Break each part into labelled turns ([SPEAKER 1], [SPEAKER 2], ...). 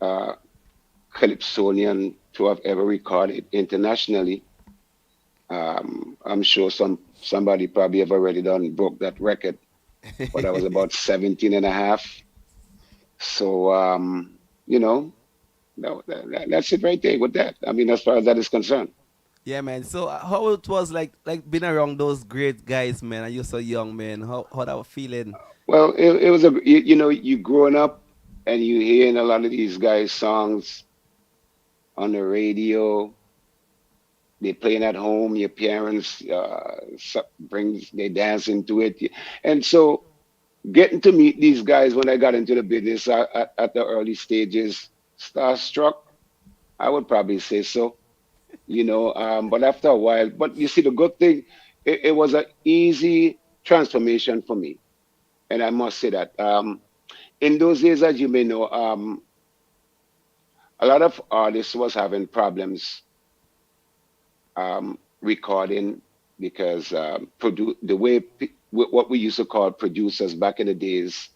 [SPEAKER 1] uh, calypsonian to have ever recorded internationally. I'm sure somebody probably have already done broke that record, but I was about 17 and a half. So, you know, no, that's it right there with that. I mean, as far as that is concerned.
[SPEAKER 2] Yeah, man. So how it was like being around those great guys, man, and you're so young, man. How that was feeling?
[SPEAKER 1] Well, it was you growing up and you hearing a lot of these guys' songs on the radio. They playing at home. Your parents brings they dance into it, and so getting to meet these guys when I got into the business at the early stages, starstruck. I would probably say so. But after a while, but you see, the good thing, it was an easy transformation for me, and I must say that. In those days, as you may know, a lot of artists was having problems recording because the way what we used to call producers back in the days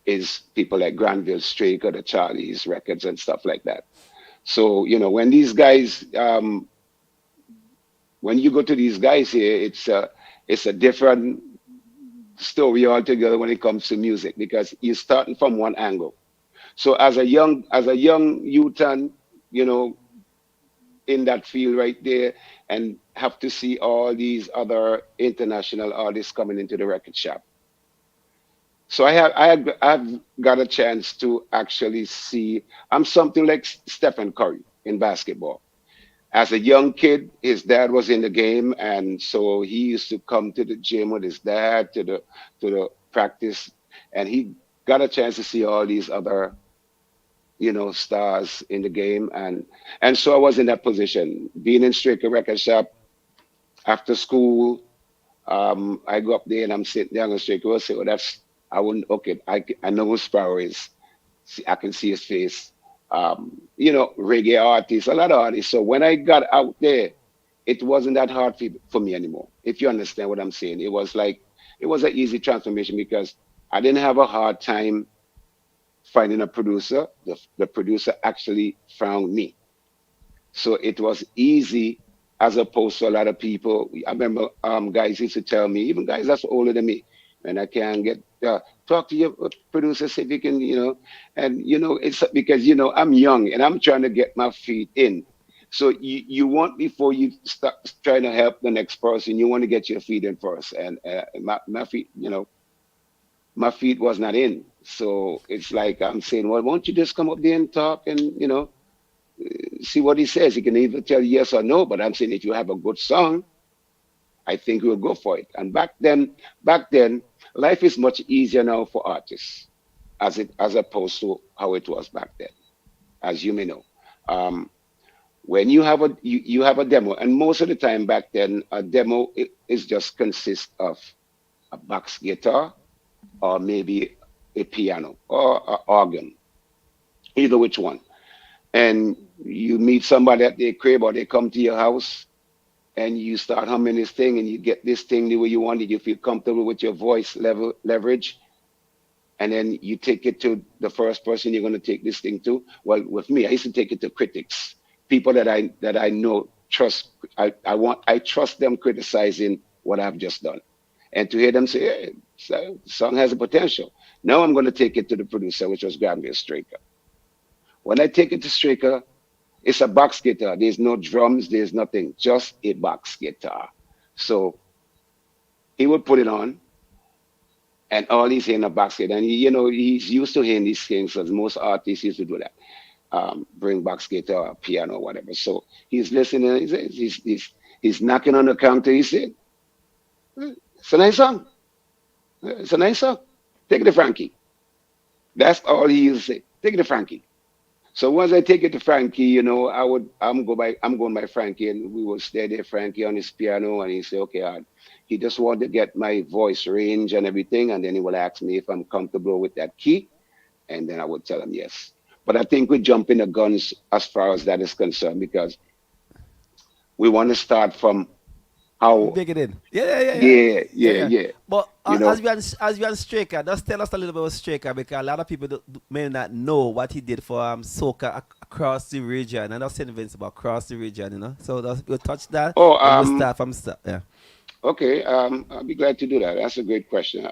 [SPEAKER 1] is people like Granville Straker, the Charlie's Records and stuff like that. So when these guys, when you go to these guys here, it's a different story altogether when it comes to music because you're starting from one angle. So as a young youth and you know in that field right there and have to see all these other international artists coming into the record shop. So I've got a chance to actually see. I'm something like Stephen Curry in basketball. As a young kid, his dad was in the game, and so he used to come to the gym with his dad to the practice, and he got a chance to see all these other stars in the game, and so I was in that position, being in Straker Record Shop after school. I go up there and I'm sitting down on the Straker. I say, "Oh, that's I wouldn't okay. I know who Sparrow is. See, I can see his face. Reggae artists, a lot of artists. So when I got out there, it wasn't that hard for me anymore. If you understand what I'm saying, it was an easy transformation because I didn't have a hard time finding a producer. The producer actually found me. So it was easy as opposed to a lot of people. I remember guys used to tell me, even guys that's older than me, and I can't get talk to your producer, see if you can, and it's because I'm young and I'm trying to get my feet in. So you want before you start trying to help the next person, you want to get your feet in first. And my feet, my feet was not in. So it's like I'm saying, well, won't you just come up there and talk and see what he says. He can either tell you yes or no, but I'm saying if you have a good song, I think we'll go for it. And back then, life is much easier now for artists as opposed to how it was back then, as you may know. Um, when you have a demo, and most of the time back then, a demo is just consists of a box guitar or maybe a piano or an organ, either which one. And you meet somebody at their crib or they come to your house and you start humming this thing and you get this thing the way you want it, you feel comfortable with your voice leverage, and then you take it to the first person you're going to take this thing to. Well, with me, I used to take it to critics, people that I know trust. I trust them criticizing what I've just done, and to hear them say, "Hey, song has a potential." Now I'm going to take it to the producer, which was Granville Straker. When I take it to Straker, it's a box guitar. There's no drums. There's nothing. Just a box guitar. So he would put it on, and all he's hearing a box guitar. And he's used to hearing these things, because most artists used to do that. Bring box guitar, piano, whatever. So he's listening. He's knocking on the counter. He said, "It's a nice song. It's a nice song. Take it to Frankie." That's all he used to say. Take it to Frankie. So once I take it to Frankie, I'm going by Frankie, and we will stay there, Frankie on his piano, and he say, okay, he just want to get my voice range and everything, and then he will ask me if I'm comfortable with that key, and then I would tell him yes. But I think we jump in the guns as far as that is concerned because we want to start from how,
[SPEAKER 2] Big it in. Yeah, yeah, yeah, yeah,
[SPEAKER 1] yeah,
[SPEAKER 2] yeah,
[SPEAKER 1] yeah,
[SPEAKER 2] yeah.
[SPEAKER 1] yeah.
[SPEAKER 2] But
[SPEAKER 1] You
[SPEAKER 2] as
[SPEAKER 1] know.
[SPEAKER 2] we on Straker, just tell us a little bit about Straker because a lot of people may not know what he did for soca across the region. And I was saying Vince about across the region, you know. So we'll touch that,
[SPEAKER 1] Oh,
[SPEAKER 2] then we'll start from start. Yeah.
[SPEAKER 1] okay. I'll be glad to do that. That's a great question.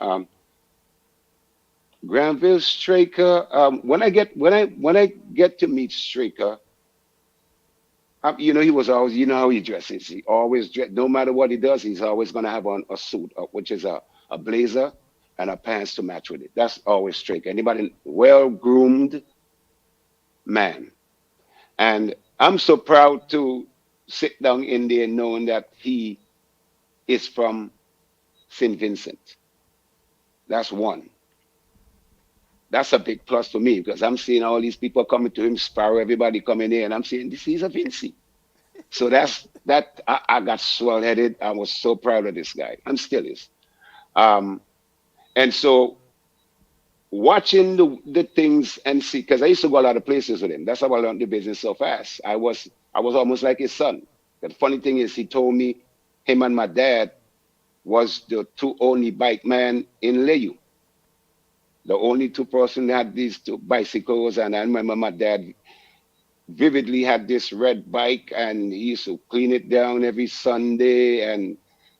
[SPEAKER 1] Granville Straker. When I get to meet Straker, he was always, how he dresses. He always dress. No matter what he does, he's always gonna have on a suit, which is a blazer and a pants to match with it. That's always Straker. Anybody well groomed man, and I'm so proud to sit down in there knowing that he is from St. Vincent. That's one. That's a big plus for me because I'm seeing all these people coming to him, Sparrow, everybody coming in, and I'm saying this is a Vincy. So I got swell headed. I was so proud of this guy. I'm still is. Um, and so watching the things and see, because I used to go a lot of places with him. That's how I learned the business so fast. I was almost like his son. The funny thing is, he told me him and my dad was the two only bike man in Layu. The only two person that had these two bicycles, and I remember my dad vividly had this red bike, and he used to clean it down every Sunday, and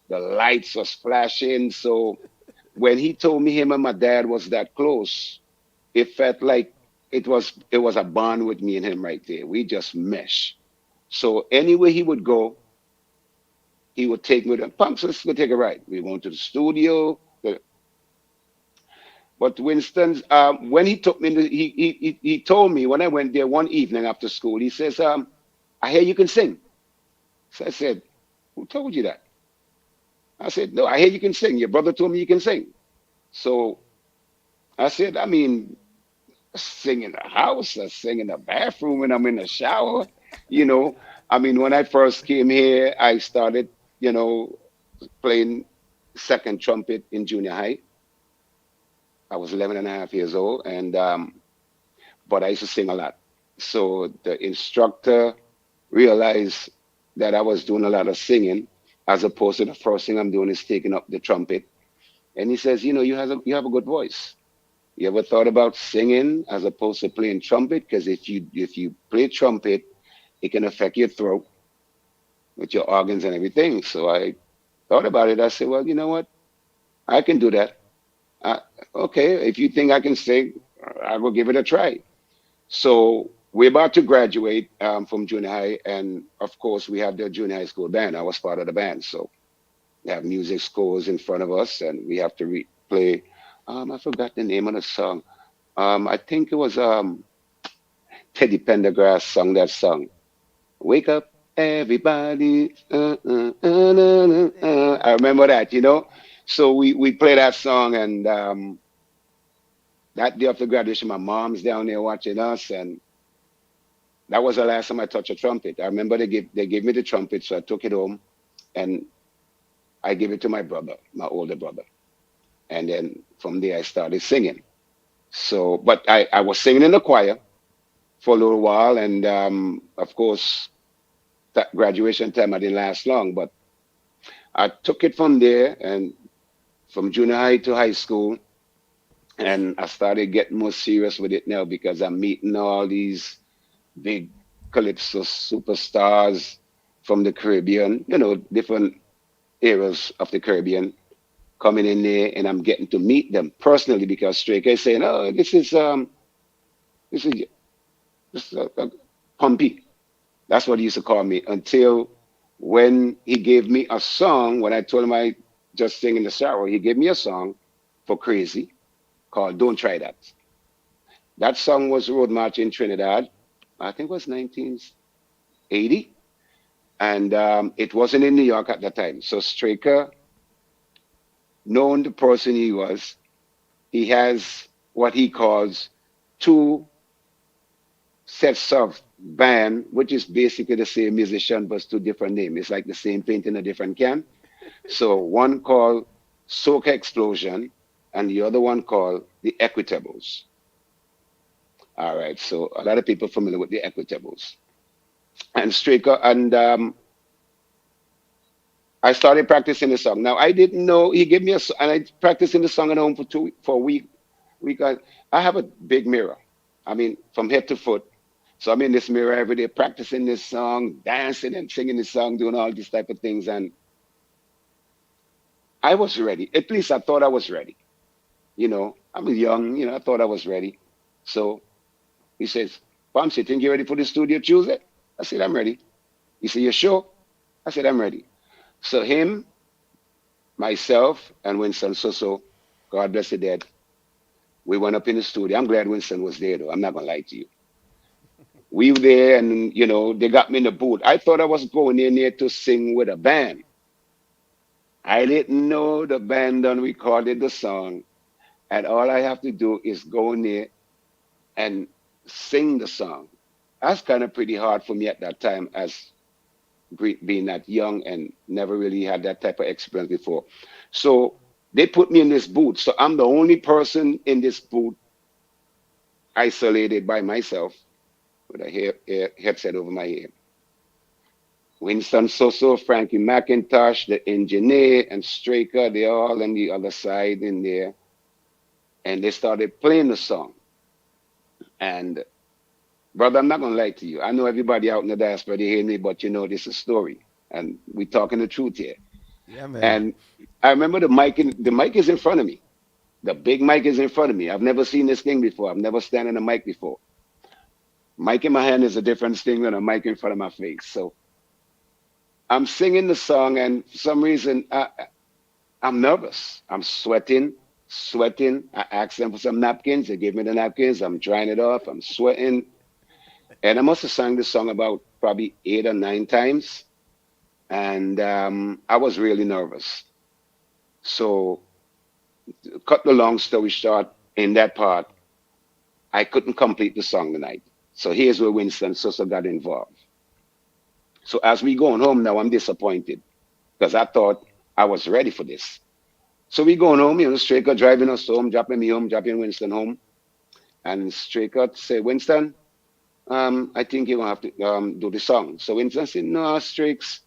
[SPEAKER 1] the lights was flashing. So when he told me him and my dad was that close, it felt like it was a bond with me and him right there. We just mesh. So anywhere he would go, he would take me with him. Pumps, let's go take a ride. We went to the studio. But Winston, when he took me, he told me when I went there one evening after school, he says, I hear you can sing. So I said, who told you that? I said, no, I hear you can sing. Your brother told me you can sing. So I said, I mean, I sing in the house, I sing in the bathroom when I'm in the shower. You know, I mean, when I first came here, I started, you know, playing second trumpet in junior high. I was 11 and a half years old, and but I used to sing a lot. So the instructor realized that I was doing a lot of singing, as opposed to the first thing I'm doing is taking up the trumpet. And he says, you have a good voice. You ever thought about singing as opposed to playing trumpet? Because if you play trumpet, it can affect your throat with your organs and everything. So I thought about it. I said, well, you know what? I can do that. I, okay, if you think I can sing, I will give it a try. So we're about to graduate from junior high, and of course we have the junior high school band. I was part of the band, so we have music scores in front of us, and we have to play. I forgot the name of the song. I think it was Teddy Pendergrass sung that song. Wake up, everybody! I remember that, you know. So we play that song, and that day after graduation, my mom's down there watching us, and that was the last time I touched a trumpet. I remember they gave me the trumpet, so I took it home and I gave it to my brother, my older brother, and then from there I started singing. So, but I was singing in the choir for a little while, and of course that graduation time I didn't last long, but I took it from there and from junior high to high school, and I started getting more serious with it now because I'm meeting all these big calypso superstars from the Caribbean, different eras of the Caribbean coming in there, and I'm getting to meet them personally because Stray K is saying, "Oh, this is Pompey." That's what he used to call me until when he gave me a song. When I told him I just sing in the shower, he gave me a song for Crazy called "Don't Try That." That song was Road March in Trinidad. I think it was 1980, and it wasn't in New York at the time. So Straker, knowing the person he was, he has what he calls two sets of band, which is basically the same musician but two different names. It's like the same paint in a different can. So one called Soca Explosion, and the other one called the Equitables. All right, so a lot of people familiar with the Equitables and Straker, and I started practicing the song. Now I didn't know he gave me and I practicing the song at home for for a week. I have a big mirror. I mean, from head to foot. So I'm in this mirror every day, practicing this song, dancing and singing this song, doing all these type of things. And I was ready. At least I thought I was ready. I'm young. I thought I was ready. So he says, "Pompey, think you're ready for the studio Tuesday?" I said, "I'm ready." He said, "You sure?" I said, "I'm ready." So him, myself, and Winston Soso, God bless the dead, we went up in the studio. I'm glad Winston was there, though. I'm not gonna lie to you. We were there, and they got me in the booth. I thought I was going in there to sing with a band. I didn't know the band done recorded the song, and all I have to do is go in there and sing the song. That's kind of pretty hard for me at that time, as being that young and never really had that type of experience before. So they put me in this booth. So I'm the only person in this booth, isolated by myself, with a headset over my head. Winston Soso, Frankie McIntosh, the engineer, and Straker, they're all on the other side in there. And they started playing the song. And brother, I'm not gonna lie to you. I know everybody out in the diaspora, they hear me, but this is a story. And we're talking the truth here.
[SPEAKER 2] Yeah, man.
[SPEAKER 1] And I remember the mic is in front of me. The big mic is in front of me. I've never seen this thing before. I've never stand in a mic before. Mic in my hand is a different thing than a mic in front of my face. So I'm singing the song, and for some reason, I'm nervous. I'm sweating, sweating. I asked them for some napkins. They gave me the napkins. I'm drying it off. I'm sweating. And I must have sang this song about probably 8 or 9 times. And I was really nervous. So, cut the long story short, in that part, I couldn't complete the song tonight. So here's where Winston Sosa got involved. So as we going home now, I'm disappointed because I thought I was ready for this. So we going home, Straker driving us home, dropping me home, dropping Winston home. And Straker said, "Winston, I think you're gonna have to do the song." So Winston said, "No, Strix,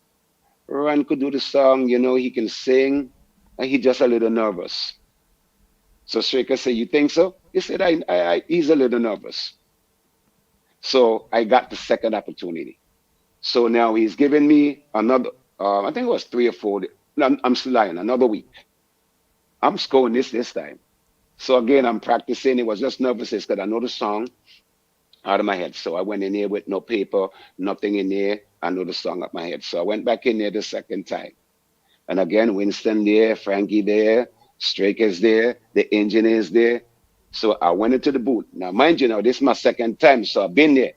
[SPEAKER 1] Ron could do the song, he can sing, and he just a little nervous." So Straker said, "You think so?" He said, he's a little nervous. So I got the second opportunity. So now he's given me another, I think it was 3 or 4. No, I'm still lying, another week. I'm scoring this time. So again, I'm practicing. It was just nervousness because I know the song out of my head. So I went in there with no paper, nothing in there. I know the song up my head. So I went back in there the second time. And again, Winston there, Frankie there, Straker's there, the engineer's there. So I went into the booth. Now, mind you, now this is my second time, so I've been there.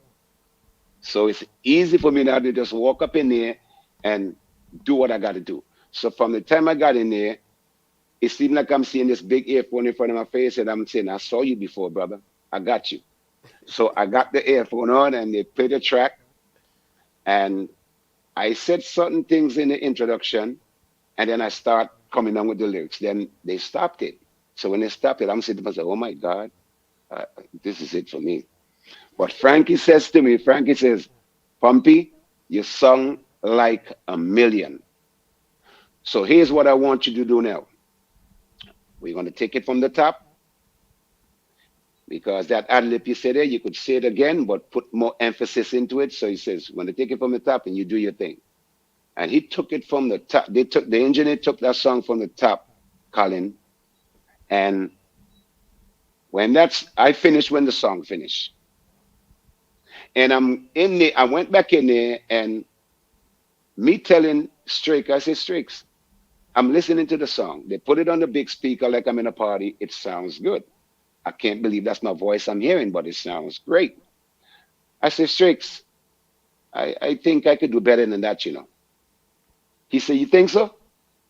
[SPEAKER 1] So it's easy for me now to just walk up in there and do what I got to do. So from the time I got in there, it seemed like I'm seeing this big earphone in front of my face, and I'm saying, "I saw you before, brother. I got you." So I got the earphone on, and they played the track, and I said certain things in the introduction, and then I start coming on with the lyrics. Then they stopped it. So when they stopped it, I'm sitting there and say, "Oh my God, uh, this is it for me." But Frankie says to me, Frankie says, "Pompey, you sung like a million. So here's what I want you to do now. We're going to take it from the top because that ad lib you said there, you could say it again, but put more emphasis into it." So he says, "We're going to take it from the top and you do your thing." And he took it from the top. The engineer took that song from the top, Colin. And I finished when the song finished. And I'm in there, I went back in there and me telling Strake, I said, "Strakes, I'm listening to the song. They put it on the big speaker like I'm in a party. It sounds good. I can't believe that's my voice I'm hearing, but it sounds great." I said, "Strakes, I think I could do better than that." He said, "You think so?"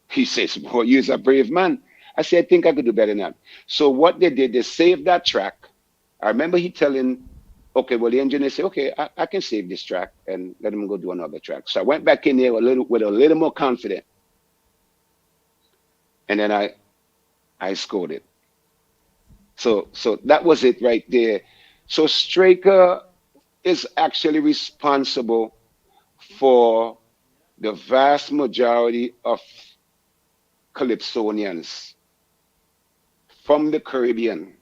[SPEAKER 1] He says, "Boy, you're a brave man." I said, "I think I could do better than that." So what they did, they saved that track. I remember he telling, "Okay, well, the engineer said, okay, I can save this track and let him go do another track." So I went back in there with a little more confident. And then I scored it. So that was it right there. So Straker is actually responsible for the vast majority of Calypsonians from the Caribbean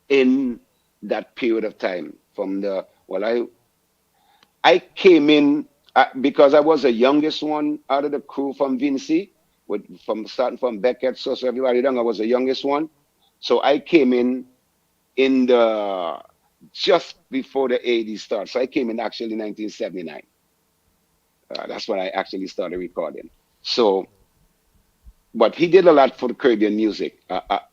[SPEAKER 1] in that period of time. From the well, I came in because I was the youngest one out of the crew from Vincy, with from starting from Beckett, so everybody done. I was the youngest one, so I came in the just before the 80s started. So I came in actually 1979. That's when I actually started recording. So but he did a lot for the Caribbean music.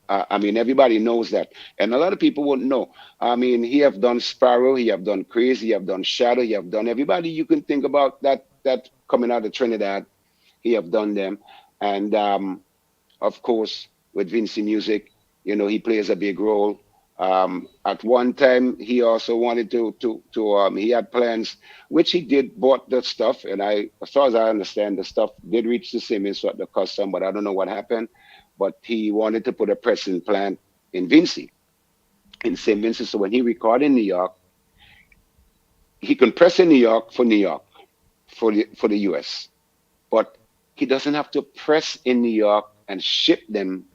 [SPEAKER 1] I mean, everybody knows that, and a lot of people won't know. I mean, he have done Sparrow, he have done Crazy, he have done Shadow, he have done everybody you can think about that coming out of Trinidad. He have done them, and of course, with Vincy Music, he plays a big role. At one time, he also wanted to he had plans, which he did, bought the stuff, and as far as I understand, the stuff did reach the Siemens at the custom, but I don't know what happened. But he wanted to put a pressing plant in Vincy, in St. Vincent. So when he recorded in New York, he can press in New York, for the US. But he doesn't have to press in New York and ship them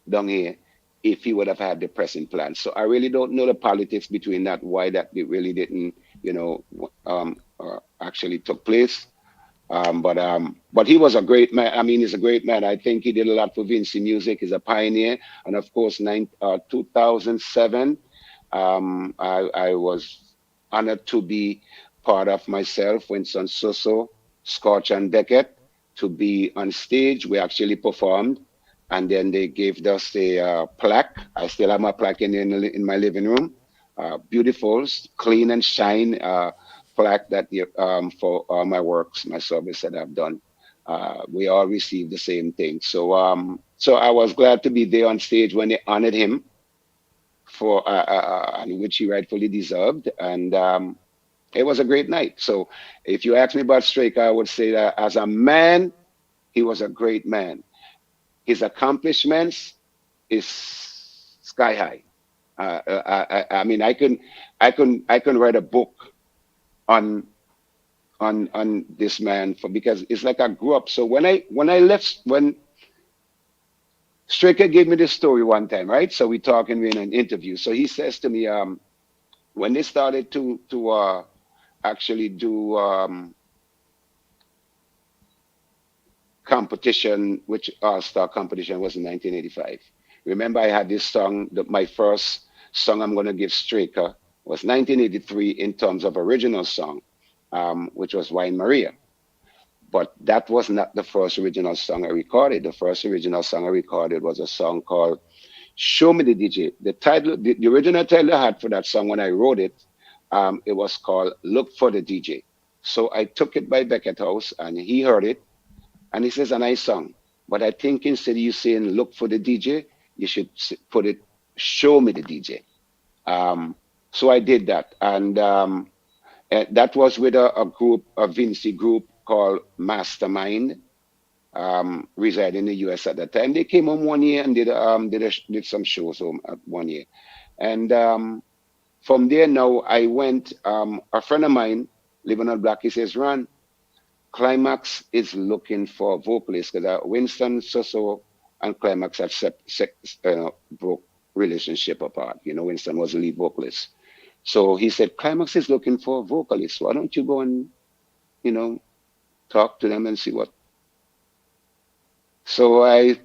[SPEAKER 1] down here if he would have had the pressing plant. So I really don't know the politics between that, why that it really didn't, actually took place. But he was a great man. I mean, he's a great man. I think he did a lot for Vincy Music. He's a pioneer. And of course, 2007, I was honored to be part of myself, Winston Soso, Scotch, and Beckett to be on stage. We actually performed, and then they gave us a plaque. I still have my plaque in my living room. Beautiful, clean and shine plaque that for all my works, my service that I've done. We all received the same thing. So I was glad to be there on stage when they honored him for and which he rightfully deserved, and it was a great night. So if you ask me about Straker, I would say that as a man, he was a great man. His accomplishments is sky high. I mean, I can write a book on on this man for because it's like I grew up. So when I left when Straker gave me this story one time, right? So we talking in an interview. So he says to me, when they started to actually do competition, which All-Star competition was in 1985. Remember, I had this song, my first song I'm going to give Straker was 1983 in terms of original song, which was Wine Maria. But that was not the first original song I recorded. The first original song I recorded was a song called Show Me the DJ. The original title I had for that song when I wrote it, it was called Look for the DJ. So I took it by Beckett House and he heard it and he says, a nice song. But I think instead of you saying look for the DJ, you should put it, show me the DJ. Um, so I did that. And that was with a group, a Vincy group called Mastermind, residing in the US at that time. They came home one year and did some shows home at 1 year. And from there now, I went, a friend of mine living on Black, he says, Ron, Climax is looking for vocalists because Winston Soso and Climax had broke relationship apart. Winston was the lead vocalist. So he said, Climax is looking for vocalists. Why don't you go and, you know, talk to them and see what. So I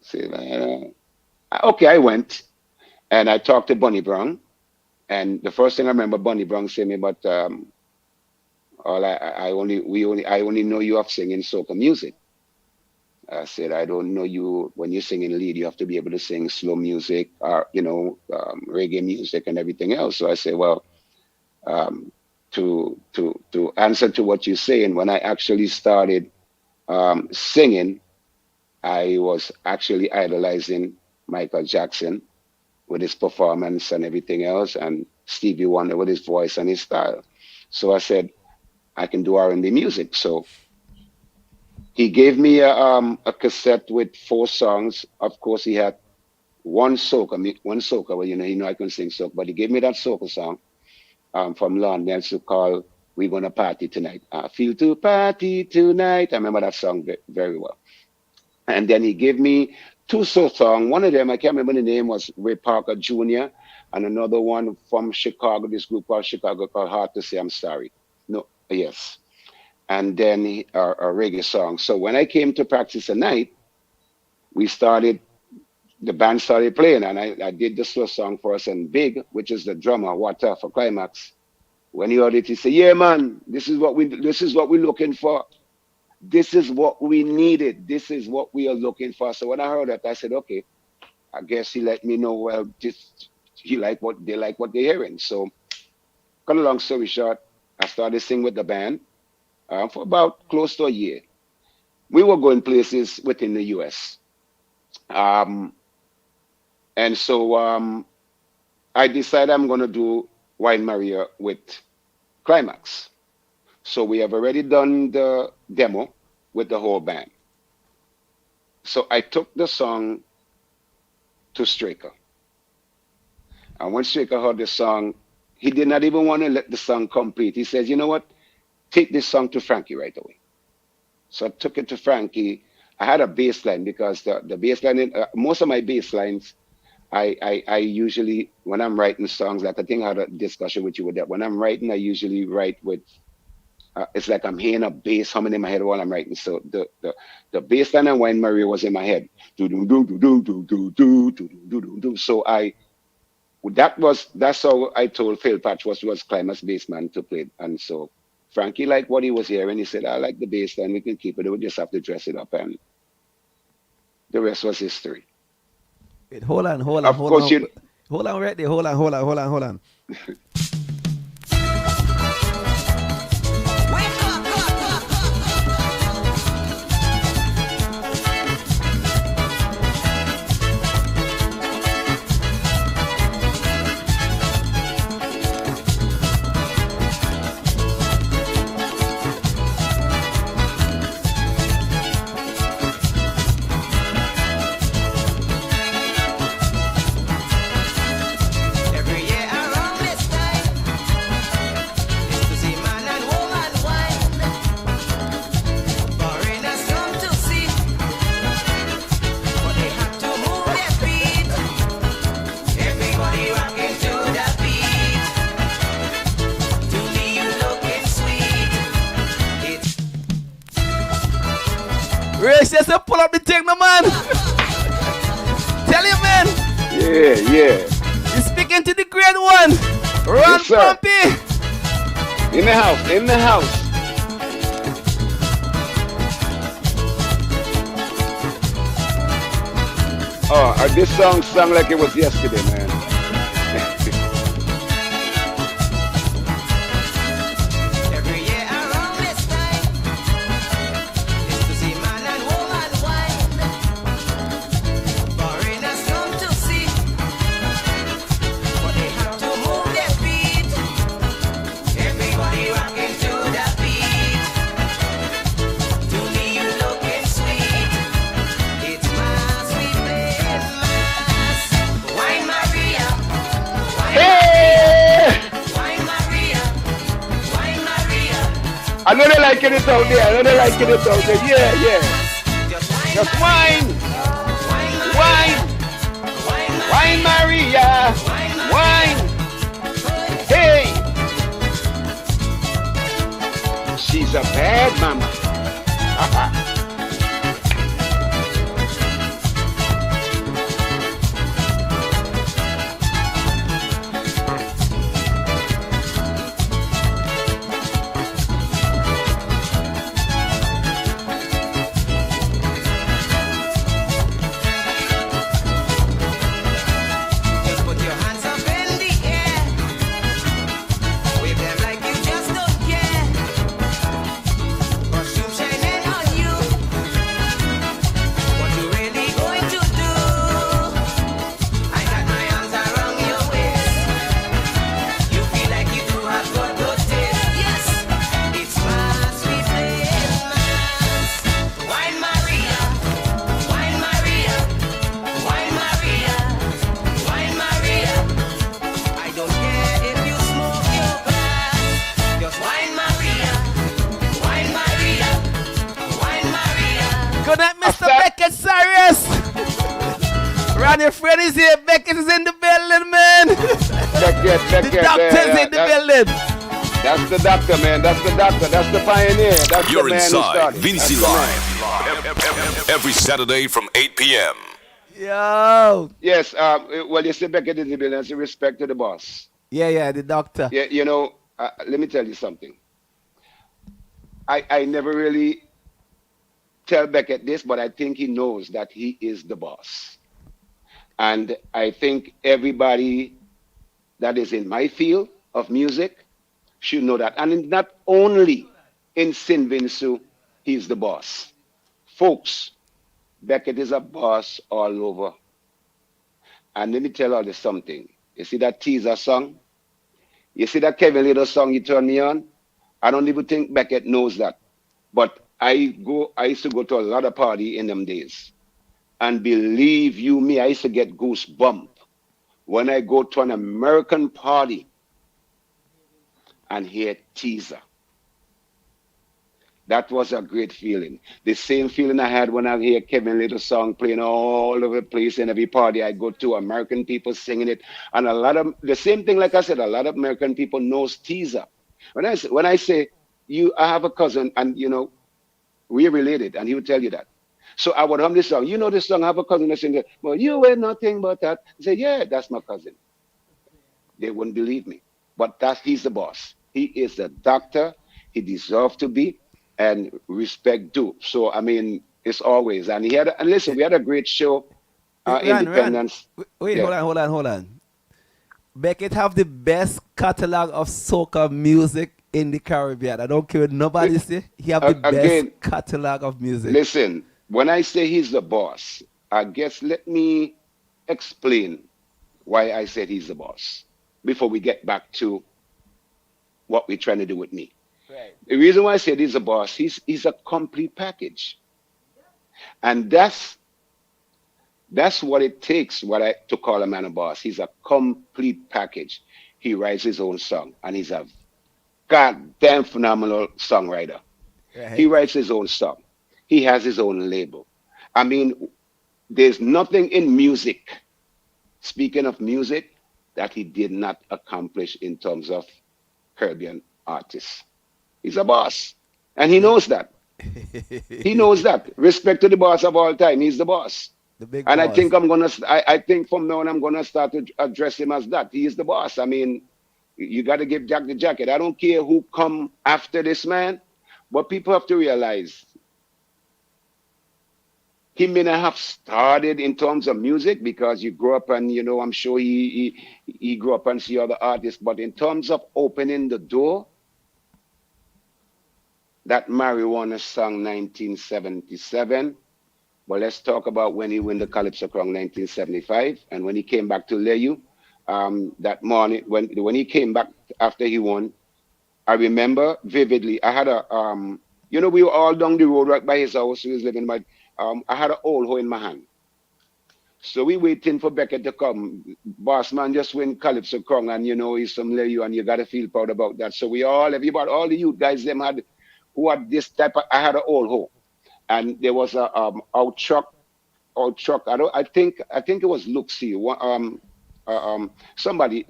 [SPEAKER 1] said, okay, I went and I talked to Bunny Brown. And the first thing I remember Bunny Brown saying me, but all I only know you of singing soca music. I said, I don't know you when you're singing lead, you have to be able to sing slow music or, reggae music and everything else. So I said, well, um, to answer to what you're saying, when I actually started singing, I was actually idolizing Michael Jackson with his performance and everything else, and Stevie Wonder with his voice and his style. So I said, I can do R&B music. So he gave me a cassette with 4 songs. Of course, he had one soca. Well, I can sing soca, but he gave me that soca song from London. It's called We're gonna party tonight. I feel to party tonight. I remember that song very well. And then he gave me two soul songs. One of them, I can't remember the name, was Ray Parker Jr. And another one from Chicago, this group called Chicago called Hard to Say I'm Sorry. No, yes. And then a reggae song. So when I came to practice at night, we started, the band started playing, and I did the slow song for us. And Big, which is the drummer, Water for Climax, when he heard it, he said, "Yeah, man, this is what we're looking for. This is what we needed. This is what we are looking for." So when I heard that, I said, "Okay, I guess he let me know. Well, this he like what they're hearing." So, cut a long story short, I started singing with the band for about close to a year. We were going places within the U.S. Um, and so I decided I'm going to do Wine Maria with Climax. So we have already done the demo with the whole band. So I took the song to Straker. And when Straker heard the song, he did not even want to let the song complete. He says, "You know what? Take this song to Frankie right away." So I took it to Frankie. I had a bass line because the bass line, most of my bass lines, I usually, when I'm writing songs, like I think I had a discussion with you with that. When I'm writing, I usually write with, it's like I'm hearing a bass humming in my head while I'm writing. So the bass line and Wine Maria was in my head. Do do do do do do do do do do do do. So that's how I told Phil Patch was Climax bass man to play. And so Frankie liked what he was hearing. He said, "I like the bass line. We can keep it. We just have to dress it up." And the rest was history.
[SPEAKER 2] Wait, hold on, hold on,
[SPEAKER 1] Of
[SPEAKER 2] hold
[SPEAKER 1] course,
[SPEAKER 2] on. Hold on right there. Hold on, hold on, hold on, hold on. Ray says, "Pull up the thing, no man." Tell you, man.
[SPEAKER 1] Yeah, yeah.
[SPEAKER 2] You're speaking to the great one. Ron
[SPEAKER 1] Yes, sir.
[SPEAKER 2] Pompey.
[SPEAKER 1] In the house, in the house. Oh, this song sung like it was yesterday, man.
[SPEAKER 3] Every year around this time is to see man and woman wine. Foreigners come to see, but they have to move their feet. Everybody rocking to the beat. To me you looking sweet. It's mass we play mass. Wine Maria, wine
[SPEAKER 1] Hey!
[SPEAKER 3] Wine Maria, Wine Maria.
[SPEAKER 1] I know they liking it out there. I know they liking it out there. Yeah, yeah. Just wine, wine, wine, Maria, wine. Hey, she's a bad mama.
[SPEAKER 3] Just put your hands up in the air. Wave them like you just don't care. Costume shining on you.
[SPEAKER 2] And your friend is here. Beckett is in the building, man.
[SPEAKER 1] Beckett,
[SPEAKER 2] The
[SPEAKER 1] Beckett,
[SPEAKER 2] doctor's in the building.
[SPEAKER 1] that's the doctor, man. That's the doctor. That's the pioneer. That's
[SPEAKER 4] You're
[SPEAKER 1] the man who
[SPEAKER 4] inside
[SPEAKER 1] started.
[SPEAKER 4] Vincy
[SPEAKER 1] That's the man.
[SPEAKER 4] Live every Saturday from 8 p.m.
[SPEAKER 2] Yo.
[SPEAKER 1] Yes. Well, you see, Beckett is in the building. That's respect to the boss.
[SPEAKER 2] Yeah, the doctor.
[SPEAKER 1] Yeah. Let me tell you something. I never really tell Beckett this, but I think he knows that he is the boss. And I think everybody that is in my field of music should know that. And not only in St. Vincent, he's the boss. Folks, Beckett is a boss all over. And let me tell you something. You see that teaser song? You see that Kevin Little song you turn me on? I don't even think Beckett knows that. But I used to go to a lot of party in them days. And believe you me, I used to get goosebump when I go to an American party and hear teaser. That was a great feeling. The same feeling I had when I hear Kevin Little song playing all over the place in every party I go to, American people singing it. And a lot of the same thing, like I said, a lot of American people knows teaser. When I say I have a cousin and we're related, and he would tell you that. So I would hum this song. You know this song, I have a cousin that sing it. Well, you were nothing but that. I say, yeah, that's my cousin. They wouldn't believe me. But he's the boss. He is the doctor. He deserves to be, and respect due. So I mean, it's always. And listen, we had a great show, Independence.
[SPEAKER 2] Wait,
[SPEAKER 1] Yeah.
[SPEAKER 2] hold on. Beckett have the best catalog of soca music in the Caribbean. I don't care what nobody say. He have the
[SPEAKER 1] Again,
[SPEAKER 2] best catalog of music.
[SPEAKER 1] listen, when I say he's the boss, I guess let me explain why I said he's the boss before we get back to what we're trying to do with me.
[SPEAKER 2] Right.
[SPEAKER 1] The reason why I said he's a boss, he's a complete package. And that's what it takes to call a man a boss. He's a complete package. He writes his own song, and he's a goddamn phenomenal songwriter. He
[SPEAKER 2] Right.
[SPEAKER 1] writes his own song. He has his own label. I mean, there's nothing in music, speaking of music, that he did not accomplish in terms of Caribbean artists. He's a boss. And he knows that. He knows that. Respect to the boss of all time. He's the boss.
[SPEAKER 2] The big
[SPEAKER 1] And I
[SPEAKER 2] boss.
[SPEAKER 1] think I think from now on I'm gonna start to address him as that. He is the boss. I mean, you gotta give Jack the jacket. I don't care who come after this man, but people have to realize he may not have started in terms of music because you grew up and I'm sure he grew up and see other artists, but in terms of opening the door, that marijuana song 1977. But let's talk about when he won the Calypso Crown 1975, and when he came back to Leyu that morning. When he came back after he won, I remember vividly. I had we were all down the road right by his house. He was living by. I had an old hoe in my hand. So we waiting for Beckett to come. Boss man just win Calypso Crown, and he's from Leyu, and you gotta feel proud about that. So everybody, all the youth guys, them who had this type of. I had an old hoe, and there was a out truck. I think it was Luxie, somebody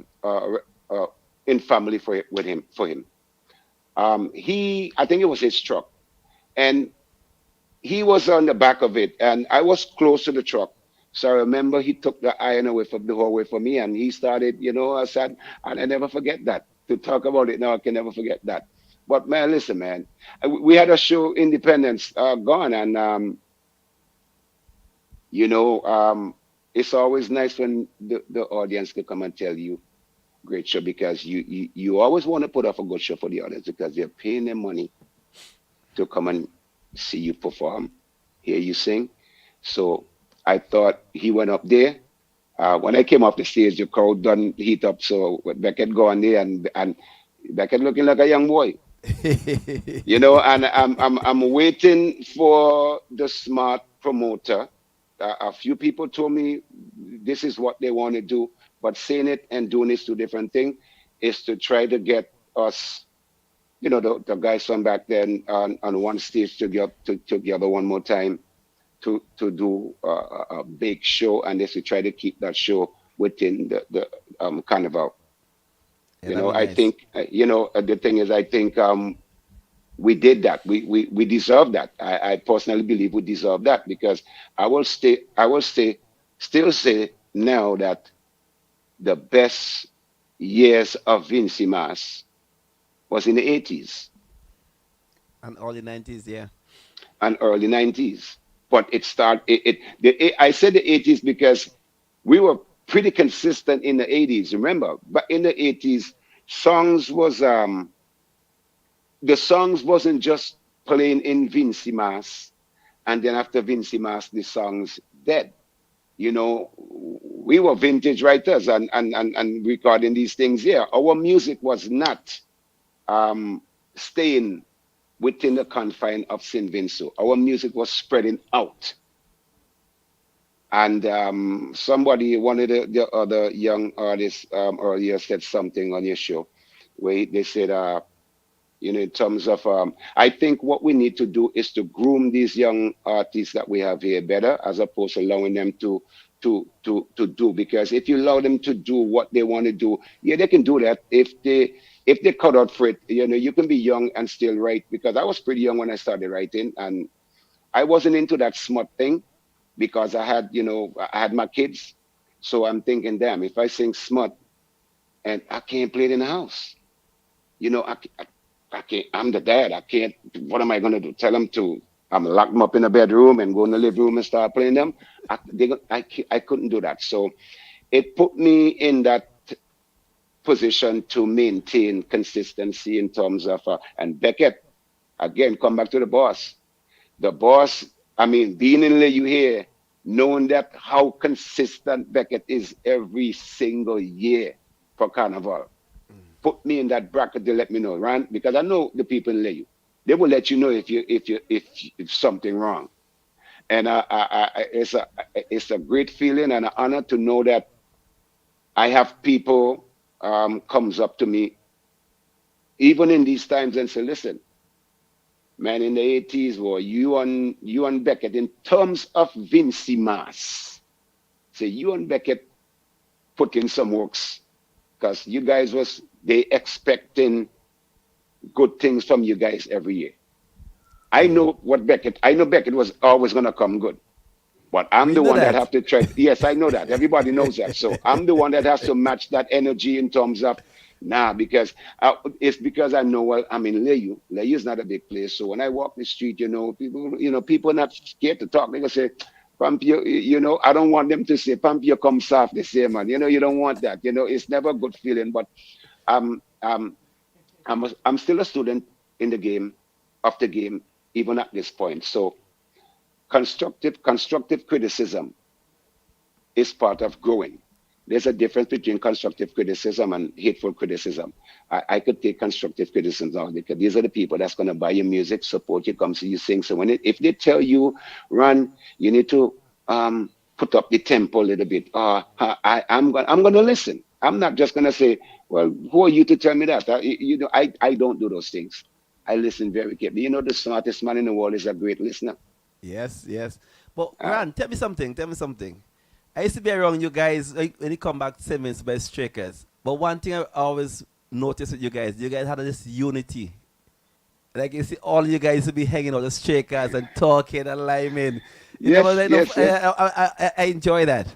[SPEAKER 1] in family for him. I think it was his truck, and he was on the back of it, and I was close to the truck. So I remember he took the iron away from the hallway for me, and he started, I said, and I never forget that. To talk about it now, I can never forget that. But man, listen, man, we had a show, Independence, gone, and it's always nice when the audience can come and tell you great show, because you always want to put off a good show for the audience because they're paying them money to come and see you perform, hear you sing. So I thought he went up there. When I came off the stage, the crowd done heat up. So Beckett go on there, and Beckett looking like a young boy, and I'm waiting for the smart promoter. A few people told me this is what they want to do, but saying it and doing is two different things. Is to try to get us, the guys from back then on one stage together one more time to do a big show, and they should try to keep that show within the carnival.
[SPEAKER 2] Yeah, that'd be
[SPEAKER 1] I
[SPEAKER 2] nice.
[SPEAKER 1] think the thing is, I think we did that. We deserve that. I personally believe we deserve that because I will still say now that the best years of Vincy Mas was in the 80s
[SPEAKER 2] And early 90s, yeah.
[SPEAKER 1] and early 90s. But I said the 80s because we were pretty consistent in the 80s. Remember, but in the 80s, songs was the songs wasn't just playing in Vincy Mas, and then after Vincy Mas, the songs dead. We were vintage writers and recording these things here. Our music was not um, staying within the confine of St. Vincent. Our music was spreading out. And one of the other young artists earlier said something on your show where they said, in terms of, I think what we need to do is to groom these young artists that we have here better, as opposed to allowing them to do. Because if you allow them to do what they want to do, yeah, they can do that. If they cut out for it, you can be young and still write. Because I was pretty young when I started writing, and I wasn't into that smut thing because I had my kids. So I'm thinking, damn, if I sing smut and I can't play it in the house, I can't. I'm the dad. I can't. What am I gonna do? Tell them to. I'm lock them up in a bedroom and go in the living room and start playing them. I couldn't do that. So it put me in that position to maintain consistency in terms of and Beckett again. Come back to the boss. The boss. I mean, being in you here, knowing that how consistent Beckett is every single year for Carnival put me in that bracket to let me know, right? Because I know the people in Layu. They will let you know if something wrong. And it's a great feeling and an honor to know that I have people comes up to me even in these times and say, listen, man, in the 80s, well, you and Beckett, in terms of Vincy Mas, say you and Beckett put in some works because you guys was they expecting good things from you guys every year. I know Beckett was always gonna come good. But I'm
[SPEAKER 2] We
[SPEAKER 1] the
[SPEAKER 2] know
[SPEAKER 1] one that
[SPEAKER 2] that.
[SPEAKER 1] have to try. Yes, I know that. Everybody knows that. So I'm the one that has to match that energy in terms of because it's because I know well I'm in Layu. Layu is not a big place. So when I walk the street, people are not scared to talk. They gonna say, Pompey, I don't want them to say, Pompey, you come soft. They say, man, you don't want that. It's never a good feeling. But um, um, I'm still a student in the game, of the game, even at this point. So constructive criticism is part of growing. There's a difference between constructive criticism and hateful criticism. I could take constructive criticism now because these are the people that's going to buy your music, support you, come see you sing. So if they tell you, Ron, you need to put up the tempo a little bit, I'm gonna listen. I'm not just gonna say, well, who are you to tell me that? I don't do those things. I listen very carefully. The smartest man in the world is a great listener.
[SPEAKER 2] Yes, yes. But
[SPEAKER 1] Uh,
[SPEAKER 2] Ran, tell me something. Tell me something. I used to be around you guys when you come back 7 minutes by strikers. But one thing I always noticed with you guys had this unity. Like you see, all you guys used to be hanging out the strikers and talking and liming. You never
[SPEAKER 1] yes,
[SPEAKER 2] like enough.
[SPEAKER 1] yes, yes.
[SPEAKER 2] I enjoy that.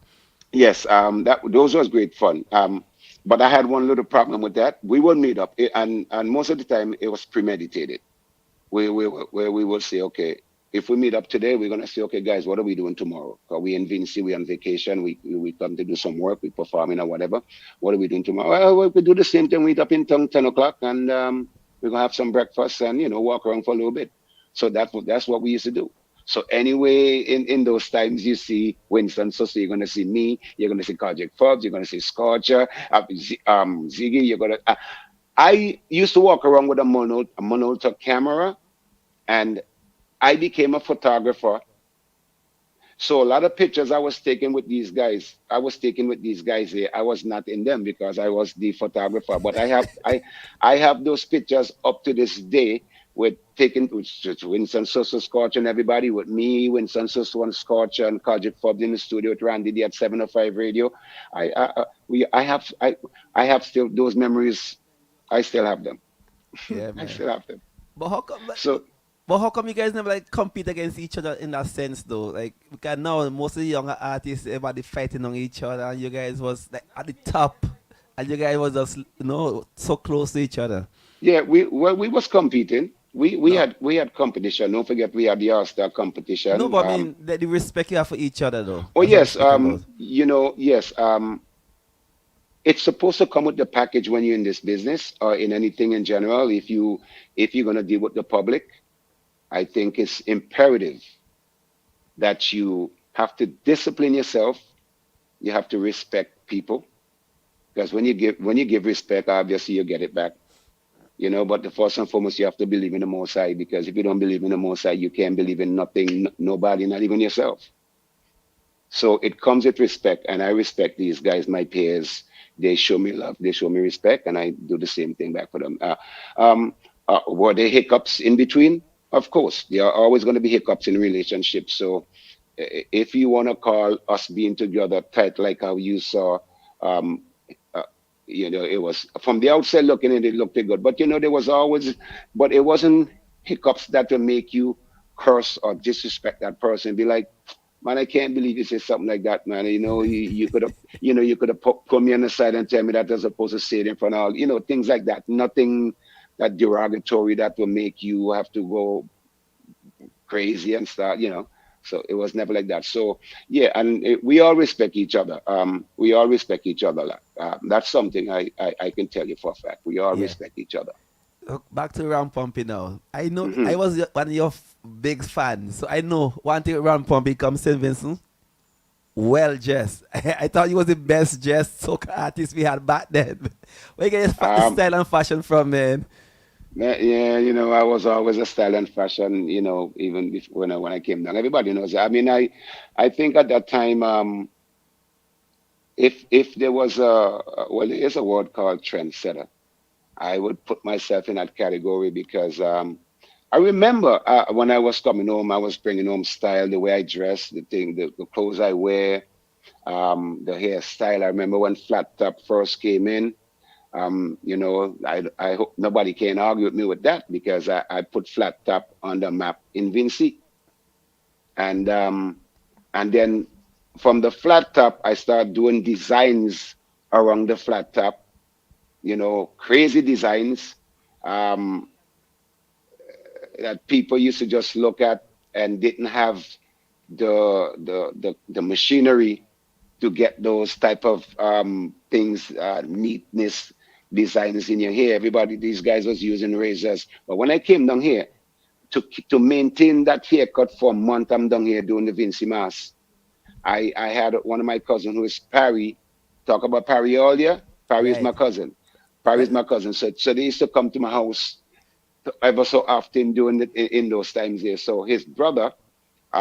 [SPEAKER 1] Yes, that those was great fun. But I had one little problem with that. We would meet up, and most of the time it was premeditated. Where we will say, okay, if we meet up today, we're gonna say, okay, guys, what are we doing tomorrow? Are we in Vincy? We on vacation? We come to do some work. We performing or whatever. What are we doing tomorrow? Well, we do the same thing. We meet up in town 10 o'clock, and we're gonna have some breakfast and walk around for a little bit. So that's what we used to do. So anyway, in those times, you see Winston. So you're gonna see me. You're gonna see Kajik Forbes. You're gonna see Scorcher. Ziggy. You're gonna. I used to walk around with a Monolta camera, and I became a photographer. So a lot of pictures I was taking with these guys here. I was not in them because I was the photographer. But I have those pictures up to this day with taking with Winston Susso Scorcher and everybody, with me, Winston Susso and Scorcher and Codget Fobbs in the studio with Randy D at 705 Radio. I I have still those memories. I still have them.
[SPEAKER 2] Yeah,
[SPEAKER 1] I
[SPEAKER 2] man.
[SPEAKER 1] still have them.
[SPEAKER 2] But how come?
[SPEAKER 1] So
[SPEAKER 2] But how come you guys never like compete against each other in that sense though? Like because now most of the younger artists everybody fighting on each other and you guys was like at the top and you guys was just so close to each other.
[SPEAKER 1] yeah, we was competing.
[SPEAKER 2] No,
[SPEAKER 1] We had competition. Don't forget we had the All Star
[SPEAKER 2] no,
[SPEAKER 1] competition.
[SPEAKER 2] but I mean the respect you have for each other though.
[SPEAKER 1] Oh
[SPEAKER 2] That's what I'm
[SPEAKER 1] yes,
[SPEAKER 2] speaking about.
[SPEAKER 1] yes. It's supposed to come with the package when you're in this business or in anything in general. If you're gonna deal with the public, I think it's imperative that you have to discipline yourself. You have to respect people because when you give respect, obviously you get it back. But the first and foremost, you have to believe in the Most High because if you don't believe in the Most High, you can't believe in nothing, nobody, not even yourself. So it comes with respect, and I respect these guys, my peers. They show me love, they show me respect, and I do the same thing back for them. Were there hiccups in between? Of course, there are always going to be hiccups in relationships. So if you want to call us being together tight, like how you saw, um, it was from the outside looking in, it looked good. But there was always, but it wasn't hiccups that will make you curse or disrespect that person. Be like, man, I can't believe you say something like that, man. You could have, you could have put me on the side and tell me that as opposed to say it in front of all, things like that. Nothing that derogatory that will make you have to go crazy and start. So it was never like that. So yeah, and we all respect each other. We all respect each other. That's something I can tell you for a fact. We all
[SPEAKER 2] Yeah.
[SPEAKER 1] respect each other.
[SPEAKER 2] Back to Ram Pompey now. I know
[SPEAKER 1] Hmm.
[SPEAKER 2] I was one of your big fans, so I know one thing Ram Pompey comes St. Vincent. Well dressed. I thought you was the best dressed soca artist we had back then. Where you get this
[SPEAKER 1] Um,
[SPEAKER 2] style and fashion from, man?
[SPEAKER 1] yeah, I was always a style and fashion. Even before, when I came down, everybody knows that. I mean, I think at that time, if there was well, there is a word called trendsetter. I would put myself in that category because I remember when I was coming home, I was bringing home style, the way I dress, the clothes I wear, the hairstyle. I remember when flat top first came in. I hope nobody can argue with me with that because I put flat top on the map in Vincy, and then from the flat top, I started doing designs around the flat top. Crazy designs. Um, that people used to just look at and didn't have the machinery to get those type of things, neatness designs in your hair. Everybody, these guys was using razors. But when I came down here to maintain that haircut for a month, I'm down here doing the Vincy Mass. I had one of my cousins who is Parry. Talk about Parry earlier. Parry is
[SPEAKER 2] Right.
[SPEAKER 1] my cousin. Parry is
[SPEAKER 2] Well,
[SPEAKER 1] my cousin. So they used to come to my house ever so often during in those times there. So his brother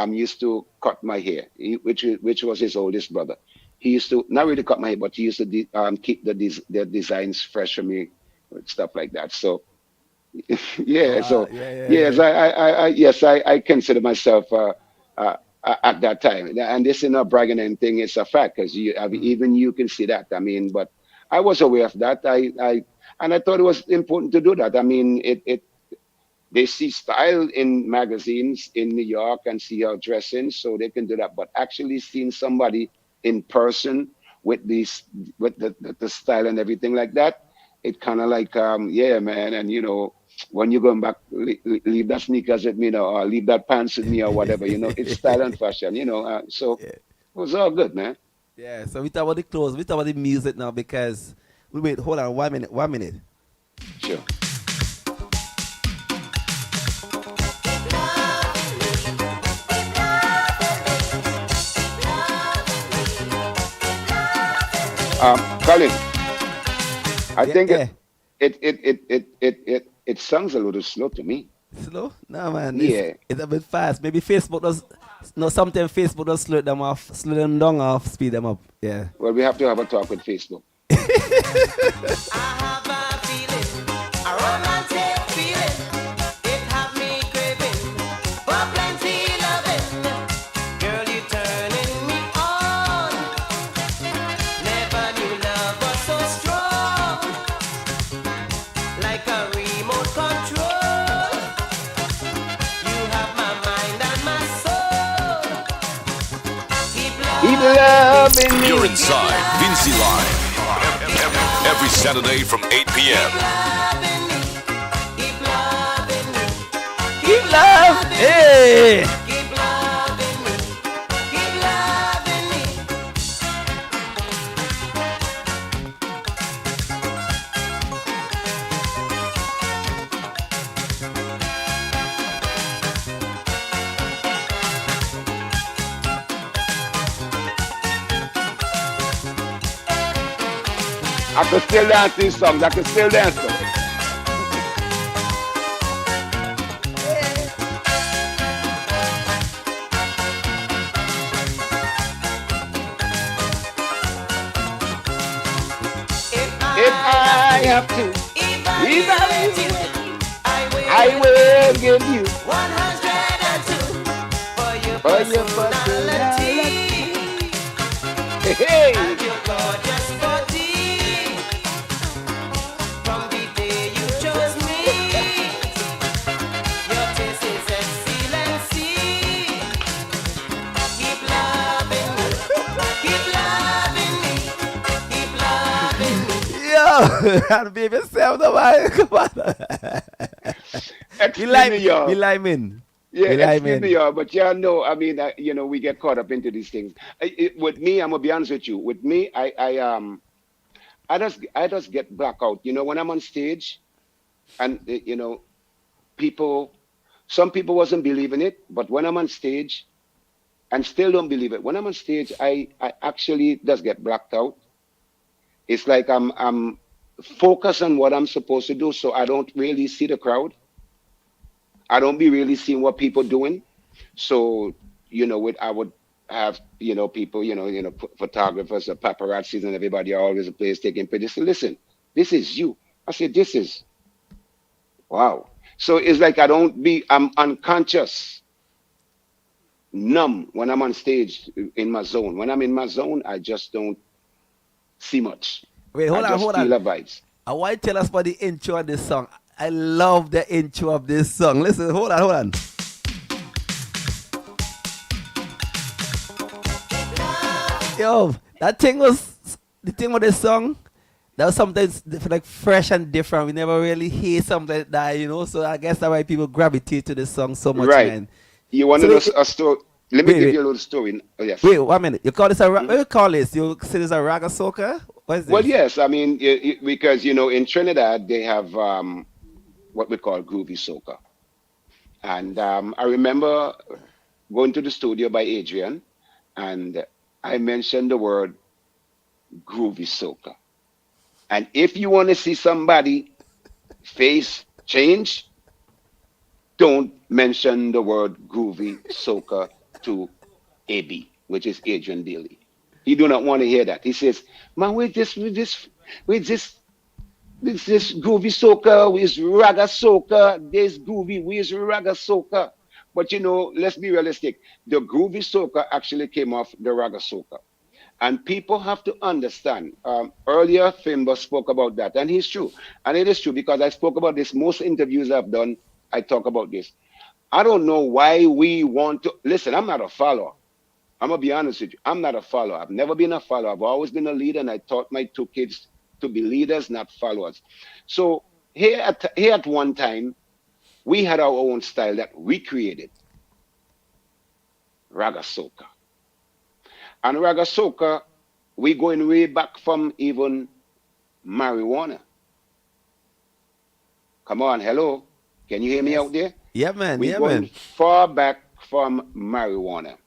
[SPEAKER 1] used to cut my hair, which was his oldest brother. He used to not really cut my hair, but he used to keep the designs fresh for me, and stuff like that. So yeah,
[SPEAKER 2] wow,
[SPEAKER 1] so
[SPEAKER 2] yeah, yeah,
[SPEAKER 1] yes,
[SPEAKER 2] yeah.
[SPEAKER 1] yes, I consider myself at that time, and this is not bragging or anything. It's a fact because
[SPEAKER 2] Mm.
[SPEAKER 1] even you can see that. I mean, but I was aware of that. And I thought it was important to do that. I mean, they see style in magazines in New York and see how dressing, so they can do that. But actually seeing somebody in person with these with the style and everything like that, it kind of like yeah, man. And when you're going back, leave that sneakers with me, or leave that pants with me, or whatever. It's style and fashion. So
[SPEAKER 2] Yeah.
[SPEAKER 1] it was all good, man.
[SPEAKER 2] Yeah. So we talk about the clothes, we talk about the music now because wait, hold on 1 minute, 1 minute.
[SPEAKER 1] Sure. Colin, I
[SPEAKER 2] Yeah,
[SPEAKER 1] think
[SPEAKER 2] yeah.
[SPEAKER 1] it sounds a little slow to me.
[SPEAKER 2] Slow? No man,
[SPEAKER 1] Yeah.
[SPEAKER 2] it's a bit fast. Maybe Facebook does no sometimes Facebook does slow them down off, speed them up. Yeah.
[SPEAKER 1] Well, we have to have a talk with Facebook.
[SPEAKER 3] I have a feeling, a romantic feeling. It remote control. You have my mind and my soul. Keep
[SPEAKER 1] Keep
[SPEAKER 3] loving me.
[SPEAKER 1] loving
[SPEAKER 4] You're
[SPEAKER 1] me.
[SPEAKER 4] inside Vincy Live. Every Saturday from 8 p.m.
[SPEAKER 3] Loving me. Keep loving me.
[SPEAKER 2] Keep love. Hey.
[SPEAKER 3] Keep loving me. Keep loving me.
[SPEAKER 1] I could still dance these songs. I could still dance them.
[SPEAKER 3] If
[SPEAKER 1] If I
[SPEAKER 3] I
[SPEAKER 1] have to,
[SPEAKER 3] evaluate you,
[SPEAKER 1] I will give you
[SPEAKER 3] 102 for your
[SPEAKER 1] for your
[SPEAKER 3] personality
[SPEAKER 1] Hey, hey.
[SPEAKER 3] and your gorgeous body. From the day you chose me, your taste is excellency. Keep loving me, keep loving me, keep loving me.
[SPEAKER 2] Yo, and baby yourself, no man. Come on.
[SPEAKER 1] Excuse me, y'all.
[SPEAKER 2] We liming.
[SPEAKER 1] Yeah,
[SPEAKER 2] We
[SPEAKER 1] excuse me,
[SPEAKER 2] liming.
[SPEAKER 1] y'all. But y'all know, I mean, we get caught up into these things. With me, I'm gonna be honest with you. With me, I just get blackout. When I'm on stage, and people, some people wasn't believing it, but when I'm on stage, and still don't believe it. When I'm on stage, I actually just get blacked out. It's like I'm focused on what I'm supposed to do, so I don't really see the crowd. I don't be really seeing what people doing. So, I would have, people, photographers, paparazzis, and everybody all over the place taking pictures. So listen, this is you. I said, this is wow. So it's like I'm unconscious, numb when I'm on stage in my zone. When I'm in my zone, I just don't see much.
[SPEAKER 2] Wait,
[SPEAKER 1] I
[SPEAKER 2] hold on,
[SPEAKER 1] just
[SPEAKER 2] hold
[SPEAKER 1] feel
[SPEAKER 2] on.
[SPEAKER 1] the vibes.
[SPEAKER 2] I want you to tell us about the intro of this song. I love the intro of this song. Listen, hold on, hold on. Yo, that thing was the thing with this song. That was something like fresh and different. We never really hear something like that, So I guess that's why people gravitate to this song so much,
[SPEAKER 1] Right.
[SPEAKER 2] man.
[SPEAKER 1] You want
[SPEAKER 2] So
[SPEAKER 1] to know
[SPEAKER 2] wait,
[SPEAKER 1] a story? Let me
[SPEAKER 2] wait,
[SPEAKER 1] give
[SPEAKER 2] wait,
[SPEAKER 1] you a little story. Oh, yes.
[SPEAKER 2] wait, 1 minute. You call this a
[SPEAKER 1] Mhm.
[SPEAKER 2] what you call this? You say this a raga soca? What is
[SPEAKER 1] Well,
[SPEAKER 2] this?
[SPEAKER 1] yes. I mean, because in Trinidad they have what we call groovy soca, and I remember going to the studio by Adrian, and I mentioned the word groovy soca. And if you want to see somebody face change, don't mention the word groovy soca to AB, which is Adrian Daly. He do not want to hear that. He says, "Man, with this groovy soca, with raga soca, this groovy, with raga soca." But let's be realistic. The groovy soca actually came off the raga soca. And people have to understand. Earlier, Fimba spoke about that, and he's true. And it is true because I spoke about this. Most interviews I've done, I talk about this. I don't know why we want to listen. I'm not a follower. I'm gonna be honest with you. I'm not a follower. I've never been a follower. I've always been a leader, and I taught my two kids to be leaders, not followers. So here at one time, we had our own style that we created, raga soca. And raga soca, we going way back from even marijuana. Come on, hello. Can you hear me
[SPEAKER 2] Yes.
[SPEAKER 1] out there?
[SPEAKER 2] Yeah, man.
[SPEAKER 1] We
[SPEAKER 2] Yeah,
[SPEAKER 1] going
[SPEAKER 2] man.
[SPEAKER 1] far back from marijuana.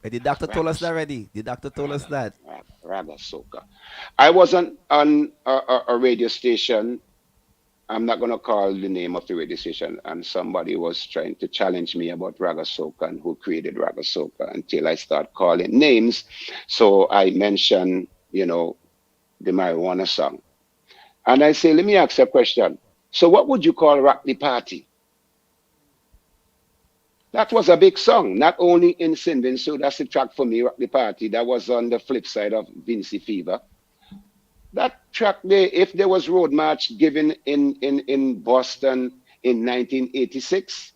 [SPEAKER 2] But the doctor told
[SPEAKER 1] Raga,
[SPEAKER 2] us that already. The doctor told us
[SPEAKER 1] raga,
[SPEAKER 2] that.
[SPEAKER 1] raga soca. I was on a radio station. I'm not going to call the name of the radio station. And somebody was trying to challenge me about raga soca and who created raga soca until I start calling names. So I mentioned, the marijuana song. And I say, let me ask you a question. So what would you call Rock the Party? That was a big song, not only in Sin so that's the track for me, Rock the Party. That was on the flip side of Vincy Fever. That track there, if there was road march given in Boston in 1986,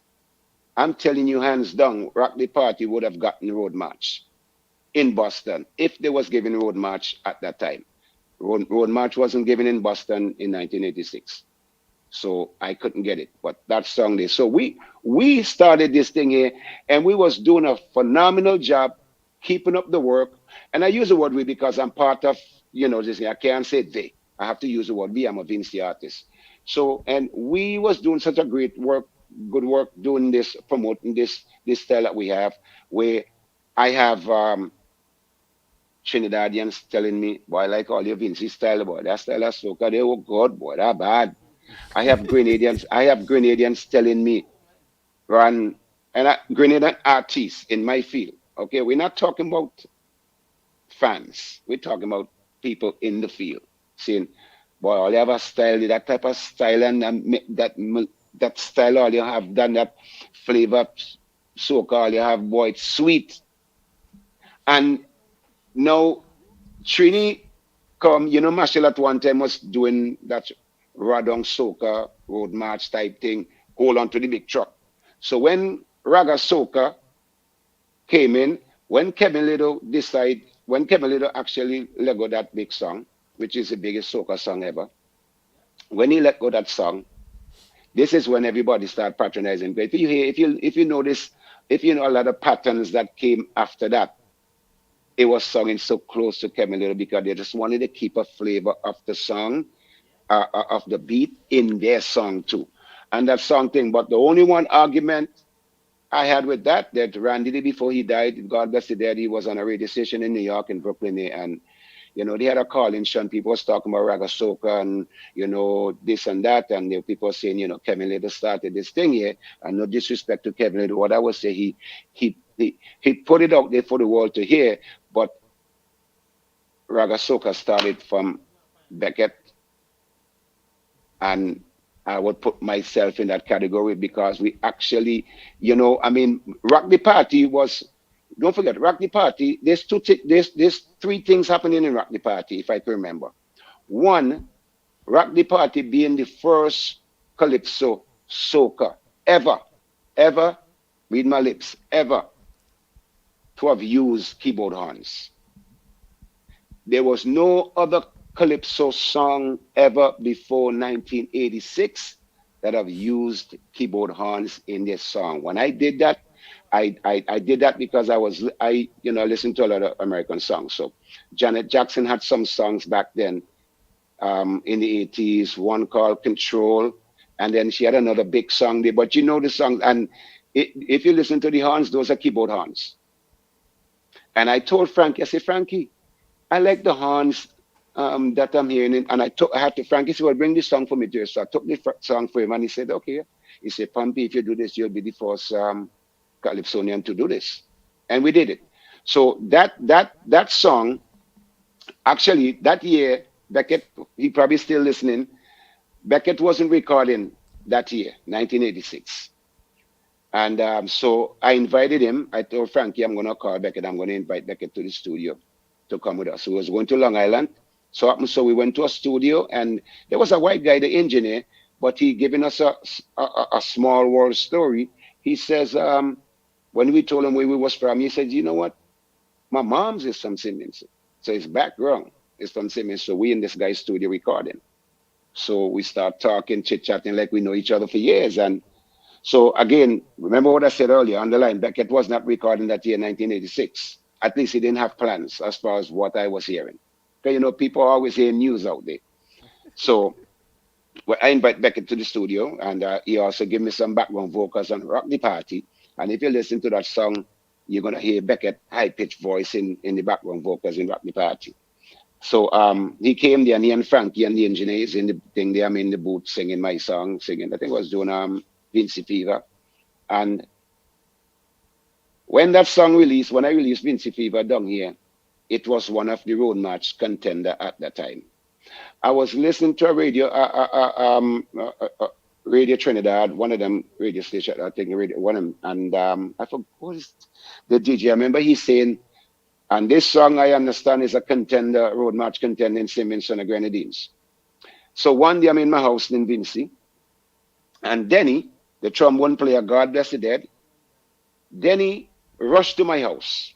[SPEAKER 1] I'm telling you hands down, Rock the Party would have gotten road march in Boston if there was given road march at that time. Road march wasn't given in Boston in 1986. So I couldn't get it. But that song there. So we started this thing here, and we was doing a phenomenal job keeping up the work. And I use the word we because I'm part of, this thing. I can't say they. I have to use the word we. I'm a Vincy artist. So and we was doing such a great work, good work doing this, promoting this style that we have, where I have Trinidadians telling me, boy, I like all your Vincy style, boy. That style of soca, they were good, boy. That bad. I have Grenadians telling me, run, and Grenadian artists in my field. Okay, we're not talking about fans. We're talking about people in the field saying, boy, all you have a style, that type of style, and that style, all you have done that flavor, soca, all you have, boy, it's sweet. And now Trini come, Marshall at one time was doing that Radong Soca road march type thing, hold on to the big truck. So when Raga Soca came in, when Kevin Little actually let go that big song, which is the biggest soca song ever, when he let go that song, this is when everybody started patronizing. But if you notice, if you know a lot of patterns that came after that, it was sung in so close to Kevin Little because they just wanted to keep a flavor of the song, of the beat in their song too. And that song thing. But the only one argument I had with that Randy did before he died, God bless the dead, he was on a radio station in New York, in Brooklyn, and they had a call in Sean. People was talking about Raga Soca and this and that, and people were saying, Kevin Little started this thing here, and no disrespect to Kevin Little. What I would say, he put it out there for the world to hear, but Raga Soca started from Beckett, and I would put myself in that category because we actually, Rock the Party was. Don't forget, Rock the Party. There's three things happening in Rock the Party, if I can remember. One, Rock the Party being the first calypso soca ever, read my lips, ever to have used keyboard horns. There was no other calypso song ever before 1986 that have used keyboard horns in their song. When I did that, I did that because I listened to a lot of American songs. So Janet Jackson had some songs back then, in the 80s, one called Control, and then she had another big song there. But the song, and if you listen to the horns, those are keyboard horns. And I told Frankie, I said, Frankie, I like the horns that I'm hearing. And I had to Frankie said, well, bring this song for me, dear. So I took the song for him, and he said, okay. He said, Pompey, if you do this, you'll be the first Calypsonian to do this. And we did it. So that song, actually, that year, Beckett, he probably still listening. Beckett wasn't recording that year, 1986. And so I invited him. I told Frankie, I'm going to call Beckett. I'm going to invite Beckett to the studio to come with us. He was going to Long Island. So we went to a studio, and there was a white guy, the engineer, but he giving us a small world story. He says, when we told him where we was from, he said, you know what? My mom's is from Simmons. So his background is from Simmons. So we in this guy's studio recording. So we start talking, chit-chatting like we know each other for years. And so again, remember what I said earlier on the line, Beckett was not recording that year, 1986. At least he didn't have plans as far as what I was hearing. Because, people always hear news out there. So I invite Beckett to the studio, and he also gave me some background vocals on Rock the Party. And if you listen to that song, you're going to hear Beckett high-pitched voice in the background vocals in Rock the Party. So he came there, and he and Frankie and the engineers in the thing there, I'm in the booth singing my song, I think I was doing Vincy Fever. And when that song released, when I released Vincy Fever down here, it was one of the road match contender at that time. I was listening to a Radio Trinidad, one of them radio stations, I think, one of them, and I forgot what is the DJ. I remember he's saying, And this song, I understand, is a contender, road march contender in Simmons and the Grenadines. So one day I'm in my house in Vincy, and Denny, the trombone player, God bless the dead, Denny rushed to my house.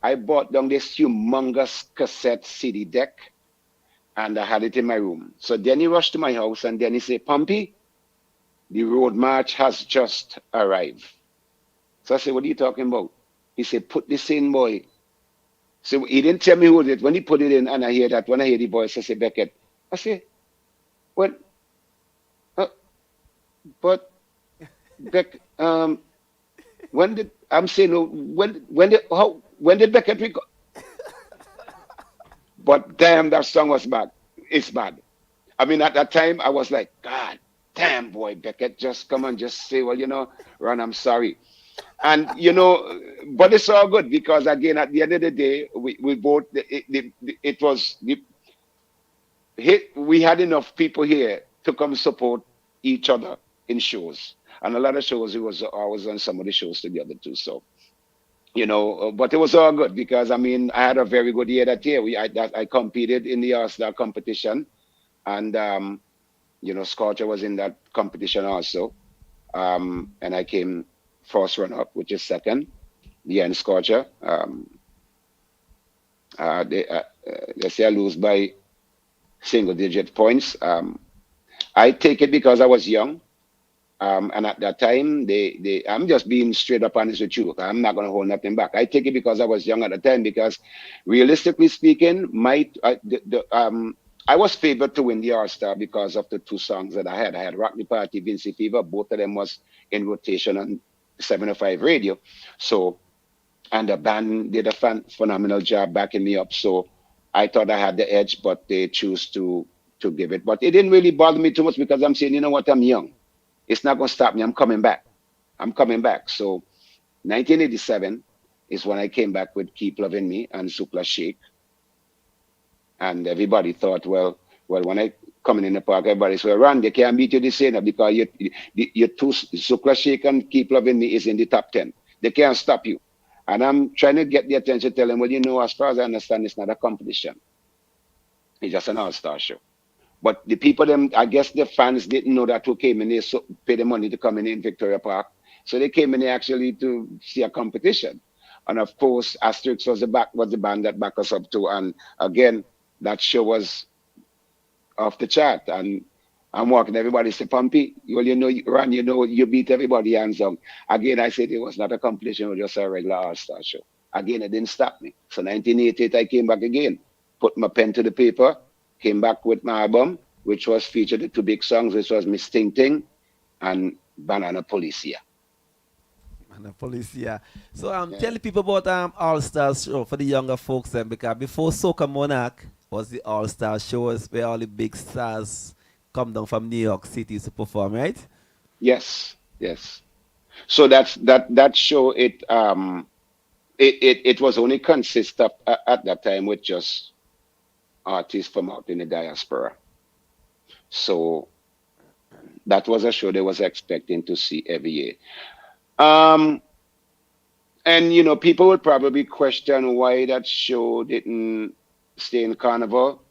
[SPEAKER 1] I bought down this humongous cassette CD deck and I had it in my room. So Denny rushed to my house and Denny said, Pompey, the road march has just arrived. So I said, what are you talking about? He said, put this in, boy. So he didn't tell me who did it. When he put it in and I hear that, when I hear the voice, I said, Beckett. I said, what? Uh, but Beck, when did, I'm saying, no, when did Beckett record? But damn, that song was bad. It's bad. I mean, at that time, I was like, God damn, boy, Beckett, just come and just say, well, Ron, I'm sorry. And, but it's all good because, again, at the end of the day, we both, it was, we had enough people here to come support each other in shows. And a lot of shows, I was on some of the shows together too. So, but it was all good because, I mean, I had a very good year that year. I competed in the All-Star competition. And, Scorcher was in that competition also. And I came first run-up, which is second. Dyon Scorcher. They say I lose by single-digit points. I take it because I was young. And at that time, I'm just being straight up honest with you. I'm not going to hold nothing back. I take it because I was young at the time. Because realistically speaking, I was favored to win the All Star because of the two songs that I had. I had Rock the Party, Vincy Fever. Both of them was in rotation on 705 radio. So, and the band did a phenomenal job backing me up. So I thought I had the edge, but they choose to give it. But it didn't really bother me too much because I'm saying, you know what, I'm young. It's not going to stop me. I'm coming back. I'm coming back. So 1987 is when I came back with Keep Loving Me and Supla Shake. And everybody thought, well, when I coming in the park, everybody said, Ron, they can't beat you this year because your two Supla Shake and Keep Loving Me is in the top 10. They can't stop you. And I'm trying to get the attention, tell them, well, as far as I understand, it's not a competition. It's just an all-star show. But the people, I guess the fans didn't know that who came in there, so pay the money to come in Victoria Park. So they came in there actually to see a competition. And of course, Asterix was the band that backed us up too. And again, that show was off the chart. And I'm walking, everybody say, Pompey, well, Ron, you beat everybody hands down. Again, I said it was not a competition, it was just a regular all-star show. Again, it didn't stop me. So 1988, I came back again, put my pen to the paper, came back with my album, which was featured the two big songs, which was Miss Ting Ting and Banana Policia.
[SPEAKER 2] Banana Policia. So
[SPEAKER 1] Yeah.
[SPEAKER 2] tell the people about All Stars show for the younger folks then, because before Soca Monarch was the All Star shows where all the big stars come down from New York City to perform, right?
[SPEAKER 1] Yes, yes. So that show. It was only consist of at that time with just artists from out in the diaspora. So that was a show they was expecting to see every year. Um, and people would probably question why that show didn't stay in Carnival.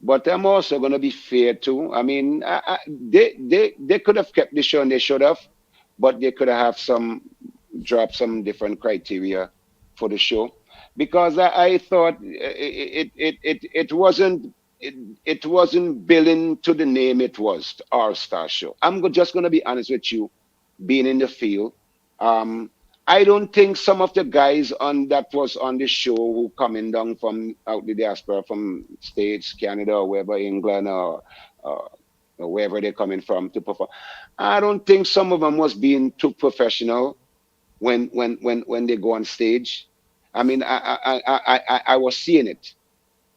[SPEAKER 1] But I'm also going to be fair too. I mean, they could have kept the show and they should have, but they could have dropped some different criteria for the show because I thought it wasn't billing to the name it was, the All Star Show. Just going to be honest with you, being in the field. Um, I don't think some of the guys on that was on the show who coming down from out the diaspora from States, Canada, or wherever, England, uh, or wherever they're coming from to perform. I don't think some of them was being too professional when they go on stage. I mean, I was seeing it,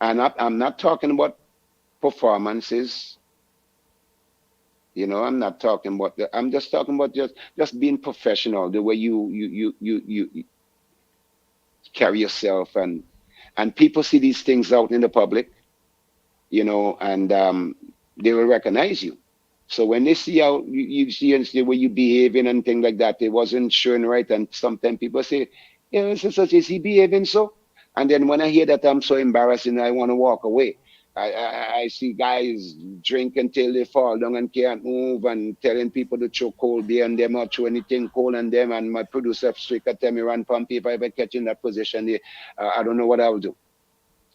[SPEAKER 1] and I'm not talking about performances. I'm not talking about I'm just talking about just being professional, the way you carry yourself, and people see these things out in the public, and they will recognize you. So when they see how you see and see the way you behaving and things like that, it wasn't showing right. And sometimes people say, yeah, is he behaving so? And then when I hear that, I'm so embarrassed and I want to walk away. I see guys drink until they fall down and can't move and telling people to throw cold beer on them or throw anything cold on them. And my producer strict tell me, run Pompey, if I ever catch you in that position, I don't know what I'll do.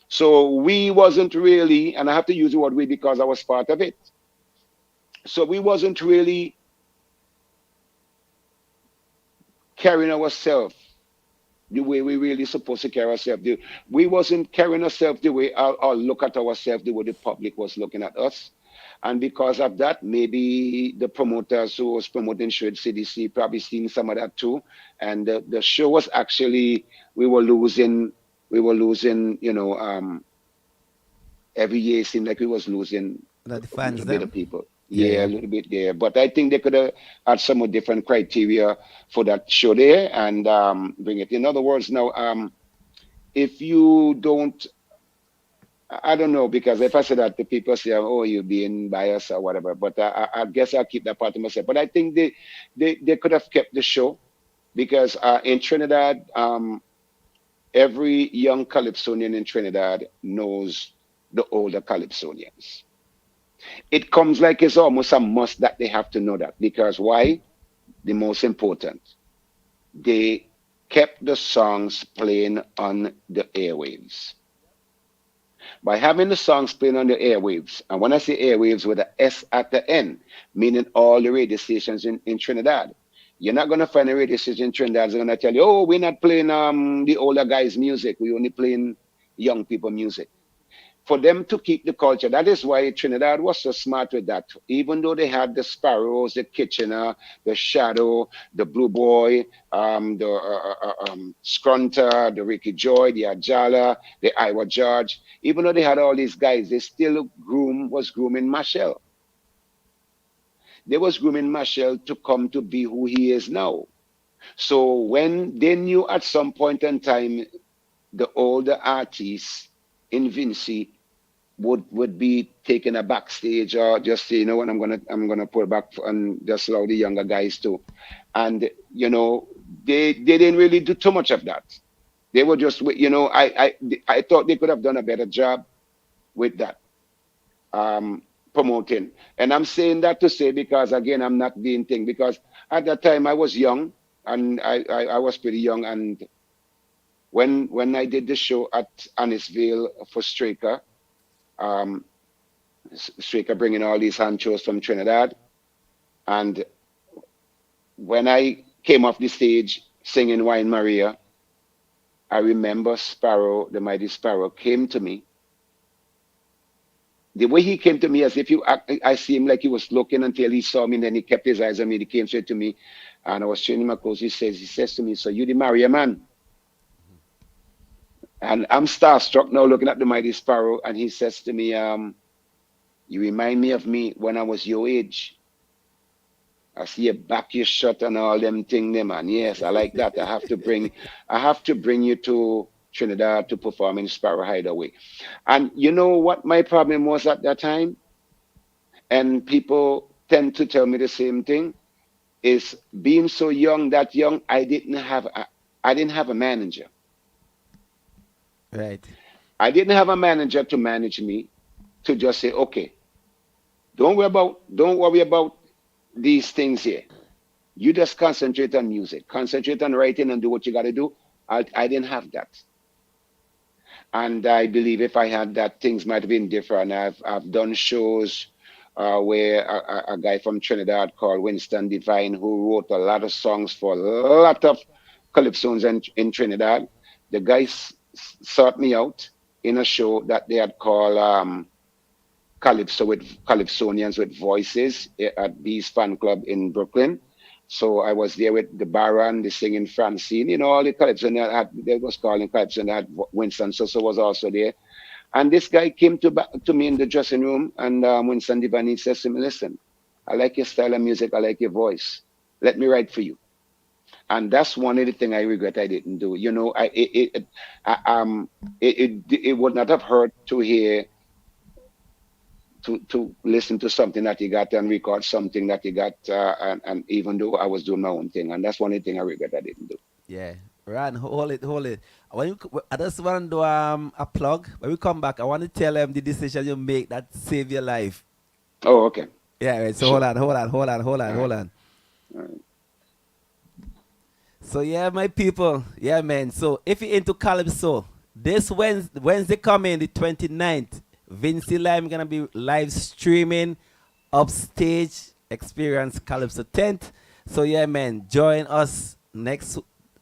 [SPEAKER 1] So we wasn't really, and I have to use the word we because I was part of it. So we wasn't really carrying ourselves the way we really supposed to carry ourselves. We wasn't carrying ourselves the way or look at ourselves the way the public was looking at us. And because of that, maybe the promoters who was promoting show at CDC probably seen some of that too. And the show was actually we were losing, every year it seemed like we was losing
[SPEAKER 2] That the
[SPEAKER 1] a
[SPEAKER 2] fans
[SPEAKER 1] little bit of
[SPEAKER 2] them.
[SPEAKER 1] people.
[SPEAKER 2] Yeah,
[SPEAKER 1] Yeah, a
[SPEAKER 2] yeah.
[SPEAKER 1] little bit there. But I think they could have had some more different criteria for that show there and bring it. In other words, now, if you don't, I don't know, because if I say that, the people say, oh, you're being biased or whatever. But I guess I'll keep that part to myself. But I think they could have kept the show because in Trinidad, every young Calypsonian in Trinidad knows the older Calypsonians. It comes like it's almost a must that they have to know that because why? The most important, they kept the songs playing on the airwaves. By having the songs playing on the airwaves, and when I say airwaves with a S at the end, meaning all the radio stations in Trinidad, you're not going to find a radio station in Trinidad that's going to tell you, oh, we're not playing the older guys' music, we're only playing young people music for them to keep the culture. That is why Trinidad was so smart with that. Even though they had the Sparrows, the Kitchener, the Shadow, the Blue Boy, the Scrunter, the Ricky Joy, the Ajala, the Iowa George, even though they had all these guys, they still was grooming Marshall. They was grooming Marshall to come to be who he is now. So when they knew at some point in time the older artists in Vincy would be taking a backstage or just say, you know what, I'm gonna pull back and just allow the younger guys to. And they didn't really do too much of that. They were just I thought they could have done a better job with that um promoting. And I'm saying that to say because again I'm not being thing because at that time I was young and I was pretty young and when I did the show at Annisville for Straker, um, Straker bringing all these hanchos from Trinidad. And when I came off the stage singing Wine Maria, I remember Sparrow, the mighty Sparrow, came to me. The way he came to me, as if I see him like he was looking until he saw me, and then he kept his eyes on me. He came straight to me, and I was showing him my clothes. He says to me, "So you the Maria man?" And I'm starstruck now, looking at the mighty Sparrow, and he says to me, "You remind me of me when I was your age." I see a back you shut and all them thing them and yes, I like that. I have to bring you to Trinidad to perform in Sparrow Hideaway. And you know what my problem was at that time? And people tend to tell me the same thing, is being so young, that young, I didn't have a manager.
[SPEAKER 2] Right.
[SPEAKER 1] I didn't have a manager to manage me to just say, okay, don't worry about these things here. You just concentrate on music, concentrate on writing and do what you got to do. I didn't have that. And I believe if I had that, things might have been different. I've done shows where a guy from Trinidad called Winston Divine, who wrote a lot of songs for a lot of calypsos in Trinidad. The guy sought me out in a show that they had called Calypsonians with Voices at Bees Fan Club in Brooklyn. So I was there with the Baron, the singing Francine, all the Calypso, and they was calling Calypso, and they had Winston Soso was also there. And this guy came to me in the dressing room, and Winston Divani says to me, listen, I like your style of music, I like your voice. Let me write for you. And that's one of the things I regret I didn't do. It would not have hurt to hear to listen to something that you got and record something that you got, and even though I was doing my own thing, and that's one of the things I regret I didn't do.
[SPEAKER 2] Yeah. Ran, hold it, hold it. I just want to do a plug. When we come back, I want to tell them the decision you make that save your life.
[SPEAKER 1] Oh, okay.
[SPEAKER 2] Yeah, right. So
[SPEAKER 1] Sure. All
[SPEAKER 2] hold
[SPEAKER 1] right.
[SPEAKER 2] on.
[SPEAKER 1] All right.
[SPEAKER 2] So yeah, my people. Yeah, man. So if you're into Calypso, this Wednesday coming, the 29th, Vincy Lime gonna be live streaming upstage experience Calypso tent. So yeah, man, join us next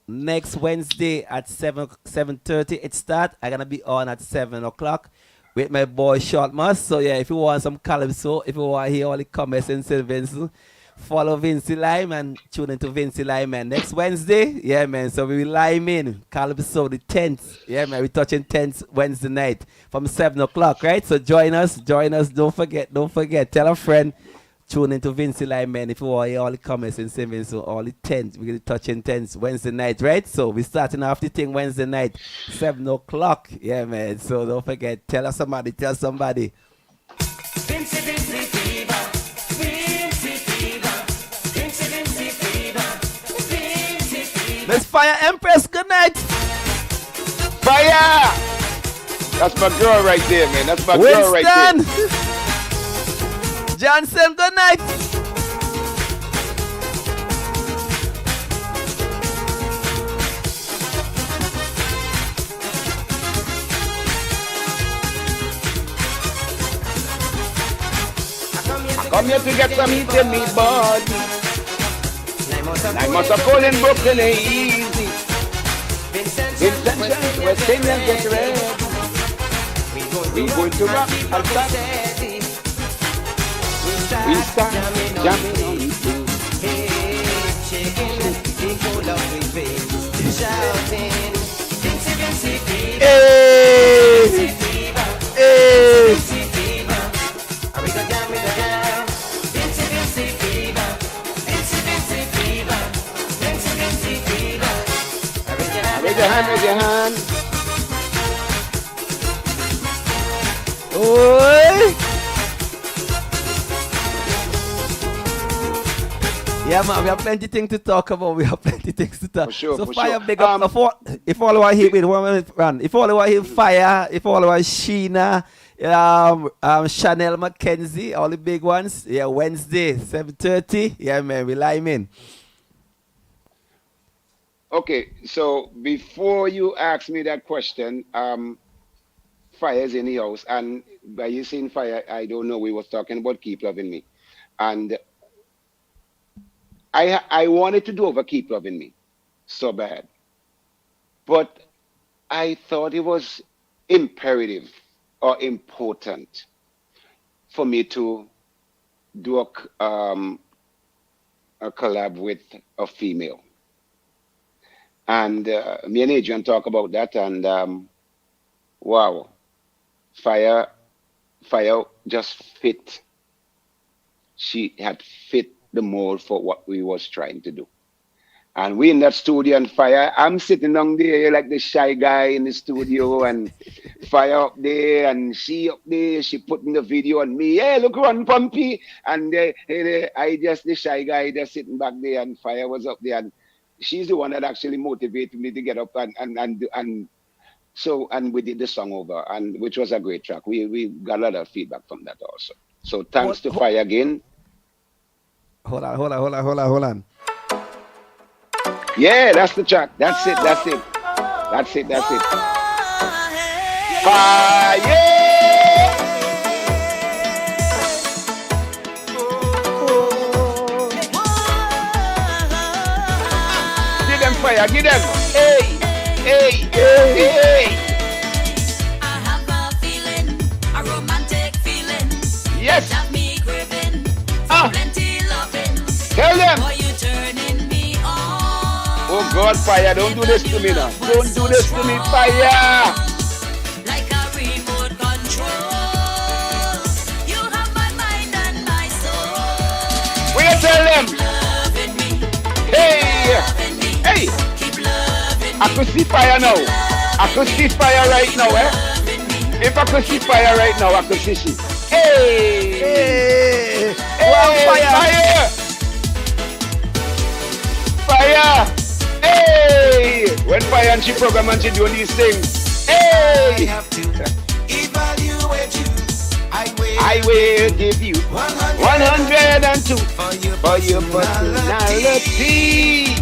[SPEAKER 2] Wednesday at 7:30. It start. I'm gonna be on at 7 o'clock with my boy Short Moss. So yeah, if you want some Calypso, if you want to hear all the comments and Vincent, follow Vincy Lime and tune into Vincy Lime, man. Next Wednesday, yeah, man. So we will lime in Calypso the 10th. Yeah, man. We touching 10th Wednesday night from 7 o'clock, right? So join us, join us. Don't forget. Tell a friend. Tune into Vincy Lime, man. If you want to hear all the comments and savings, so all the 10th, we're going to touch in 10th Wednesday night, right? So we're starting off the thing Wednesday night, 7 o'clock. Yeah, man. So don't forget. Tell somebody.
[SPEAKER 3] Vincy, Vincy fever. Vincy fever. Vincy, Vincy fever. Vincy fever.
[SPEAKER 2] Let's fire Empress. Good night.
[SPEAKER 1] Fire! That's my girl right there, man. That's my girl right there.
[SPEAKER 2] Winston. Johnson, good night.
[SPEAKER 1] Come here to get some heat in me body. 9 months of cold and broken ain't easy. Vincent, we're singing and get ready. We going to rock and start. We start jamming on the beat.
[SPEAKER 3] Hey, shaking, be full of the face, shouting, Vincy, Vincy fever.
[SPEAKER 2] Hey.
[SPEAKER 3] Vincy fever.
[SPEAKER 2] Hey.
[SPEAKER 3] Vincy fever. Are we gonna jam with the jam? Vincy, Vincy fever. Vincy, Vincy fever. Vincy, Vincy fever. Are we gonna jam with
[SPEAKER 1] Raise
[SPEAKER 3] the
[SPEAKER 1] your hand, raise your hand.
[SPEAKER 2] Oi. Yeah, man, we have plenty things to talk about.
[SPEAKER 1] For sure,
[SPEAKER 2] So
[SPEAKER 1] for
[SPEAKER 2] fire
[SPEAKER 1] sure.
[SPEAKER 2] big up. If all want hit with 1 minute run. If all want hit fire. If all want Sheena, Chanel Mackenzie, all the big ones. Yeah, Wednesday 7:30. Yeah, man, we lime in.
[SPEAKER 1] Okay, so before you ask me that question, fire's in the house, and by you saying fire, I don't know. We was talking about keep loving me, and I wanted to do over keep loving me so bad, but I thought it was imperative or important for me to do a collab with a female, and me and Adrian talk about that, and wow, fire, fire just fit. She had fit the mold for what we was trying to do. And we in that studio and fire, I'm sitting down there like the shy guy in the studio and fire up there and she up there, she putting the video on me. Hey, look run Pompey. And I just the shy guy just sitting back there and fire was up there. And she's the one that actually motivated me to get up and we did the song over and which was a great track. We got a lot of feedback from that also. So thanks to Fire again.
[SPEAKER 2] Hold on.
[SPEAKER 1] Yeah, that's the track. That's it. Fire! Give them fire, give them. Hey.
[SPEAKER 3] I have a feeling, a romantic feeling.
[SPEAKER 1] Yes.
[SPEAKER 3] Got me craving for
[SPEAKER 1] Ah.
[SPEAKER 3] plenty loving.
[SPEAKER 1] Tell them.
[SPEAKER 3] Boy, you turning me on.
[SPEAKER 1] Oh God, fire, don't do this to me now. Don't do this to me, fire.
[SPEAKER 3] Like a remote control. You have my mind and my soul.
[SPEAKER 1] Will you tell them?
[SPEAKER 3] Loving me.
[SPEAKER 1] Hey.
[SPEAKER 3] Loving me.
[SPEAKER 1] Hey.
[SPEAKER 3] Keep loving me.
[SPEAKER 1] I could see fire now. I could see fire right now, eh?
[SPEAKER 3] Loving me.
[SPEAKER 1] If I could see fire right now, I could see she. Hey.
[SPEAKER 2] Wow,
[SPEAKER 1] Fire. Hey. When fire and she program and she doing these things.
[SPEAKER 3] I
[SPEAKER 1] Hey!
[SPEAKER 3] have to evaluate you. I
[SPEAKER 1] I
[SPEAKER 3] will
[SPEAKER 1] will give you 102
[SPEAKER 3] for your
[SPEAKER 1] for your
[SPEAKER 3] personality
[SPEAKER 1] personality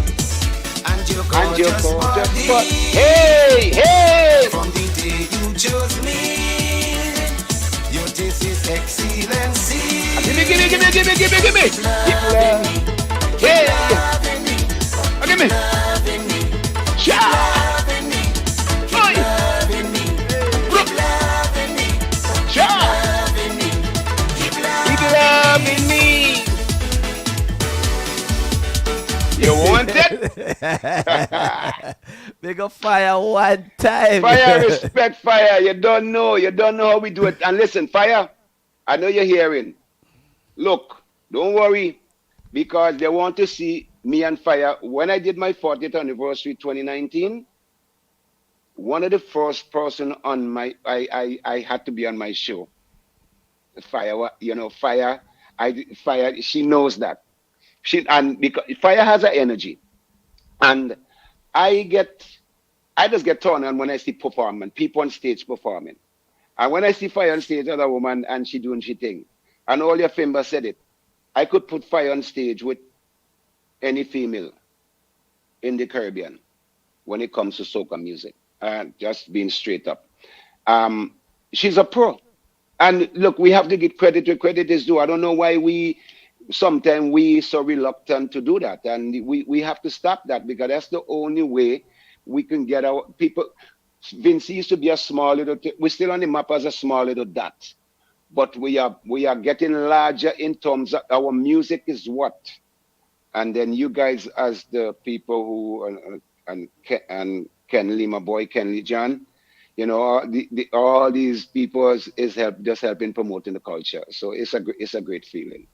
[SPEAKER 3] and your
[SPEAKER 1] and your
[SPEAKER 3] gorgeous
[SPEAKER 1] gorgeous body.
[SPEAKER 3] body.
[SPEAKER 1] Hey, hey!
[SPEAKER 3] From the day you chose me, your taste is excellency.
[SPEAKER 1] Give me, give me, give me, give me, give me, give me. Keep
[SPEAKER 3] Loving
[SPEAKER 1] love.
[SPEAKER 3] me,
[SPEAKER 1] Hey,
[SPEAKER 3] loving me,
[SPEAKER 1] give me.
[SPEAKER 3] loving me,
[SPEAKER 1] Cha!
[SPEAKER 3] loving me,
[SPEAKER 1] Oi!
[SPEAKER 3] loving me,
[SPEAKER 1] Brook!
[SPEAKER 3] loving me,
[SPEAKER 1] Cha!
[SPEAKER 3] loving me, keep
[SPEAKER 1] Keep
[SPEAKER 3] loving
[SPEAKER 1] loving me. You want it?
[SPEAKER 2] Make a fire one time.
[SPEAKER 1] Fire, respect fire. You don't know. You don't know how we do it. And listen, fire, I know you're hearing. Look, don't worry, because they want to see me and fire. When I did my 40th anniversary 2019, one of the first person on my I had to be on my show. Fire, fire. Fire. She knows that. And because fire has an energy, and I get I just get torn on when I see performing people on stage performing. And when I see fire on stage, other woman and she doing she thing. And all your Fimba said it. I could put fire on stage with any female in the Caribbean when it comes to soca music. Just being straight up. Um, she's a pro. And look, we have to give credit where credit is due. I don't know why sometimes we so reluctant to do that. And we have to stop that, because that's the only way we can get our people. Vincy used to be a small little, we're still on the map as a small little dot, but we are getting larger in terms of our music is what. And then you guys as the people who, and Ken Lee, my boy Ken Lee John, all these people is just helping promoting the culture. So it's a great feeling.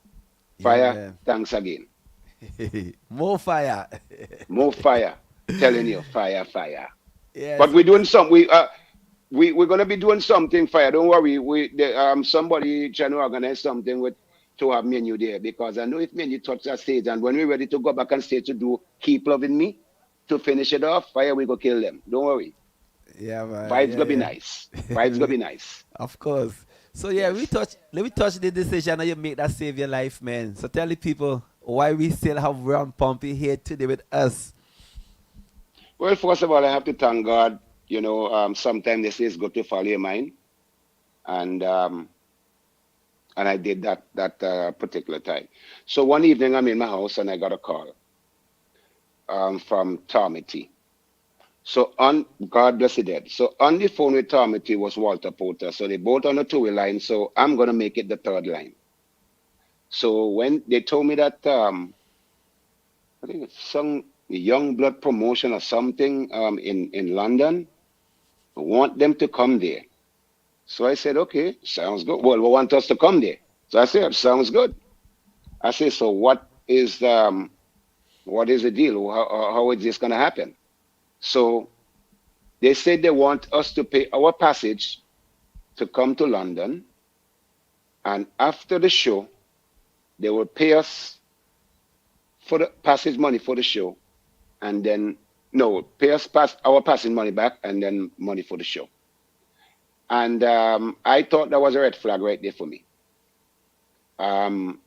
[SPEAKER 2] Yeah,
[SPEAKER 1] Fire,
[SPEAKER 2] man.
[SPEAKER 1] thanks again.
[SPEAKER 2] More fire.
[SPEAKER 1] More fire. Telling you, fire, fire.
[SPEAKER 2] Yeah,
[SPEAKER 1] But
[SPEAKER 2] so
[SPEAKER 1] we're doing some. We're gonna be doing something, fire. Don't worry. Somebody trying to organize something with to have me and you there, because I know if me and you touch that stage, and when we're ready to go back on stage to do Keep Loving Me to finish it off, fire, we go kill them. Don't worry.
[SPEAKER 2] yeah, man.
[SPEAKER 1] Vibes gonna be
[SPEAKER 2] Yeah,
[SPEAKER 1] nice. Vibes gonna
[SPEAKER 2] yeah.
[SPEAKER 1] be nice.
[SPEAKER 2] Of course. So yeah,
[SPEAKER 1] Yes.
[SPEAKER 2] let me touch the decision that you make that save your life, man. So tell the people why we still have Ron Pompey here today with us.
[SPEAKER 1] Well, first of all, I have to thank God. Sometimes they say it's good to follow your mind, and I did that particular time. So one evening, I'm in my house and I got a call from Tommy T. So on God bless the dead. So on the phone with Tommy T was Walter Porter. So they both on a two-way line. So I'm gonna make it the third line. So when they told me that I think it's some young blood promotion or something in London, I want them to come there. So I said, okay, sounds good. Well, we want us to come there. So I said, sounds good. I said, so what is the deal? How is this gonna happen? So they said they want us to pay our passage to come to London, and after the show, they will pay us for the passage money for the show, and then no, pay us our passage money back, and then money for the show. And I thought that was a red flag right there for me. Um,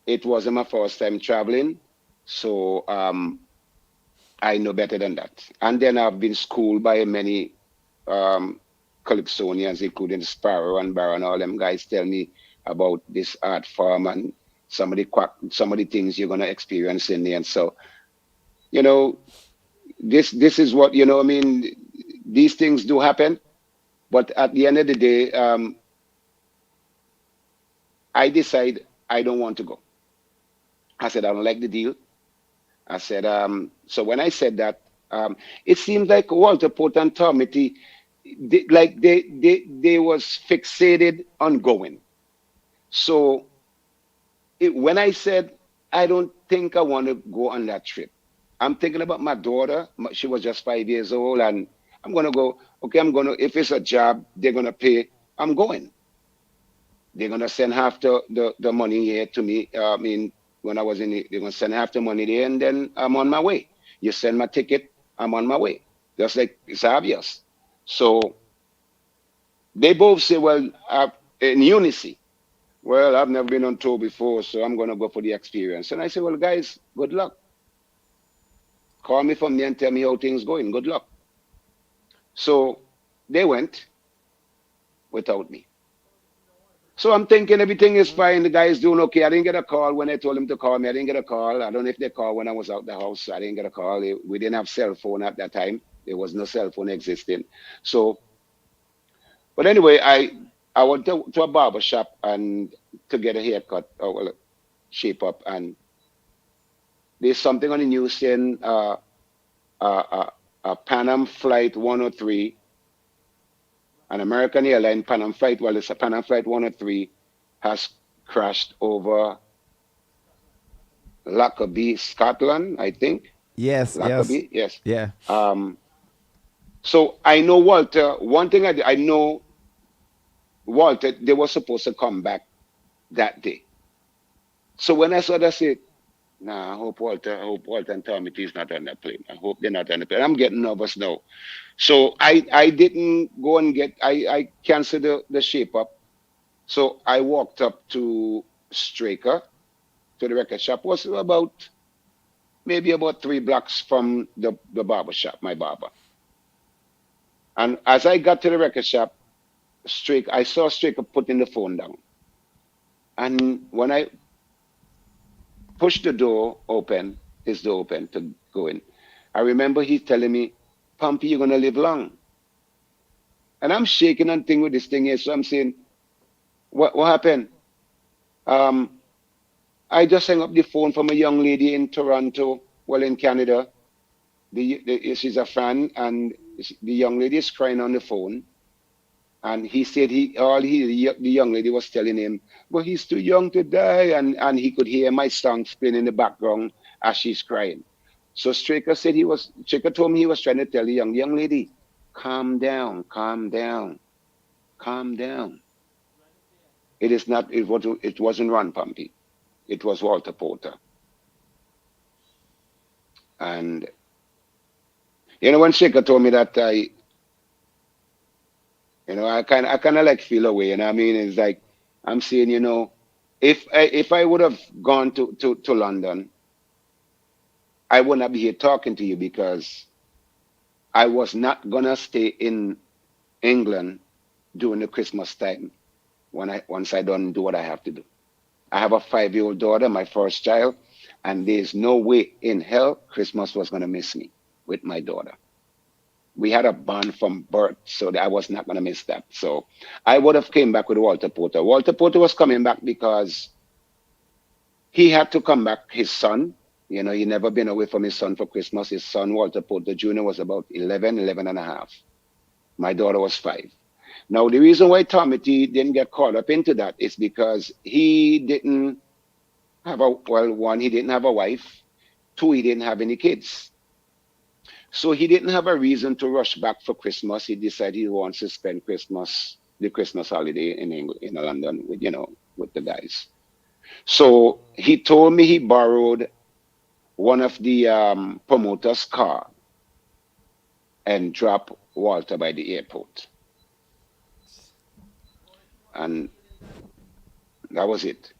[SPEAKER 1] it wasn't my first time traveling, so I know better than that. And then I've been schooled by many um, Calypsonians, including Sparrow and Barron, all them guys tell me about this art form and some of the things you're gonna experience in there. And so, you know, this is what I mean. These things do happen, but at the end of the day, I decide I don't want to go. I said I don't like the deal. I said, so when I said that, it seems like Walter Port and Tommy T, they was fixated on going. So when I said I don't think I want to go on that trip, I'm thinking about my daughter. She was just 5 years old, and I'm gonna go. Okay, I'm gonna. If it's a job, they're gonna pay. I'm going. They're gonna send half the money here to me. I mean, when I was they're gonna send half the money there, and then I'm on my way. You send my ticket, I'm on my way. Just like it's obvious. So they both say, well, in unison, well, I've never been on tour before, so I'm going to go for the experience. And I say, well, guys, good luck. Call me from there and tell me how things going. Good luck. So they went without me. So I'm thinking everything is fine. The guy is doing okay. I didn't get a call when I told him to call me. I didn't get a call. I don't know if they called when I was out the house. I didn't get a call. We didn't have cell phone at that time. There was no cell phone existing. So, but anyway, I went to a barber shop and to get a haircut or well, shape up. And there's something on the news saying a Pan Am flight 103, an American airline Pan Am flight. Well, it's a Pan Am flight 103 has crashed over Lockerbie, Scotland, I think.
[SPEAKER 2] Yes, yes,
[SPEAKER 1] Lockerbie, yes.
[SPEAKER 2] yeah.
[SPEAKER 1] Um, so I know Walter. One thing I know, Walter, they were supposed to come back that day. So when I saw that, I said, nah, I hope Walter and Tommy T is not on the plane. I hope they're not on the plane. I'm getting nervous now. So I didn't go and I canceled the shape up. So I walked up to Straker, to the record shop. It was about maybe about 3 blocks from the barber shop, my barber. And as I got to the record shop, I saw Straker putting the phone down. And when I pushed the door open, his door open to go in, I remember he telling me, Pompey, you're gonna live long. And I'm shaking and thing with this thing here. So I'm saying, what happened? Um, I just hung up the phone from a young lady in Toronto, well in Canada. She's a fan, and the young lady is crying on the phone. And he said the young lady was telling him, well, he's too young to die, and he could hear my song playing in the background as she's crying. So Straker told me he was trying to tell the young lady, calm down, calm down, calm down. It wasn't Ron Pompey. It was Walter Porter. And when Straker told me that, I kind of like feel away. I mean, it's like I'm saying, if I would have gone to London, I would not be here talking to you because I was not gonna stay in England during the Christmas time once I done do what I have to do. I have a 5-year-old daughter, my first child, and there's no way in hell Christmas was gonna miss me with my daughter. We had a bond from birth, so that I was not gonna miss that. So I would have came back with Walter Porter. Walter Porter was coming back because he had to come back. His son, he never been away from his son for Christmas. His son, Walter Porter Jr., was about 11 and a half. My daughter was 5. Now, the reason why Tommy T didn't get caught up into that is because he didn't one, he didn't have a wife. 2, he didn't have any kids. So he didn't have a reason to rush back for Christmas. He decided he wants to spend the Christmas holiday in England, in London, with the guys. So he told me he borrowed one of the promoters' car and dropped Walter by the airport, and that was it.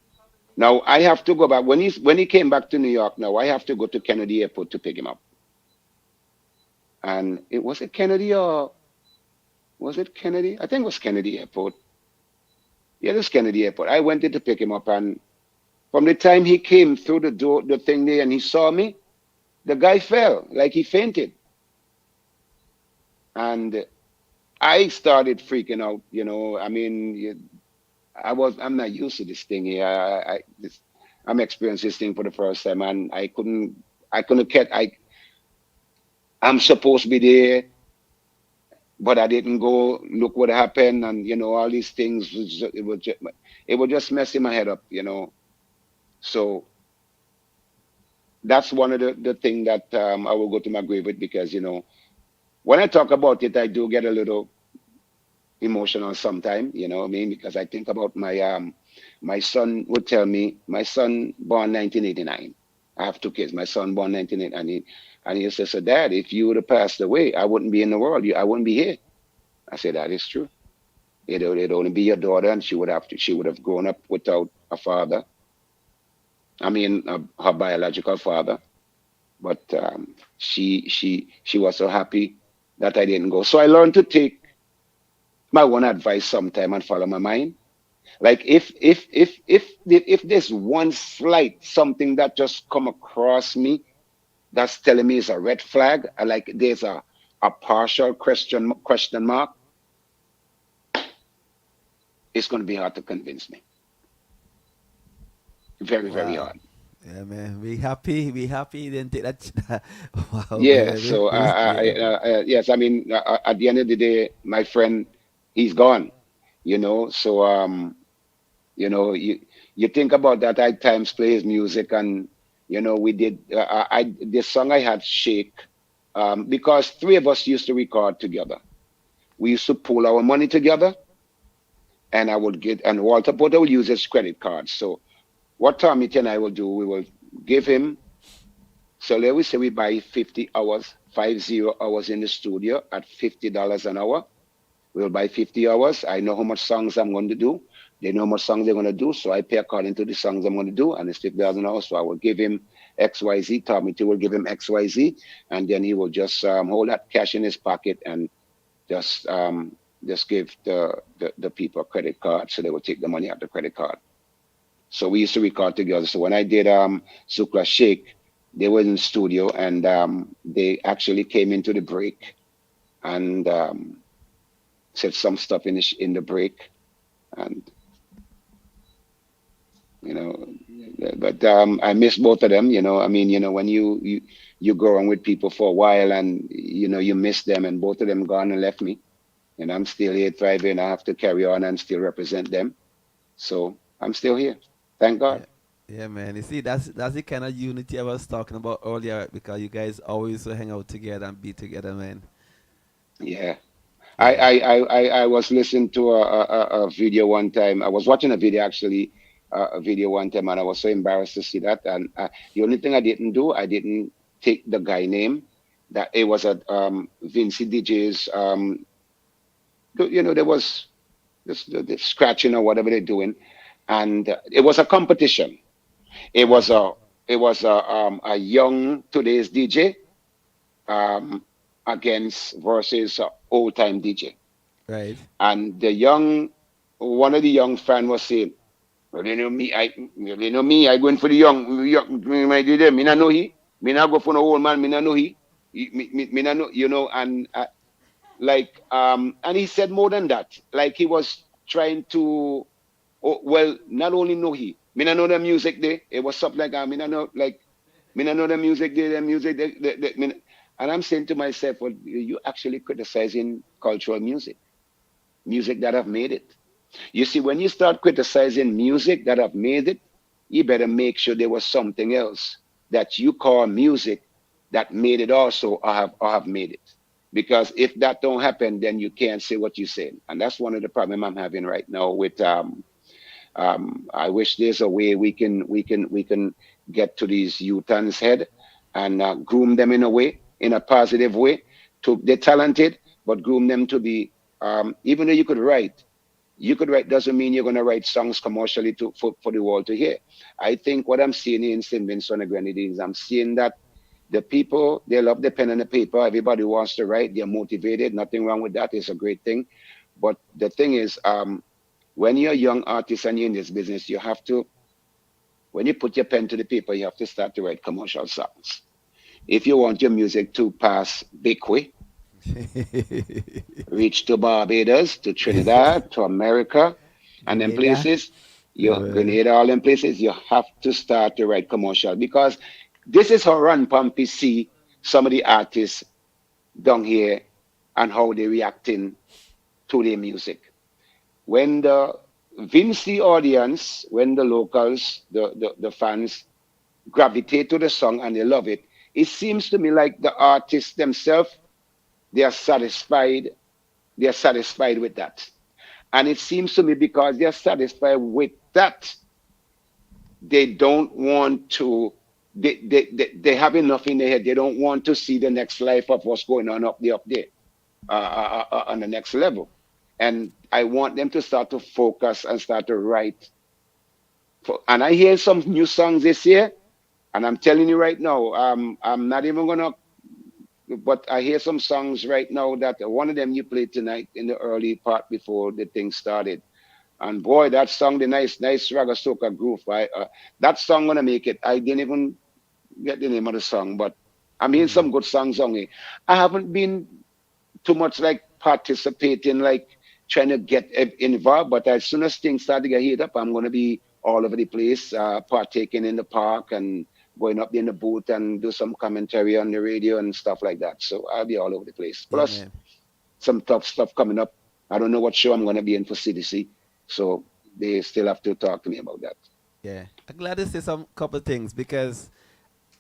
[SPEAKER 1] Now I have to go back when he came back to New York. Now I have to go to Kennedy Airport to pick him up. And it was it Kennedy or was it Kennedy? I think it was Kennedy Airport. Yeah, it was Kennedy Airport. I went in to pick him up, and from the time he came through the door, the thing there, and he saw me, the guy fell like he fainted, and I started freaking out. I mean, I'm not used to this thing here. I'm experiencing this thing for the first time, and I couldn't get. I'm supposed to be there, but I didn't go. Look what happened, and all these things. It was just messing my head up. So that's one of the thing that I will go to my grave with because when I talk about it, I do get a little emotional sometimes. You know what I mean? Because I think about my son would tell me, my son born 1989. I have two kids. My son born 1980, and he says, "So Dad, if you would have passed away, I wouldn't be in the world. I wouldn't be here." I said, "That is true. It'd only be your daughter, and she would have grown up without a father. I mean, her biological father. But she was so happy that I didn't go. So I learned to take my own advice sometime and follow my mind. Like if there's one slight something that just come across me that's telling me it's a red flag, like there's a partial question mark, it's going to be hard to convince me. Very, very
[SPEAKER 2] Wow.
[SPEAKER 1] hard.
[SPEAKER 2] Yeah, man. We happy. We happy. You didn't take that. Wow,
[SPEAKER 1] Yeah.
[SPEAKER 2] man.
[SPEAKER 1] So
[SPEAKER 2] Yeah.
[SPEAKER 1] yes, I mean, at the end of the day, my friend, he's gone. So you think about that. I times play his music, and we did. I the song I had, Shake, because three of us used to record together. We used to pool our money together, and I would get, and Walter Porter will use his credit card. So what Tommy and I will do, we will give him. So let we say we buy 50 hours, 50 hours in the studio at $50 an hour. We'll buy 50 hours. I know how much songs I'm going to do. They know how much songs they're going to do. So I pay according to the songs I'm going to do. And it's $50 an hour. So I will give him XYZ. Tommy T will give him XYZ. And then he will just hold that cash in his pocket and just just give the people a credit card. So they will take the money out the credit card. So we used to record together. So when I did Sukla Shake, they were in the studio and they actually came into the break and said some stuff in the break, and you know, but I miss both of them. I mean, when you go on with people for a while, and you miss them, and both of them gone and left me, and I'm still here thriving. I have to carry on and still represent them, so I'm still here. Thank God.
[SPEAKER 2] Yeah. Yeah, man. You see, that's the kind of unity I was talking about earlier, right? Because you guys always hang out together and be together, man.
[SPEAKER 1] Yeah.
[SPEAKER 2] Yeah.
[SPEAKER 1] I was listening to a video one time. I was watching a video actually, a video one time, and I was so embarrassed to see that. And the only thing I didn't do, I didn't take the guy name. That it was a Vincy DJ's. There was the scratching or whatever they're doing, and it was a competition. It was
[SPEAKER 2] Right.
[SPEAKER 1] a young today's DJ um, against versus old time DJ.
[SPEAKER 2] Right.
[SPEAKER 1] And one of the young fan was saying, "Well, I going for the young, my DJ. Me not know he. Me not go for no old man. Me not know he. Me not know, and and he said more than that. Like he was trying to, oh, well, not only know he, me not know the music there. It was something like that. Me not know, like, me not know the music there, the music there. And I'm saying to myself, well, you actually criticizing cultural music that have made it. You see, when you start criticizing music that have made it, you better make sure there was something else that you call music that made it also or have made it. Because if that don't happen, then you can't say what you said. And that's one of the problem I'm having right now with I wish there's a way we can get to these youths' head and groom them in a way, in a positive way. They're talented, but groom them to be. Even though you could write doesn't mean you're going to write songs commercially for the world to hear. I think what I'm seeing in St. Vincent and Grenadines, I'm seeing that the people, they love the pen and the paper. Everybody wants to write. They're motivated. Nothing wrong with that. It's a great thing. But the thing is, when you're a young artist and you're in this business, when you put your pen to the paper, you have to start to write commercial songs. If you want your music to pass big way, reach to Barbados, to Trinidad, to America, and then
[SPEAKER 2] Grenada.
[SPEAKER 1] places,
[SPEAKER 2] Yeah,
[SPEAKER 1] you
[SPEAKER 2] man.
[SPEAKER 1] Grenada, all them places, you have to start to write commercial because this is how Run Pompey see some of the artists down here and how they reacting to their music. When the Vincy audience, when the locals, the fans gravitate to the song and they love it, it seems to me like the artists themselves, they are satisfied. They are satisfied with that. And it seems to me because they're satisfied with that, they don't want to. they have enough in their head. They don't want to see the next life of what's going on up there, on the next level. And I want them to start to focus and start to write. And I hear some new songs this year, and I'm telling you right now, I'm not even gonna. But I hear some songs right now that one of them you played tonight in the early part before the thing started. And boy, that song, the nice ragga soca groove. That song gonna make it. I didn't even get the name of the song, but I'm hearing some good songs on it. I haven't been too much like participating, like trying to get involved. But as soon as things start to get heated up, I'm going to be all over the place, partaking in the park and going up in the booth and do some commentary on the radio and stuff like that. So I'll be all over the place.
[SPEAKER 2] Yeah,
[SPEAKER 1] Plus
[SPEAKER 2] man.
[SPEAKER 1] some tough stuff coming up. I don't know what show I'm going to be in for CDC. So they still have to talk to me about that.
[SPEAKER 2] Yeah. I'm glad to say some couple things because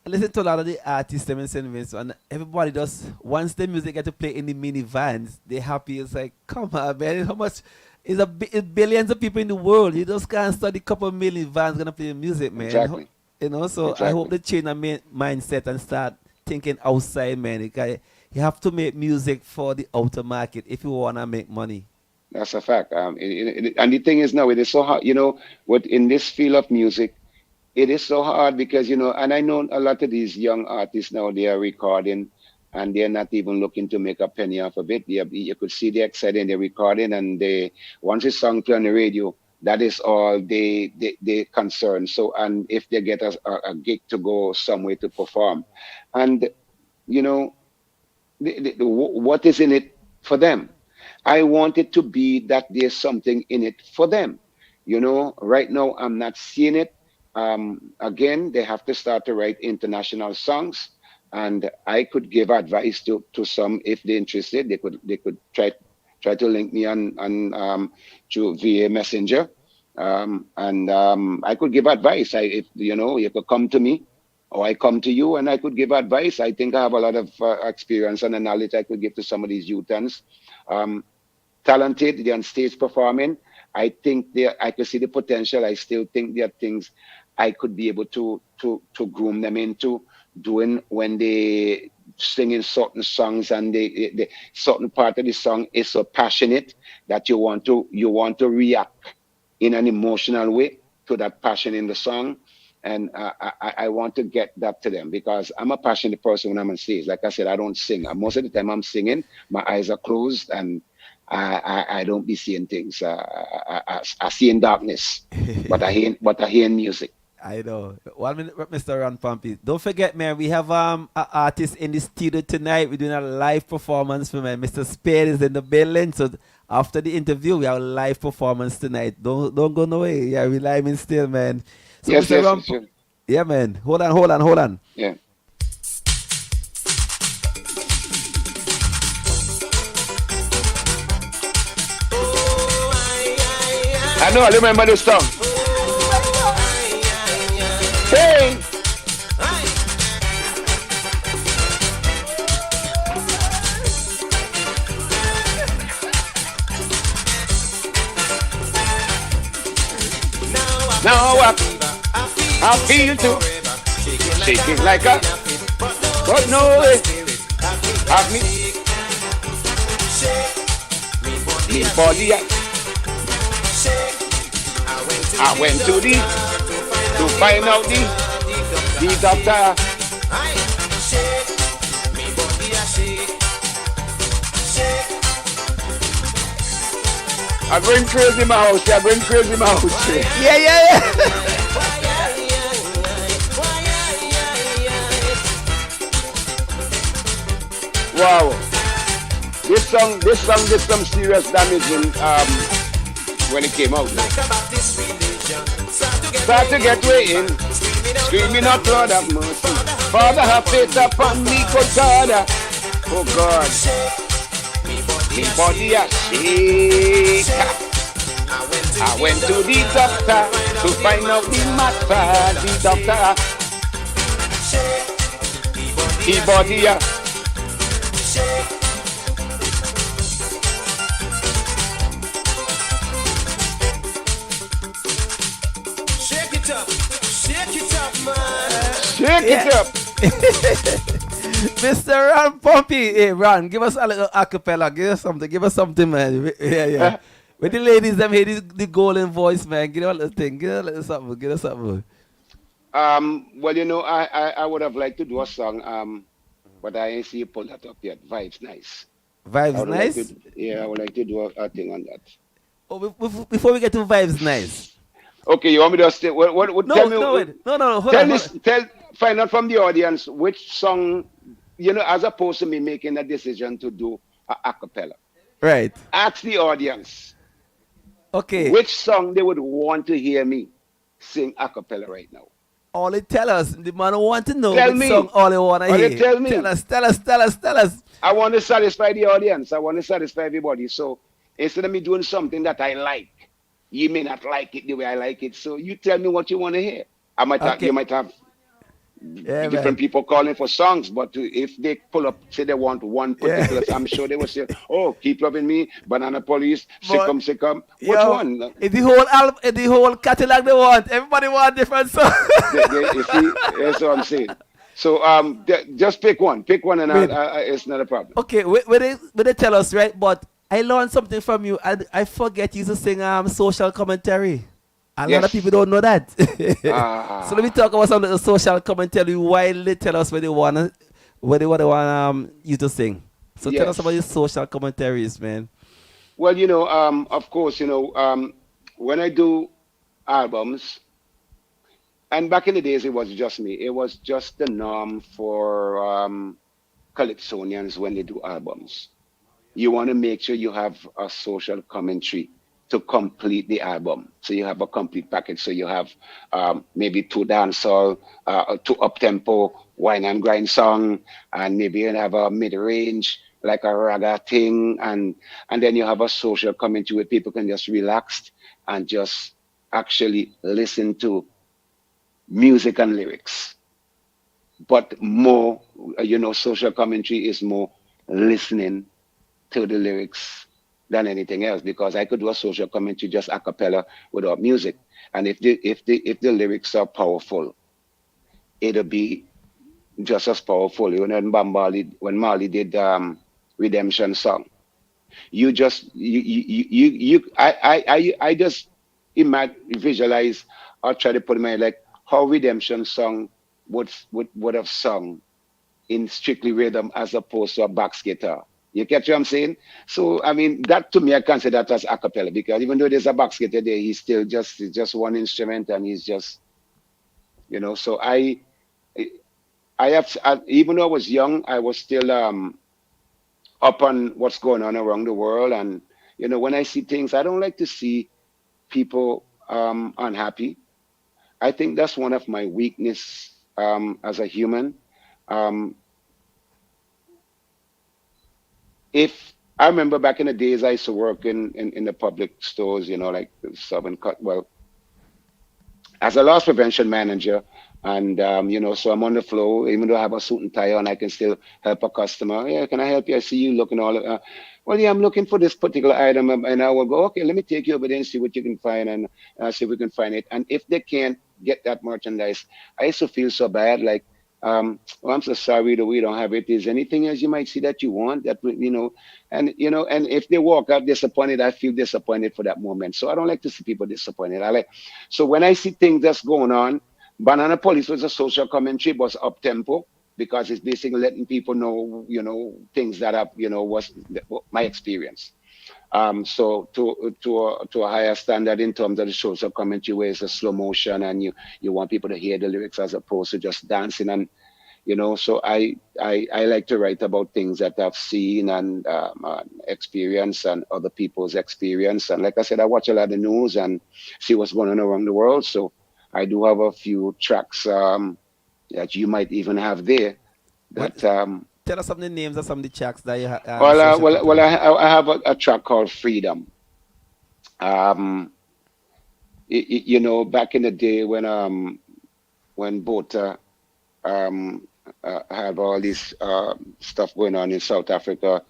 [SPEAKER 2] I listen to a lot of the artists them in St. Vincent and everybody just once the music get to play in the minivans, they happy. It's like, come on, man, how much is it's billions of people in the world. You just can't study a couple of million vans gonna play music, man.
[SPEAKER 1] Exactly.
[SPEAKER 2] You know, so I hope
[SPEAKER 1] Exactly.
[SPEAKER 2] they change their mindset and start thinking outside, man. You have to make music for the outer market if you wanna make money.
[SPEAKER 1] That's a fact. And the thing is now, it is so hard, what in this field of music, it is so hard because, and I know a lot of these young artists now, they are recording and they're not even looking to make a penny off of it. You could see they're excited and they're recording and once a song play on the radio, that is all they concern. So, and if they get a gig to go somewhere to perform and, you know, what is in it for them? I want it to be that there's something in it for them. Right now I'm not seeing it. Again, they have to start to write international songs, and I could give advice to some if they're interested. They could try to link me on through via messenger, and I could give advice. If you could come to me, or I come to you, and I could give advice. I think I have a lot of experience and knowledge I could give to some of these youths. Talented, they're on stage performing. I think I could see the potential. I still think there are things I could be able to groom them into doing when they singing certain songs and the certain part of the song is so passionate that you want to react in an emotional way to that passion in the song. And I want to get that to them because I'm a passionate person when I'm on stage. Like I said, I don't sing. Most of the time I'm singing, my eyes are closed and I don't be seeing things. I see in darkness, but I hear in music.
[SPEAKER 2] I know. 1 minute, Mr. Ron Pompey. Don't forget, man, we have an artist in the studio tonight. We're doing a live performance for man. Mr. Spade is in the building. So after the interview, we have a live performance tonight. Don't go no way. Yeah, we live in still, man. So
[SPEAKER 1] Yes,
[SPEAKER 2] Mr.
[SPEAKER 1] yes,
[SPEAKER 2] Ron,
[SPEAKER 1] sure.
[SPEAKER 2] yeah, man. Hold on.
[SPEAKER 1] Yeah. I know. I remember this song. Hey. Now I feel too shaking like a but no way. Have me body. I went to find out the doctor. I'm going crazy in my house. I'm going crazy in my house.
[SPEAKER 2] Yeah.
[SPEAKER 1] Wow. This song did some serious damage when it came out. Start to get way in. Screaming out, Lord have mercy. Father, have faith upon me, good God. Oh God. Me body a shake. I went to the doctor to find out the matter. The doctor. He body a Take
[SPEAKER 2] Yeah.
[SPEAKER 1] it up.
[SPEAKER 2] Mr. Ron Pompey. Hey, Ron, give us a little acapella. Give us something. Give us something, man. Yeah, yeah. With the ladies, them hear the golden voice, man. Give us a little thing. Give us a little something. Give us something.
[SPEAKER 1] Well, I would have liked to do a song, but I ain't see you pull that up yet. Vibes nice. I
[SPEAKER 2] Vibes
[SPEAKER 1] would like to,
[SPEAKER 2] nice.
[SPEAKER 1] yeah, I would like to do a thing on that.
[SPEAKER 2] Oh, before we get to vibes nice.
[SPEAKER 1] Okay, you want me to stay? Tell
[SPEAKER 2] No,
[SPEAKER 1] me,
[SPEAKER 2] no, wait. No, no, no. Hold on,
[SPEAKER 1] tell
[SPEAKER 2] hold on.
[SPEAKER 1] this, find out from the audience which song, as opposed to me making a decision to do a cappella.
[SPEAKER 2] Right.
[SPEAKER 1] Ask the audience
[SPEAKER 2] Okay.
[SPEAKER 1] which song they would want to hear me sing a cappella right now.
[SPEAKER 2] All they tell us, the man want to know
[SPEAKER 1] Tell
[SPEAKER 2] which song
[SPEAKER 1] me,
[SPEAKER 2] all they want to
[SPEAKER 1] or they
[SPEAKER 2] hear.
[SPEAKER 1] tell
[SPEAKER 2] Tell
[SPEAKER 1] me.
[SPEAKER 2] us, tell us, tell us, tell us.
[SPEAKER 1] I want to satisfy the audience. I want to satisfy everybody. So instead of me doing something that I like, you may not like it the way I like it. So you tell me what you want to hear.
[SPEAKER 2] Okay.
[SPEAKER 1] You might have
[SPEAKER 2] Yeah,
[SPEAKER 1] different
[SPEAKER 2] man.
[SPEAKER 1] people calling for songs, but if they pull up, say they want one
[SPEAKER 2] Yeah.
[SPEAKER 1] particular, I'm sure they will say, "Oh, keep loving me, Banana Police,
[SPEAKER 2] But
[SPEAKER 1] Sickum." Which
[SPEAKER 2] yo,
[SPEAKER 1] one?
[SPEAKER 2] it's the whole album, it's the whole catalog they want. Everybody want different song.
[SPEAKER 1] You see, that's what I'm saying. So just pick one, and
[SPEAKER 2] Wait.
[SPEAKER 1] it's not a problem.
[SPEAKER 2] Okay, when they tell us, right? But I learned something from you, and I forget you to sing social commentary. A lot of people
[SPEAKER 1] Yes.
[SPEAKER 2] don't know that. So let me
[SPEAKER 1] Ah,
[SPEAKER 2] talk about some of the social commentary while they tell us where they want you to sing. So tell us about your
[SPEAKER 1] yes.
[SPEAKER 2] social commentaries, man.
[SPEAKER 1] Well, of course, when I do albums, and back in the days, it was just me. It was just the norm for Calypsonians when they do albums. You want to make sure you have a social commentary to complete the album. So you have a complete package. So you have maybe two dancehall, two up tempo, wine and grind song, and maybe you have a mid range like a raga thing, and then you have a social commentary where people can just relax and just actually listen to music and lyrics. But more, social commentary is more listening to the lyrics than anything else because I could do a social commentary just a cappella without music. And if the lyrics are powerful, it'll be just as powerful. When Marley did Redemption song, you just I just imagine visualize or try to put in my like how Redemption song would have sung in strictly rhythm as opposed to a box guitar. You catch what I'm saying? So I mean that to me I consider that as a cappella because even though there's a box guitar there, he's still just one instrument and he's just So I have even though I was young, I was still up on what's going on around the world and when I see things, I don't like to see people unhappy. I think that's one of my weakness as a human. Um, if I remember back in the days, I used to work in the public stores, like Southern Cut. Well, as a loss prevention manager, and so I'm on the floor, even though I have a suit and tie on, I can still help a customer. Yeah, can I help you? I see you looking all. Well, yeah, I'm looking for this particular item, and I will go. Okay, let me take you over there and see what you can find, and see if we can find it. And if they can't get that merchandise, I used to feel so bad, like. Well, I'm so sorry that we don't have it. Is anything else you might see that you want and if they walk out disappointed, I feel disappointed for that moment. So I don't like to see people disappointed. So when I see things that's going on, Banana Police was a social commentary, but up tempo because it's basically letting people know, things that have, was my experience. So to a higher standard in terms of the social commentary, where it's a slow motion and you want people to hear the lyrics as opposed to just dancing and so I like to write about things that I've seen and experience and other people's experience. And like I said, I watch a lot of news and see what's going on around the world. So I do have a few tracks that you might even have there
[SPEAKER 2] What?
[SPEAKER 1] that
[SPEAKER 2] Tell us some of the names of some of the tracks that you
[SPEAKER 1] well,
[SPEAKER 2] social commentary.
[SPEAKER 1] I have a track called Freedom. Um, back in the day when Botha had all this stuff going on in South Africa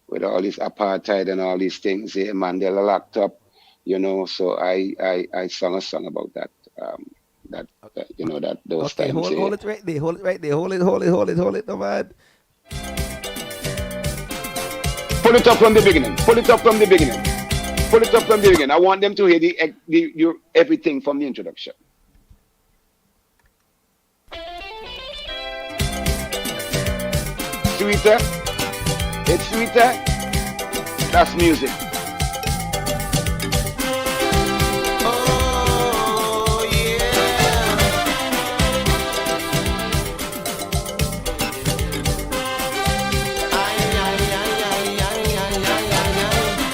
[SPEAKER 1] with all this apartheid and all these things, Mandela locked up, so I sung a song about that. that that those
[SPEAKER 2] Okay,
[SPEAKER 1] times.
[SPEAKER 2] hold
[SPEAKER 1] Yeah.
[SPEAKER 2] it right there. Hold it right there. Hold it, no man.
[SPEAKER 1] Pull it up from the beginning. Pull it up from the beginning. Pull it up from the beginning. I want them to hear your everything from the introduction. Sweeter. It's sweeter. That's music.
[SPEAKER 3] Oh yeah. Ay, ay, ay, ay, ay, ay, ay, ay, ay.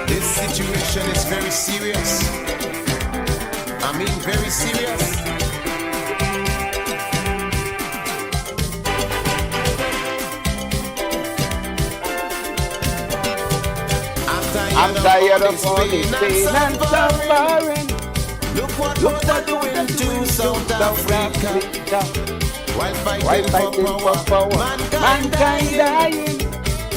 [SPEAKER 3] This situation is very serious. I mean, very serious.
[SPEAKER 1] I'm tired of all this
[SPEAKER 3] pain
[SPEAKER 1] pain and suffering.
[SPEAKER 3] Look what
[SPEAKER 1] Look
[SPEAKER 3] they're
[SPEAKER 1] what
[SPEAKER 3] doing
[SPEAKER 1] they're
[SPEAKER 3] to
[SPEAKER 1] doing to
[SPEAKER 3] South
[SPEAKER 1] South
[SPEAKER 3] Africa.
[SPEAKER 1] Africa.
[SPEAKER 3] While
[SPEAKER 1] While
[SPEAKER 3] fighting
[SPEAKER 1] fighting
[SPEAKER 3] for
[SPEAKER 1] for
[SPEAKER 3] power,
[SPEAKER 1] power,
[SPEAKER 3] mankind
[SPEAKER 1] mankind
[SPEAKER 3] dying.
[SPEAKER 1] dying.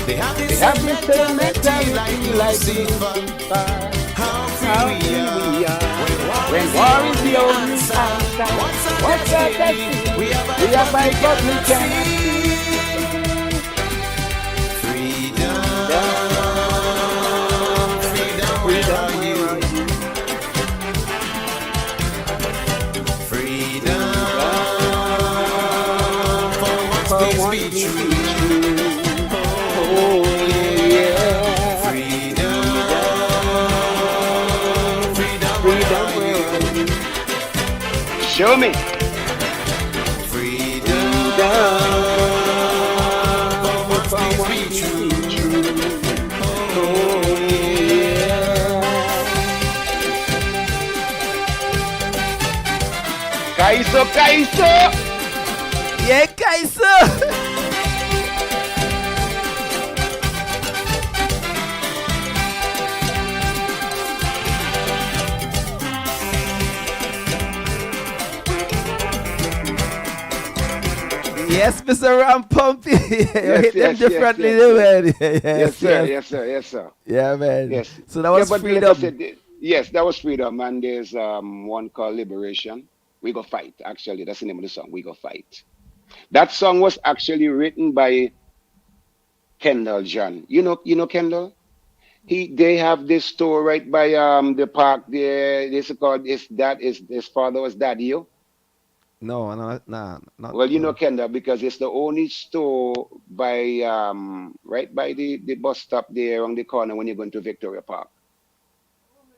[SPEAKER 3] They have
[SPEAKER 1] They
[SPEAKER 3] this
[SPEAKER 1] have this same
[SPEAKER 3] mentality like
[SPEAKER 1] mentality like
[SPEAKER 3] Lucifer.
[SPEAKER 1] Lucifer.
[SPEAKER 3] How
[SPEAKER 1] How
[SPEAKER 3] free we
[SPEAKER 1] free we
[SPEAKER 3] are.
[SPEAKER 1] are.
[SPEAKER 3] When
[SPEAKER 1] When
[SPEAKER 3] war
[SPEAKER 1] war
[SPEAKER 3] is
[SPEAKER 1] is
[SPEAKER 3] the
[SPEAKER 1] the
[SPEAKER 3] only
[SPEAKER 1] only
[SPEAKER 3] answer.
[SPEAKER 1] answer.
[SPEAKER 3] What's our
[SPEAKER 1] What's our
[SPEAKER 3] destiny?
[SPEAKER 1] destiny?
[SPEAKER 3] We are
[SPEAKER 1] We are
[SPEAKER 3] by
[SPEAKER 1] by
[SPEAKER 3] God
[SPEAKER 1] God
[SPEAKER 3] we
[SPEAKER 1] we
[SPEAKER 3] cannot
[SPEAKER 1] cannot
[SPEAKER 3] see.
[SPEAKER 1] see.
[SPEAKER 3] Freedom. Freedom, where
[SPEAKER 1] Freedom,
[SPEAKER 3] are
[SPEAKER 1] where
[SPEAKER 3] you?
[SPEAKER 1] are you?
[SPEAKER 3] Freedom.
[SPEAKER 1] Freedom.
[SPEAKER 3] For once,
[SPEAKER 1] For
[SPEAKER 3] please
[SPEAKER 1] once
[SPEAKER 3] be
[SPEAKER 1] we
[SPEAKER 3] true.
[SPEAKER 1] be true. Oh yeah.
[SPEAKER 3] Freedom. Freedom, where
[SPEAKER 1] Freedom,
[SPEAKER 3] are
[SPEAKER 1] where
[SPEAKER 3] you?
[SPEAKER 1] are you? Show me.
[SPEAKER 3] Freedom. For
[SPEAKER 1] Freedom.
[SPEAKER 3] once,
[SPEAKER 1] For
[SPEAKER 3] please
[SPEAKER 1] once
[SPEAKER 3] be
[SPEAKER 1] we
[SPEAKER 3] true.
[SPEAKER 1] be true. Oh yeah. Kaiso, Kaiso.
[SPEAKER 2] Yeah, Kaiser. Yes, Mr. Ram Pompey. You
[SPEAKER 1] Yes,
[SPEAKER 2] hit them
[SPEAKER 1] yes, yes,
[SPEAKER 2] differently,
[SPEAKER 1] yes,
[SPEAKER 2] though,
[SPEAKER 1] yes.
[SPEAKER 2] man.
[SPEAKER 1] Yes,
[SPEAKER 2] Yes,
[SPEAKER 1] sir.
[SPEAKER 2] yes.
[SPEAKER 1] Yes, sir. Yes, sir.
[SPEAKER 2] Yeah, man.
[SPEAKER 1] Yes.
[SPEAKER 2] So that
[SPEAKER 1] Yeah,
[SPEAKER 2] was
[SPEAKER 1] but like I
[SPEAKER 2] freedom.
[SPEAKER 1] said, yes, that was freedom. And there's one called Liberation. We Go Fight. Actually, that's the name of the song. We Go Fight. That song was actually written by Kendall John. You know Kendall? They have this store right by the park there. This is called his father was Daddy.
[SPEAKER 2] No, no, nah, not
[SPEAKER 1] Well, you know
[SPEAKER 2] no.
[SPEAKER 1] Kendall because it's the only store by right by the bus stop there on the corner when you're going to Victoria Park.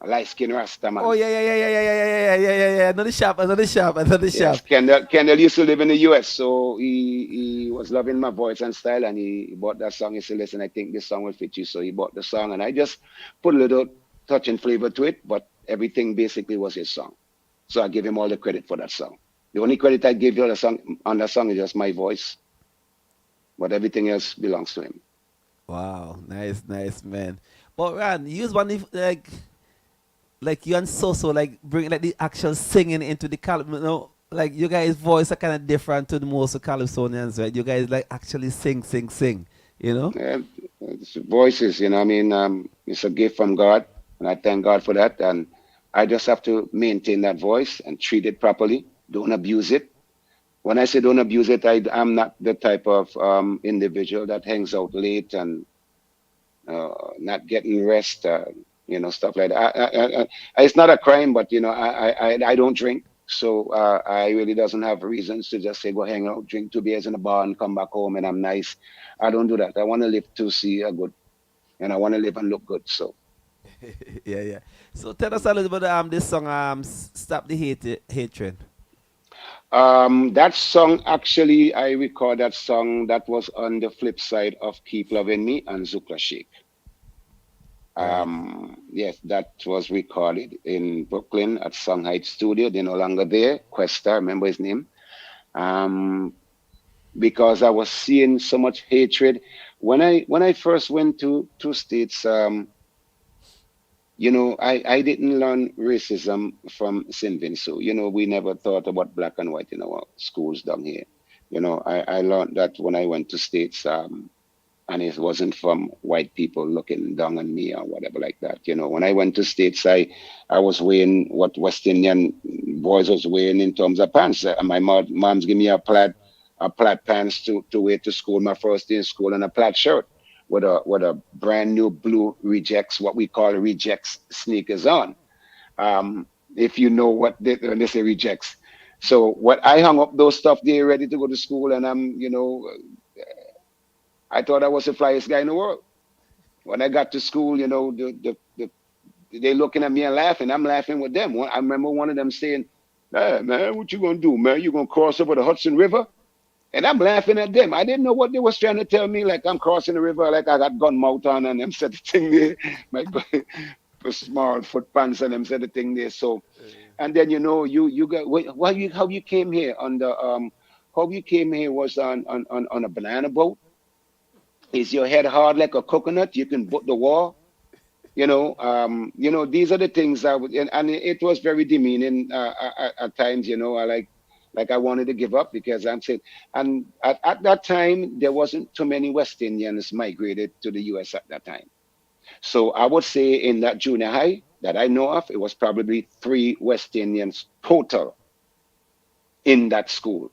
[SPEAKER 1] A light skin Rasta
[SPEAKER 2] Oh
[SPEAKER 1] man.
[SPEAKER 2] yeah, yeah, yeah, yeah, yeah, yeah, yeah, yeah, yeah, yeah. Another shop, another shop, another
[SPEAKER 1] Yes,
[SPEAKER 2] shop.
[SPEAKER 1] Kendall used to live in the US, so he was loving my voice and style, and he bought that song. He said, "Listen, I think this song will fit you," so he bought the song, and I just put a little touch and flavor to it, but everything basically was his song. So I give him all the credit for that song. The only credit I give you on that song is just my voice, but everything else belongs to him.
[SPEAKER 2] Wow, nice, nice, man. But Ran, use one if like you and so like bring like the actual singing into the like you guys' voice are kind of different to the most of Calypsonians, right? You guys like actually sing, you know?
[SPEAKER 1] Yeah, it's voices, I mean, it's a gift from God, and I thank God for that. And I just have to maintain that voice and treat it properly. Don't abuse it. When I say don't abuse it, I'm not the type of individual that hangs out late and not getting rest, stuff like that. It's not a crime, but I don't drink, so I really doesn't have reasons to just say go hang out, drink 2 beers in a bar, and come back home and I'm nice. I don't do that. I want to live to see a good, and I want to live and look good. So
[SPEAKER 2] Yeah, yeah. So tell us a little bit about this song, Stop the Hatred.
[SPEAKER 1] that song actually, I record that song that was on the flip side of Keep Loving Me and Zukla Shake.
[SPEAKER 2] Right.
[SPEAKER 1] Yes, that was recorded in Brooklyn at Song Heights Studio. They're no longer there. Questa, remember his name? Um, because I was seeing so much hatred. When I first went to States, I didn't learn racism from St. Vincent. We never thought about black and white in our schools down here. I learned that when I went to States. and it wasn't from white people looking down on me or whatever like that. When I went to States, I was wearing what West Indian boys was wearing in terms of pants. My mom's give me a plaid pants to wear to school, my first day in school, and a plaid shirt with a brand new blue rejects, what we call rejects sneakers on. If you know when they say rejects. So what I hung up those stuff there ready to go to school, and I thought I was the flyest guy in the world. When I got to school, they looking at me and laughing. I'm laughing with them. I remember one of them saying, "Hey, man, what you gonna do, man? You gonna cross over the Hudson River?" And I'm laughing at them. I didn't know what they was trying to tell me. Like I'm crossing the river, like I got gun mouth on, and them said the thing there, my small foot pants, and them said the thing there. So, and then you got how you came here on the how you came here was on a banana boat. Is your head hard like a coconut? You can boot the wall. These are the things I would, and it was very demeaning at times. I like I wanted to give up because I'm saying, and at that time there wasn't too many West Indians migrated to the U.S. at that time. So I would say in that junior high that I know of, it was probably three West Indians total in that school,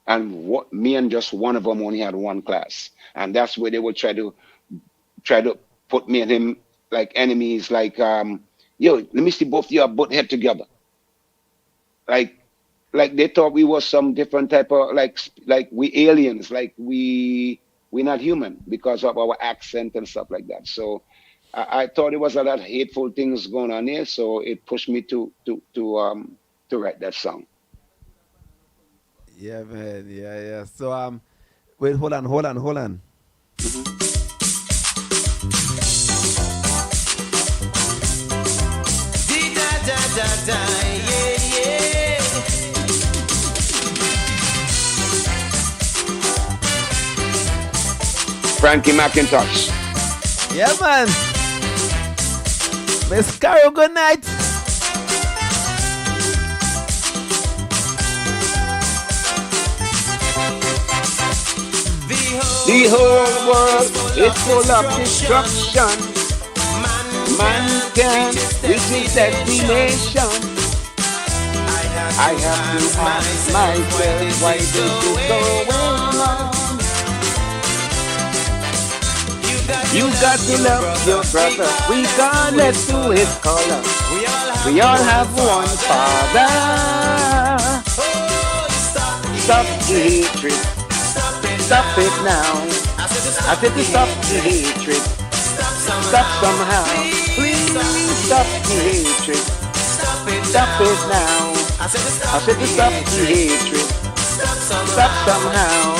[SPEAKER 1] and me and just one of them only had one class, and that's where they would try to put me and him like enemies, like yo, let me see both of you are butt head together. Like they thought we was some different type of like we aliens, like we not human because of our accent and stuff like that. So I thought it was a lot of hateful things going on here, so it pushed me to write that song.
[SPEAKER 2] Yeah, man. Yeah, yeah. So wait, hold on.
[SPEAKER 1] Hmm.
[SPEAKER 3] Da da da da, yeah, yeah.
[SPEAKER 1] Frankie McIntosh.
[SPEAKER 2] Yeah, man. Miss Carol, good night.
[SPEAKER 1] The whole world is full of destruction. Man can reach his destination. I have to ask myself why this is going on. You got to love your brother, regardless to his color. We all have one father. Stop the hatred, stop it now. I said to stop the hatred, stop somehow. Please stop the hatred, stop it now. I said to stop the hatred, stop somehow.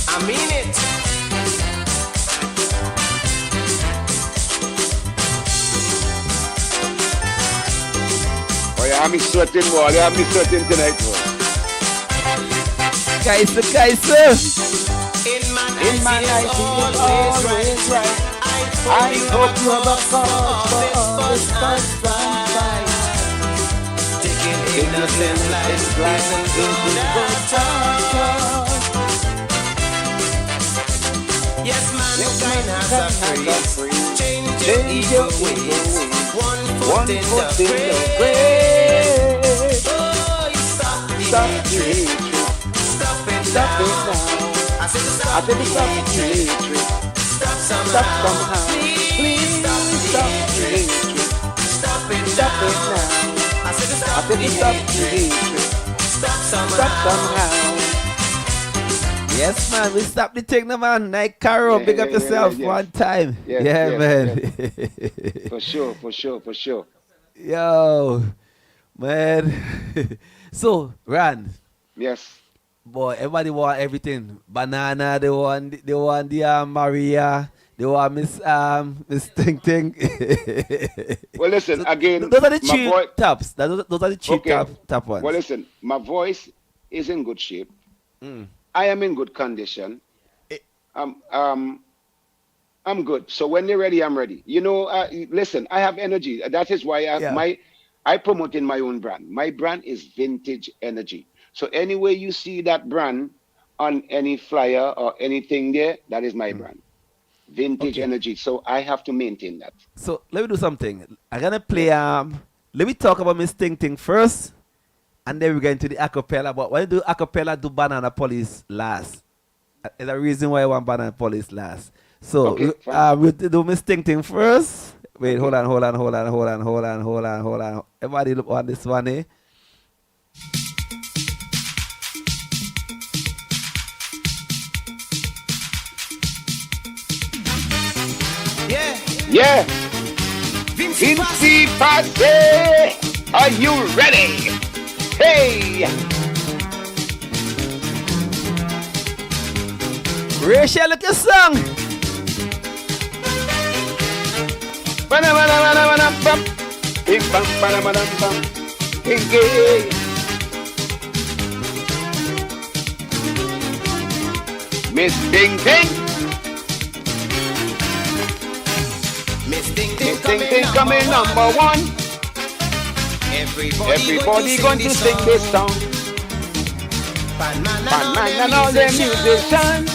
[SPEAKER 3] I mean it.
[SPEAKER 1] Oh, you have me sweating, boy. You have me sweating tonight, boy.
[SPEAKER 2] Kaiser.
[SPEAKER 1] In my life, he is always right. I hope you have a cause for all this first fight.
[SPEAKER 3] Taking innocent lives,
[SPEAKER 1] Life into the top.
[SPEAKER 3] yes, mankind has a phrase. Change your
[SPEAKER 1] Change your
[SPEAKER 3] evil
[SPEAKER 1] evil
[SPEAKER 3] ways.
[SPEAKER 1] ways.
[SPEAKER 3] One
[SPEAKER 1] One
[SPEAKER 3] foot in
[SPEAKER 1] foot
[SPEAKER 3] the
[SPEAKER 1] in the
[SPEAKER 3] grave.
[SPEAKER 1] grave.
[SPEAKER 3] Oh, you stop the
[SPEAKER 1] Stop the
[SPEAKER 3] hatred.
[SPEAKER 1] hatred,
[SPEAKER 3] Stop it
[SPEAKER 1] stop it
[SPEAKER 3] now.
[SPEAKER 1] now.
[SPEAKER 3] I said to
[SPEAKER 1] I
[SPEAKER 3] stop
[SPEAKER 1] said
[SPEAKER 3] the
[SPEAKER 1] to stop the
[SPEAKER 3] hatred.
[SPEAKER 1] hatred,
[SPEAKER 3] Stop
[SPEAKER 1] stop
[SPEAKER 3] somehow.
[SPEAKER 1] somehow.
[SPEAKER 3] Please
[SPEAKER 1] Please
[SPEAKER 3] stop the
[SPEAKER 1] stop the
[SPEAKER 3] hatred.
[SPEAKER 1] hatred,
[SPEAKER 3] Stop it
[SPEAKER 1] stop it
[SPEAKER 3] now.
[SPEAKER 1] now.
[SPEAKER 3] I said to
[SPEAKER 1] I
[SPEAKER 3] stop
[SPEAKER 1] said
[SPEAKER 3] the
[SPEAKER 1] to stop the
[SPEAKER 3] hatred.
[SPEAKER 1] hatred,
[SPEAKER 3] Stop
[SPEAKER 1] stop
[SPEAKER 3] somehow.
[SPEAKER 1] somehow.
[SPEAKER 2] Yes, man. We stop the thing, no, man. Night Carol,
[SPEAKER 1] Yeah,
[SPEAKER 2] big
[SPEAKER 1] yeah,
[SPEAKER 2] up
[SPEAKER 1] yeah, yeah,
[SPEAKER 2] yourself
[SPEAKER 1] yes,
[SPEAKER 2] one time.
[SPEAKER 1] yes,
[SPEAKER 2] Yeah,
[SPEAKER 1] yes, yes.
[SPEAKER 2] man.
[SPEAKER 1] For sure, for sure, for sure.
[SPEAKER 2] Yo, man. So, Ran,
[SPEAKER 1] Yes.
[SPEAKER 2] boy, everybody want everything. Banana, they want the Maria, they want Miss Ting Ting.
[SPEAKER 1] Well, listen
[SPEAKER 2] So
[SPEAKER 1] again.
[SPEAKER 2] those are the
[SPEAKER 1] My
[SPEAKER 2] three
[SPEAKER 1] boy.
[SPEAKER 2] tops. Those are the three
[SPEAKER 1] Okay.
[SPEAKER 2] top
[SPEAKER 1] Well,
[SPEAKER 2] ones.
[SPEAKER 1] listen. My voice is in good shape.
[SPEAKER 2] Mm.
[SPEAKER 1] I am in good condition.
[SPEAKER 2] Eh,
[SPEAKER 1] Um, um, I'm good. So when they're ready, I'm ready. Listen, I have energy. That is why
[SPEAKER 2] yeah.
[SPEAKER 1] I promote in my own brand. My brand is Vintage Energy. So anywhere you see that brand on any flyer or anything there, that is my brand. Vintage
[SPEAKER 2] Okay.
[SPEAKER 1] energy. So I have to maintain that.
[SPEAKER 2] So let me do something. I'm gonna play
[SPEAKER 1] Yes.
[SPEAKER 2] let me talk about Miss Ting Ting first, and then we get into the acapella. But when you do acapella, do Banana Police last. There's a reason why I want Banana Police last. So
[SPEAKER 1] Okay, fine.
[SPEAKER 2] we'll do Miss Ting Ting first. Wait, hold
[SPEAKER 1] Okay.
[SPEAKER 2] on, hold on, hold on, hold on, hold on, hold on, hold on. Everybody look on this one, eh?
[SPEAKER 3] Yeah,
[SPEAKER 1] Yeah.
[SPEAKER 3] Vincy
[SPEAKER 1] Vincy Passe. Are you ready? Hey.
[SPEAKER 2] Rachel, look your song.
[SPEAKER 1] Ba-da-ba-da-ba-da-ba-da-bum. Bing, bam, ba-da-ba-dum-bum. Hey, hey. Miss Ting Ting.
[SPEAKER 3] Miss Ting
[SPEAKER 1] Miss
[SPEAKER 3] Ting
[SPEAKER 1] Ting Ting coming number one. Everybody going to sing this song.
[SPEAKER 3] Pan
[SPEAKER 1] Fun man and all them musicians.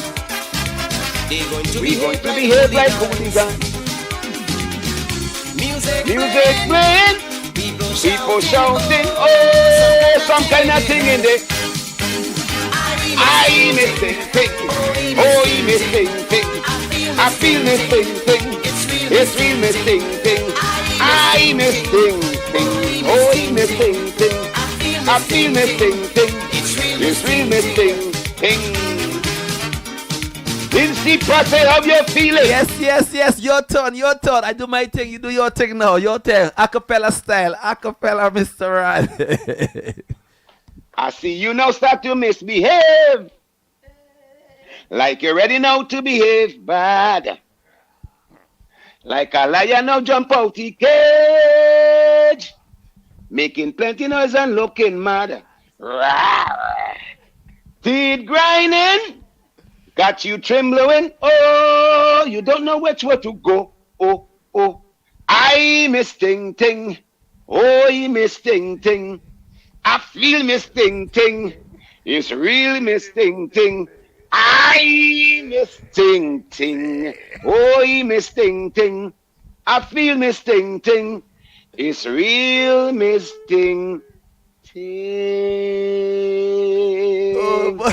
[SPEAKER 1] We going to behave like hooligans. Music playing. People shouting. Oh, some kind of thing in there. I miss Ting Ting. Oh, he miss Ting Ting. I feel miss Ting Ting. It's real miss Ting Ting. I miss Ting Ting. Oh, he miss Ting Ting. I feel miss Ting Ting. It's real miss Ting Ting. Vincy Passe, how you feeling?
[SPEAKER 2] Yes, yes, yes. Your turn, your turn. I do my thing. You do your thing now. Your turn. Acapella style. Acapella, Mr. Rod.
[SPEAKER 1] I see you now start to misbehave. Like you're ready now to behave bad. Like a lion now jump out the cage. Making plenty noise and looking mad. Rawr. Teeth grinding. Got you trembling. Oh, you don't know which way to go. Oh, oh. I miss Ting Ting. Oh, he miss Ting Ting. I feel miss Ting Ting. It's real miss Ting Ting. I miss Ting Ting. Oh, he miss Ting Ting. I feel miss Ting Ting. It's real miss Ting
[SPEAKER 2] Oh,
[SPEAKER 1] Ting.
[SPEAKER 2] boy.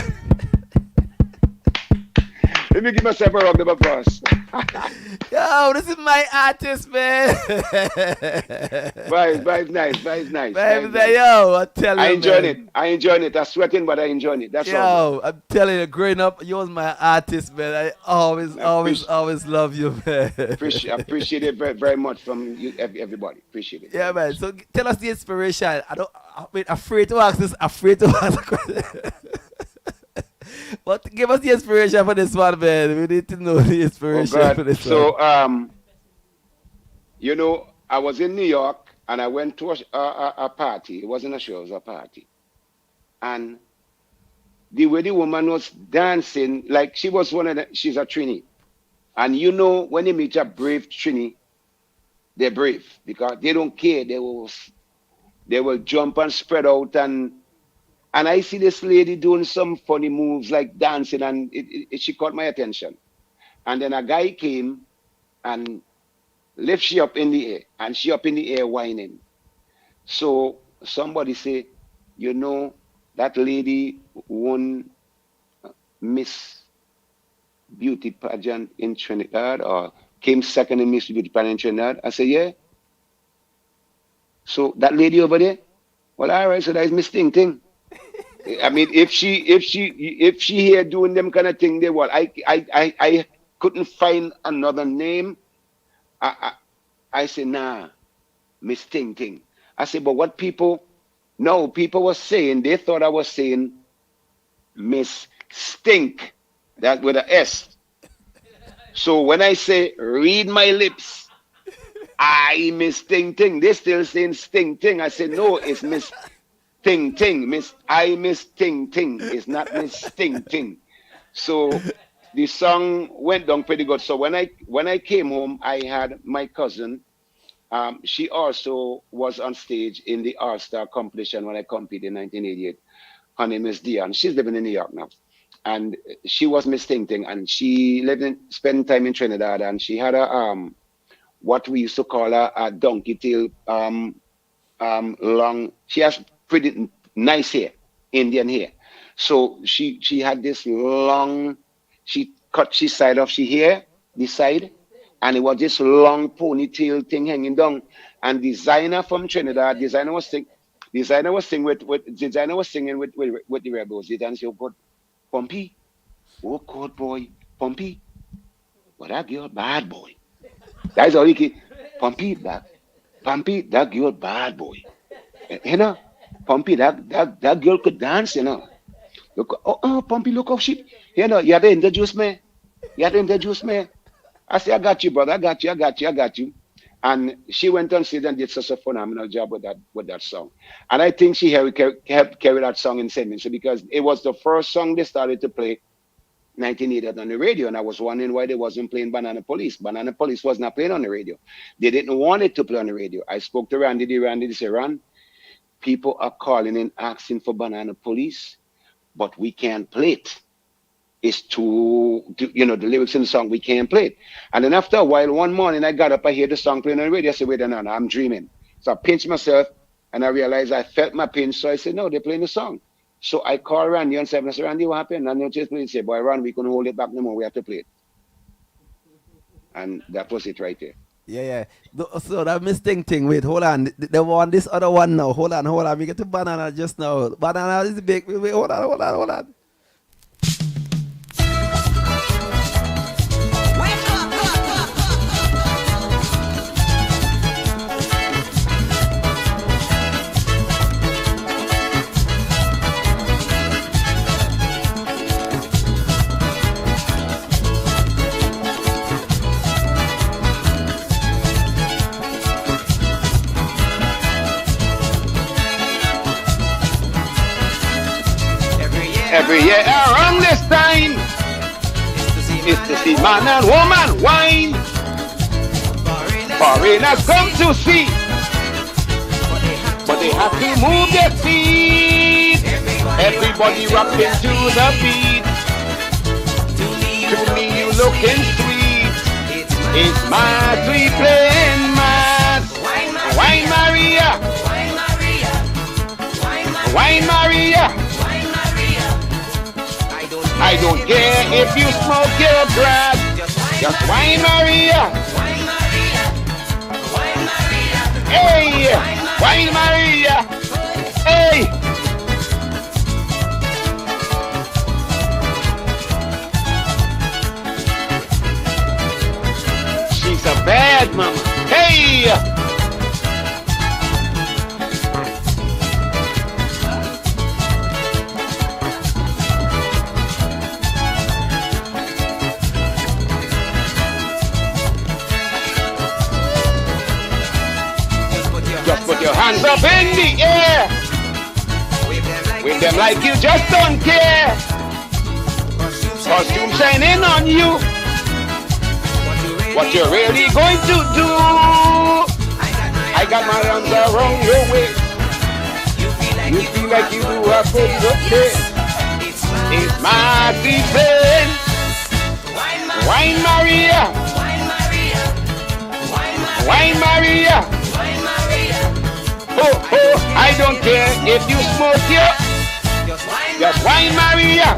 [SPEAKER 1] Let me give myself a round of applause.
[SPEAKER 2] Yo, this is my artist, man.
[SPEAKER 1] Vibe nice, vibe nice,
[SPEAKER 2] Baby,
[SPEAKER 1] vibe nice.
[SPEAKER 2] yo, I tell
[SPEAKER 1] I
[SPEAKER 2] you,
[SPEAKER 1] enjoyed
[SPEAKER 2] man.
[SPEAKER 1] it. I enjoyed it. I'm sweating, but I enjoyed it. That's all, man.
[SPEAKER 2] Yo, I'm telling you, growing up, you was my artist, man. I always,
[SPEAKER 1] I
[SPEAKER 2] always, always love you, man.
[SPEAKER 1] appreciate it very, very much from you, everybody. Appreciate it
[SPEAKER 2] Yeah,
[SPEAKER 1] very
[SPEAKER 2] man.
[SPEAKER 1] much.
[SPEAKER 2] So tell us the inspiration. I wait, afraid to ask this, afraid to ask the question. But give us the inspiration for this one, man. We need to know the
[SPEAKER 1] Oh
[SPEAKER 2] inspiration for
[SPEAKER 1] God.
[SPEAKER 2] this one.
[SPEAKER 1] So you know, I was in New York and I went to a party. It wasn't a show, it was a party. And the way the woman was dancing, like she was one of the, she's a Trini. And you know, when you meet a brave Trini, they're brave because they don't care. They will jump and spread out and I see this lady doing some funny moves like dancing and she caught my attention. And then a guy came and lift she up in the air and she up in the air whining. So somebody say, you know, that lady won Miss Beauty pageant in Trinidad or came second in Miss Beauty pageant in Trinidad. I say, yeah. So that lady over there, well, all right, so that is Miss Ting Ting. I mean, if she here doing them kind of thing, they what I couldn't find another name. I I say, nah, Miss Ting Ting. I said, but what people, no, people were saying, they thought I was saying Miss Stink, that with a S. So when I say, read my lips, I Miss Ting Ting, they still saying Sting Ting. I said, no, it's Miss Ting Ting. I Miss Ting Ting. It's not Miss Sting Ting. So the song went down pretty good. So when I came home, I had my cousin. She also was on stage in the All Star competition when I competed in 1988. Her name is Dyon. She's living in New York now. and she was Miss Ting Ting, and she spent time in Trinidad, and she had a what we used to call a donkey tail long. She has pretty nice hair, Indian hair. So she had this long. She cut she side off she hair, the side, and it was this long ponytail thing hanging down. And designer from Trinidad, designer was singing with the rebels. And she said, "God, Pompey, oh God boy, Pompey, what that girl bad boy." That's all he can. Pompey, that girl bad boy. You know, Pompey, that girl could dance, you know. Look, Pompey, look how she, you had to introduce me. You had to introduce me. I said, I got you, brother. I got you. And she went on stage and did such a phenomenal job with that song. And I think she helped carry that song in St. Vincent because it was the first song they started to play 1988 on the radio. And I was wondering why they wasn't playing Banana Police. Banana Police was not playing on the radio. They didn't want it to play on the radio. I spoke to Randy said, Ran, people are calling and asking for Banana Police, but we can't play it. It's the lyrics in the song, we can't play it. And then after a while, one morning, I got up, I hear the song playing on the radio. I said, wait, no, I'm dreaming. So I pinched myself, and I realized I felt my pinch. So I said, no, they're playing the song. So I called Randy and said, Randy, what happened? And he just played. He said, boy, Randy, we couldn't hold it back no more. We have to play it. And that was it right there.
[SPEAKER 2] Yeah. So that Miss Ting Ting, wait, hold on. The one, this other one now. Hold on. We get to Banana just now. Banana is big. Wait, hold on.
[SPEAKER 1] Every year around this time is to see man and woman wine. Foreigners come to see, but they have to move their feet. Everybody rocking to the beat. To me you looking sweet. It's my sweet playing mass. Wine Maria, Wine Maria. I don't care if you smoke your grass. Just wine Maria. Hey, wine Maria. Hey. She's a bad mama. Hey. Put your hands up in the air. Wave them like you just don't care. Costume shining on you. What you're really going to do? I got my arms around your waist. You feel like you are pretty okay. It's my season. Wine Maria. Wine Maria. Oh, I don't care if you smoke here. Just wine Maria.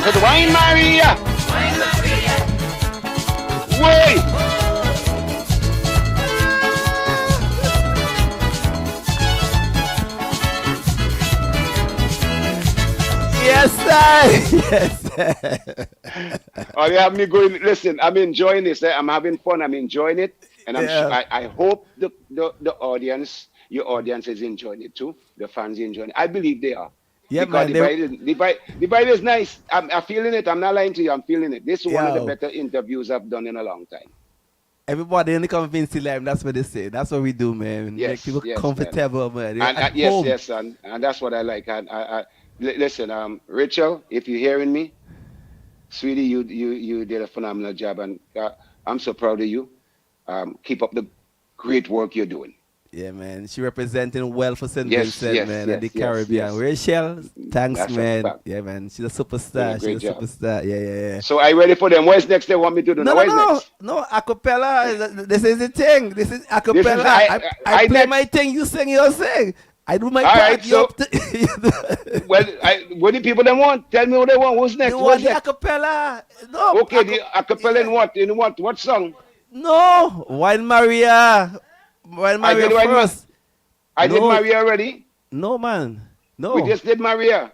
[SPEAKER 1] Just wine Maria. Wait.
[SPEAKER 2] Yes, sir. Yes, sir.
[SPEAKER 1] Oh, you have me going. Listen, I'm enjoying this. I'm having fun. I'm enjoying it. And I hope the audience, your audience is enjoying it too. The fans are enjoying it. I believe they are.
[SPEAKER 2] Yeah,
[SPEAKER 1] because
[SPEAKER 2] man.
[SPEAKER 1] the vibe is nice. I'm feeling it. I'm not lying to you. I'm feeling it. This is one of the better interviews I've done in a long time.
[SPEAKER 2] Everybody in the Vincy live, that's what they say. That's what we do, man.
[SPEAKER 1] Yes,
[SPEAKER 2] Make people
[SPEAKER 1] yes,
[SPEAKER 2] comfortable, man.
[SPEAKER 1] And yes, and that's what I like. Listen, Rachel, if you're hearing me, sweetie, you did a phenomenal job, and I'm so proud of you. Keep up the great work you're doing.
[SPEAKER 2] Yeah, man. She representing well for St.
[SPEAKER 1] Yes,
[SPEAKER 2] Vincent,
[SPEAKER 1] yes,
[SPEAKER 2] man, and the
[SPEAKER 1] yes, yes,
[SPEAKER 2] Caribbean.
[SPEAKER 1] yes.
[SPEAKER 2] Rachel, thanks,
[SPEAKER 1] That's a
[SPEAKER 2] man.
[SPEAKER 1] fact.
[SPEAKER 2] Yeah, man. She's a
[SPEAKER 1] Doing a
[SPEAKER 2] superstar.
[SPEAKER 1] great
[SPEAKER 2] She's a
[SPEAKER 1] job.
[SPEAKER 2] superstar. Yeah.
[SPEAKER 1] So are you ready for them? What's next they want me to do
[SPEAKER 2] No,
[SPEAKER 1] now?
[SPEAKER 2] no,
[SPEAKER 1] What is
[SPEAKER 2] no,
[SPEAKER 1] next?
[SPEAKER 2] no. Acapella. This is the thing. This is
[SPEAKER 1] This is
[SPEAKER 2] acapella. I play
[SPEAKER 1] next.
[SPEAKER 2] my thing. You sing your thing. I do my
[SPEAKER 1] All
[SPEAKER 2] part.
[SPEAKER 1] right,
[SPEAKER 2] You
[SPEAKER 1] so
[SPEAKER 2] up to-
[SPEAKER 1] well, what do people they want? Tell me what they want. Who's next?
[SPEAKER 2] You
[SPEAKER 1] What's
[SPEAKER 2] want the
[SPEAKER 1] next?
[SPEAKER 2] acapella? No.
[SPEAKER 1] Okay, the acapella in what? In what? What song?
[SPEAKER 2] No. Wine Maria. Wine
[SPEAKER 1] I
[SPEAKER 2] Maria
[SPEAKER 1] did Wine
[SPEAKER 2] first.
[SPEAKER 1] I did
[SPEAKER 2] No.
[SPEAKER 1] Maria already.
[SPEAKER 2] No, man. No.
[SPEAKER 1] We just did Maria.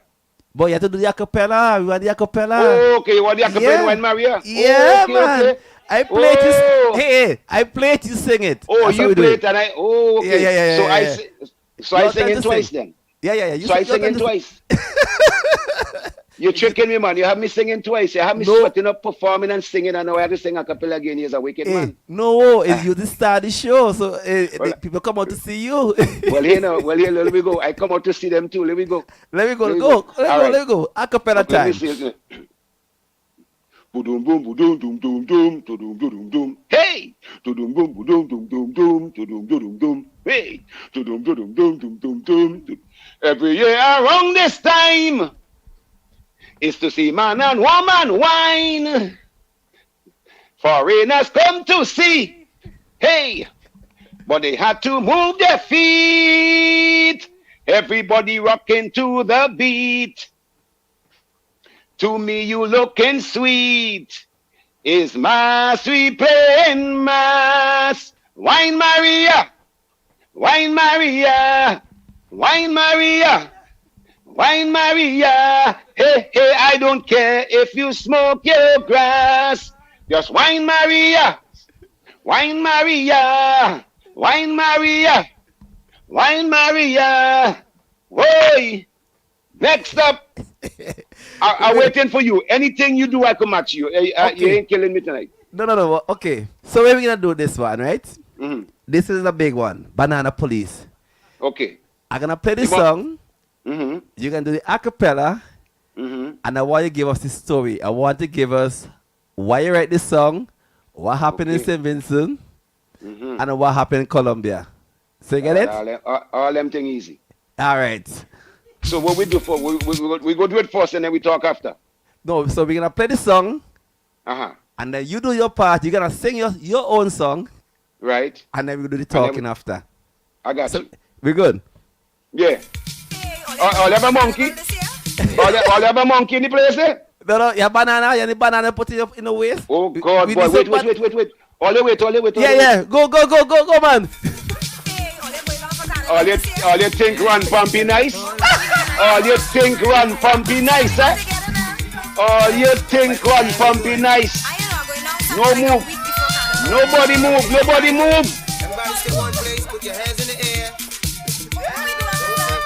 [SPEAKER 2] But you have to do the acapella. We want the acapella.
[SPEAKER 1] Oh, okay, you want the acapella in Wine Maria?
[SPEAKER 2] Yeah,
[SPEAKER 1] Okay,
[SPEAKER 2] man.
[SPEAKER 1] okay.
[SPEAKER 2] I play it.
[SPEAKER 1] Oh.
[SPEAKER 2] Hey, I play it. You sing it.
[SPEAKER 1] Oh,
[SPEAKER 2] That's how
[SPEAKER 1] you
[SPEAKER 2] we do
[SPEAKER 1] play it and I. Oh, okay.
[SPEAKER 2] Yeah,
[SPEAKER 1] So
[SPEAKER 2] yeah.
[SPEAKER 1] So I
[SPEAKER 2] Your
[SPEAKER 1] sing
[SPEAKER 2] turn
[SPEAKER 1] it
[SPEAKER 2] to
[SPEAKER 1] twice
[SPEAKER 2] sing.
[SPEAKER 1] then.
[SPEAKER 2] Yeah. You
[SPEAKER 1] So I
[SPEAKER 2] sing
[SPEAKER 1] sing it twice. You're tricking me, man. You have me singing twice. You have me
[SPEAKER 2] No.
[SPEAKER 1] sweating up, performing and singing, and now I have to sing a cappella again. He's a wicked
[SPEAKER 2] Hey,
[SPEAKER 1] man.
[SPEAKER 2] no, it's you to start the show, so
[SPEAKER 1] Well,
[SPEAKER 2] people come out to see you.
[SPEAKER 1] Well, here now. Well, here, let me go. I come out to see them too. Let me go.
[SPEAKER 2] Let me go.
[SPEAKER 1] Let me
[SPEAKER 2] Go.
[SPEAKER 1] go. All right.
[SPEAKER 2] Let me go. Acapella
[SPEAKER 1] Okay, let me
[SPEAKER 2] time.
[SPEAKER 1] see it. Boom boom boom doom doom doom doom doom doom doom. Hey! Doom boom boom doom doom doom doom doom doom doom. Hey! Doom doom doom doom doom doom. Every year around this time is to see man and woman wine. Foreigners come to see. Hey! But they had to move their feet. Everybody rocking to the beat. To me, you looking sweet. Is mass we playing mass? Wine Maria, Wine Maria, Wine Maria, Wine Maria. Hey, I don't care if you smoke your grass. Just Wine Maria, Wine Maria, Wine Maria, Wine Maria. Whoa! Next up. I'm waiting for you. Anything you do, I can match you. You
[SPEAKER 2] Okay.
[SPEAKER 1] ain't killing me tonight.
[SPEAKER 2] No. Okay. So we're gonna do this one, right?
[SPEAKER 1] Mm-hmm.
[SPEAKER 2] This is a big one. Banana Police.
[SPEAKER 1] Okay.
[SPEAKER 2] I'm gonna play the
[SPEAKER 1] You want-
[SPEAKER 2] song.
[SPEAKER 1] Mm-hmm.
[SPEAKER 2] You're gonna do the acapella,
[SPEAKER 1] Mm-hmm.
[SPEAKER 2] and I want you to give us the story. I want to give us why you write this song, what happened in
[SPEAKER 1] Okay.
[SPEAKER 2] St. Vincent,
[SPEAKER 1] Mm-hmm.
[SPEAKER 2] and what happened in Colombia. So you get it?
[SPEAKER 1] All them thing easy.
[SPEAKER 2] All right.
[SPEAKER 1] So what we do for we go do it first and then we talk after.
[SPEAKER 2] No, so we're gonna play the song,
[SPEAKER 1] Uh-huh.
[SPEAKER 2] and then you do your part. You're gonna sing your own song,
[SPEAKER 1] Right?
[SPEAKER 2] and then we do the
[SPEAKER 1] then
[SPEAKER 2] talking
[SPEAKER 1] we-
[SPEAKER 2] after.
[SPEAKER 1] I got
[SPEAKER 2] So
[SPEAKER 1] you.
[SPEAKER 2] we're good.
[SPEAKER 1] Yeah. All have a monkey? All have a monkey in the place there?
[SPEAKER 2] No, your banana, you have the banana put it up in the waist.
[SPEAKER 1] Oh God,
[SPEAKER 2] We
[SPEAKER 1] boy,
[SPEAKER 2] need some
[SPEAKER 1] wait. All the wait.
[SPEAKER 2] Yeah. Go, man.
[SPEAKER 1] All you think run Pompey nice? All you think run Pompey nice, eh? All you think run Pompey nice? No move. Nobody move.
[SPEAKER 3] Everybody stay one place, put your hands in the air.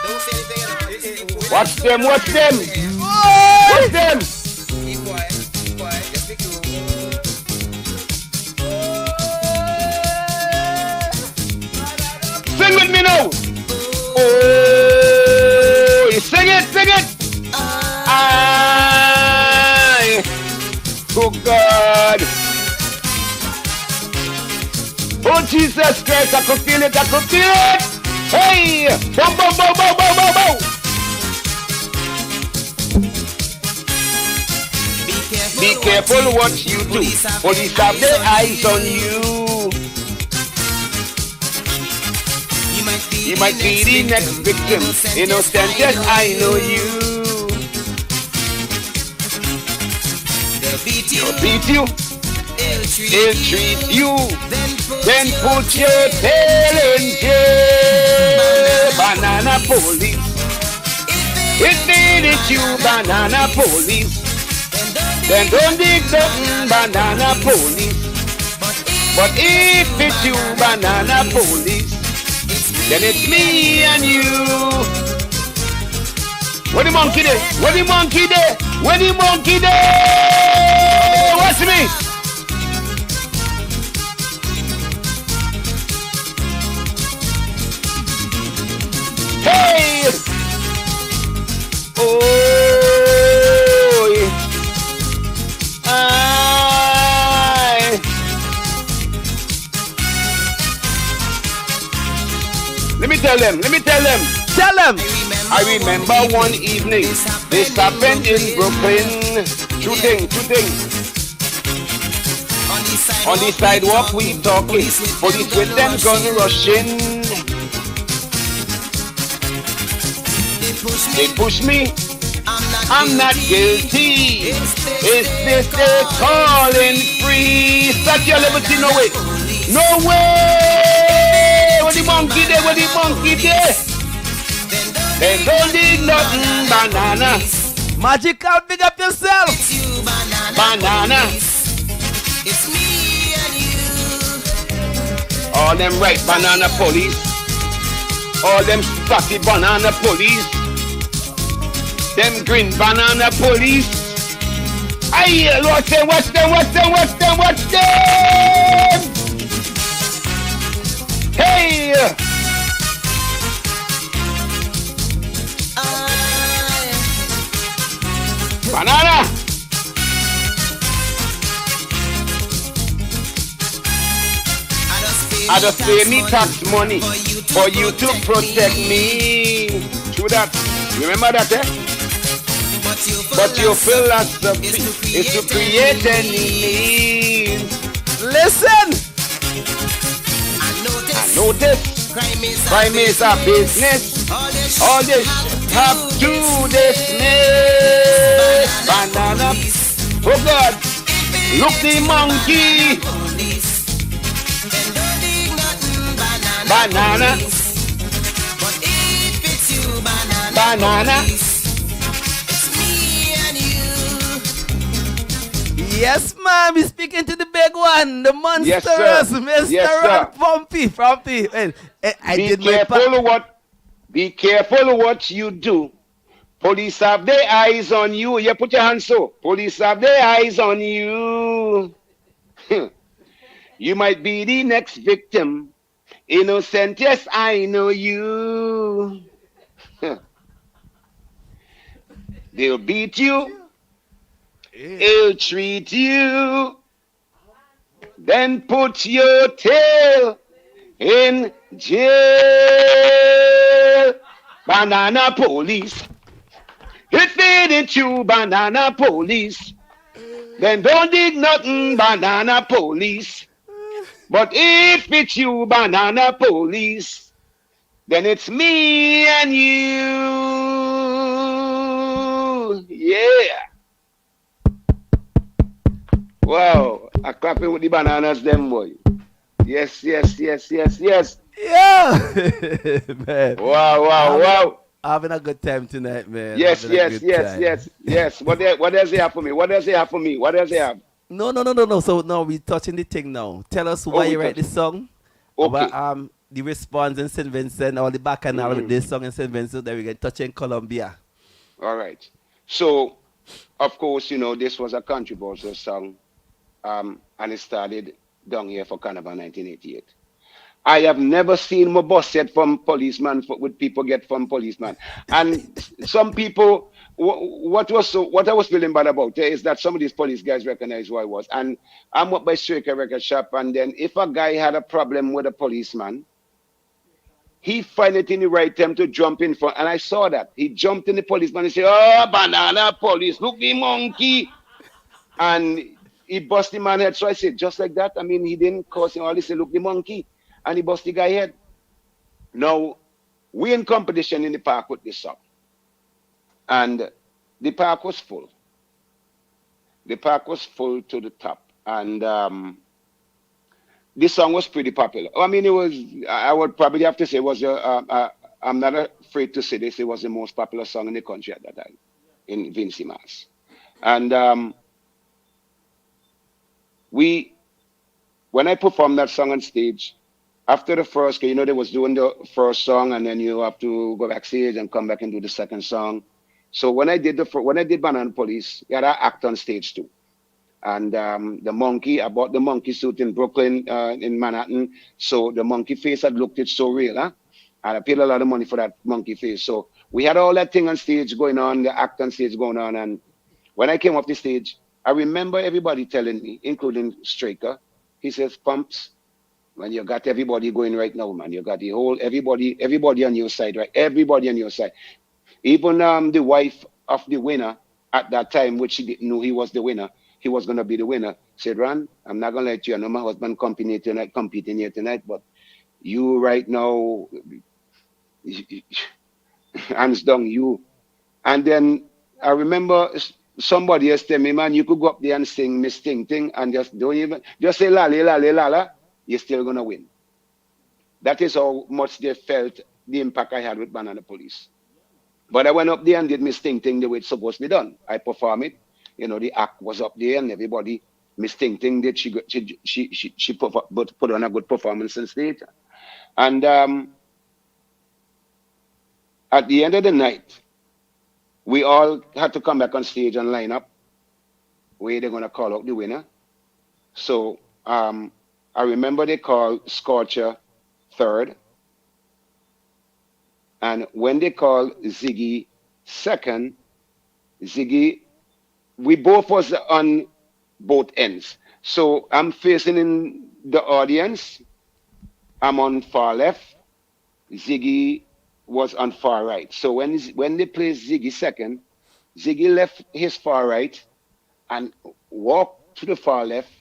[SPEAKER 3] Don't say anything.
[SPEAKER 1] Watch them.
[SPEAKER 3] Keep quiet, just be cool.
[SPEAKER 1] Sing with me now. Oh, you sing it. I, oh God. Oh Jesus Christ, I could feel it. Hey, bow. Be careful what you do. Police have their eyes on you. You might be the next victim. Innocent, yes, I know you.
[SPEAKER 3] They'll beat
[SPEAKER 1] Beat you, they'll treat you, then put your tail in jail. Banana police. If they hit you, banana police. Then don't dig nothing, banana police. But if it's you, banana police, then it's me and you. Where the monkey there? Watch me. Hey! Oh! Let me tell them. Let me tell them.
[SPEAKER 2] Tell them.
[SPEAKER 1] I remember one evening. This happened in Brooklyn. Shooting. On the sidewalk we talking. Police with them gun rushing. They push me. I'm not guilty. Is this they calling free? Such your liberty, no way. No way. What the monkey there? What the monkey there? They don't need nothing, banana.
[SPEAKER 2] Magic out, big up yourself.
[SPEAKER 1] Banana.
[SPEAKER 3] It's me and you.
[SPEAKER 1] All them right banana police. All them fatty banana police. Them green banana police. Aye, watch them. Hey! Banana! I just pay me tax money for you to protect me. True that. Remember that, eh? But your philosophy is to create enemies.
[SPEAKER 2] Listen.
[SPEAKER 1] I notice crime is a business. All this have to dismiss. Banana. Oh God. Look the monkey. Banana. Banana.
[SPEAKER 2] Yes, ma'am. He's speaking to the big one, the monsters,
[SPEAKER 1] Yes, sir.
[SPEAKER 2] Mr.
[SPEAKER 1] Yes, sir.
[SPEAKER 2] Pompey. Well, I
[SPEAKER 1] Be
[SPEAKER 2] did my
[SPEAKER 1] careful of what. Be careful of what you do. Police have their eyes on you. You put your hands so. Police have their eyes on you. You might be the next victim. Innocent, yes, I know you. They'll beat you. He'll treat you. Then put your tail in jail. Banana police. If it ain't you, banana police, then don't dig nothing, banana police. But if it's you, banana police, then it's me and you. Yeah. Wow. I clapping with the bananas, them boy. Yes.
[SPEAKER 2] Yeah. Man.
[SPEAKER 1] Wow.
[SPEAKER 2] Having a good time tonight, man.
[SPEAKER 1] Yes.
[SPEAKER 2] Having a good time.
[SPEAKER 1] What does he have for me? What does he have?
[SPEAKER 2] No. So now we're touching the thing now. Tell us why you write this song.
[SPEAKER 1] Okay.
[SPEAKER 2] About the response in St. Vincent or the bacchanal with this song in St. Vincent that we get touching Colombia.
[SPEAKER 1] All right. So, of course, this was a controversial song, and it started down here for Carnival 1988. I have never seen my boss set from policeman with people get from policeman. And some people, what I was feeling bad about is that some of these police guys recognize who I was. And I'm up by Striker record shop, and then if a guy had a problem with a policeman, he find it in the right time to jump in front. And I saw that. He jumped in the policeman and said, "Oh, banana police, look the monkey." And he bust the man head. So I said, just like that. I mean, he didn't cause him all. He said, "Look the monkey." And he bust the guy head. Now, we in competition in the park with this song. And the park was full. The park was full to the top. And this song was pretty popular. I mean, I would probably have to say it was, I'm not afraid to say this, it was the most popular song in the country at that time, in Vincy, Mass. And when I performed that song on stage, after the first, they was doing the first song, and then you have to go backstage and come back and do the second song. So when I did Banana Police, we had an act on stage too. And the monkey, I bought the monkey suit in Brooklyn, in Manhattan. So the monkey face had looked it so real, huh? And I paid a lot of money for that monkey face. So we had all that thing on stage going on, the act on stage going on. And when I came off the stage, I remember everybody telling me, including Straker, he says, "Pumps, When you got everybody going right now, man, you got the whole everybody on your side, right? Everybody on your side. Even the wife of the winner at that time, which she didn't know he was the winner, he was gonna be the winner, said, Ron, I'm not gonna let you. I know my husband competing here tonight, but you right now, hands down, you. And then I remember somebody else tell me, man, you could go up there and sing Miss Ting Ting and just don't even just say la la la la la, you're still gonna win. That is how much they felt the impact I had with Banana Police. But I went up there and did Miss Ting Ting the way it's supposed to be done. I performed it. You know, the act was up there and everybody, Miss Ting Ting did. She put on a good performance on stage. And at the end of the night, we all had to come back on stage and line up where they're going to call out the winner. So I remember they called Scorcher third. And when they called Ziggy second, Ziggy, we both was on both ends. So I'm facing in the audience. I'm on far left. Ziggy was on far right. So when they played Ziggy second, Ziggy left his far right and walked to the far left.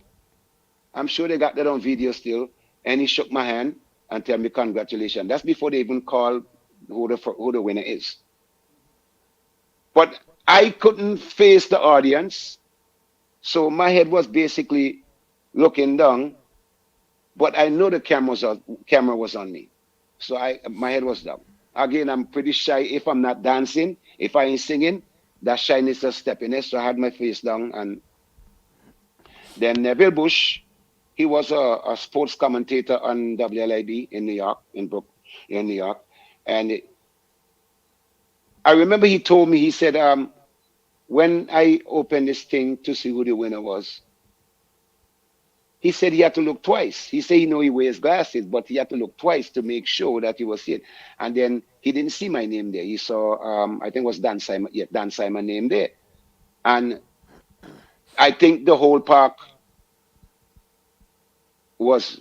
[SPEAKER 1] I'm sure they got that on video still. And he shook my hand and tell me congratulations. That's before they even called who the winner is. But I couldn't face the audience. So my head was basically looking down, but I know the camera was on me. So my head was down. Again, I'm pretty shy if I'm not dancing, if I ain't singing, that shyness just step in it. So I had my face down. And then Neville Bush, he was a sports commentator on WLIB in New York, in New York. And I remember he told me, he said, when I opened this thing to see who the winner was, he said he had to look twice. He said he know he wears glasses, but he had to look twice to make sure that he was it. And then he didn't see my name there. He saw, I think it was Dan Simon, yeah, Dan Simon name there. And I think the whole park was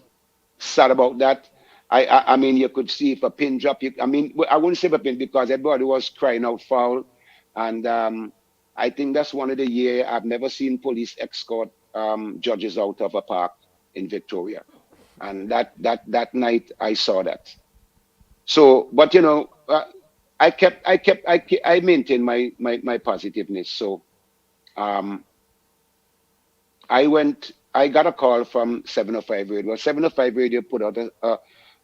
[SPEAKER 1] sad about that. I mean, you could see if a pin drop. I mean, I wouldn't say a pin because everybody was crying out foul. And I think that's one of the year I've never seen police escort judges out of a park in Victoria. And that night I saw that. So, but you know, I maintained my positiveness. So um, I got a call from 705 Radio. Well, 705 Radio put out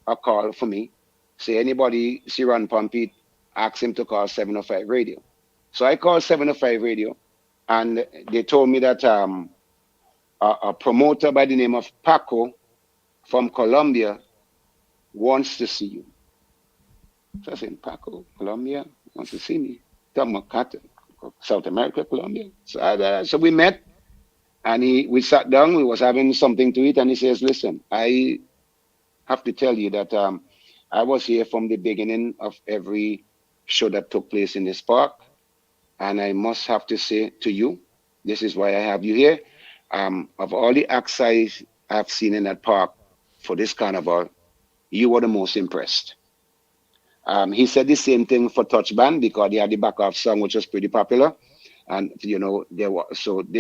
[SPEAKER 1] a call for me. Say anybody see Ron Pompey, ask him to call 705 Radio. So I called 705 Radio, and they told me that a promoter by the name of Paco from Colombia wants to see you. So I said, Paco, Colombia wants to see me. Talking about South America, Colombia. So we met, and we sat down. We was having something to eat, and he says, "Listen, I have to tell you that I was here from the beginning of every show that took place in this park, and I must have to say to you, this is why I have you here. Of all the acts I've seen in that park for this carnival, you were the most impressed." He said the same thing for Touch Band because they had the back off song, which was pretty popular. And you know, they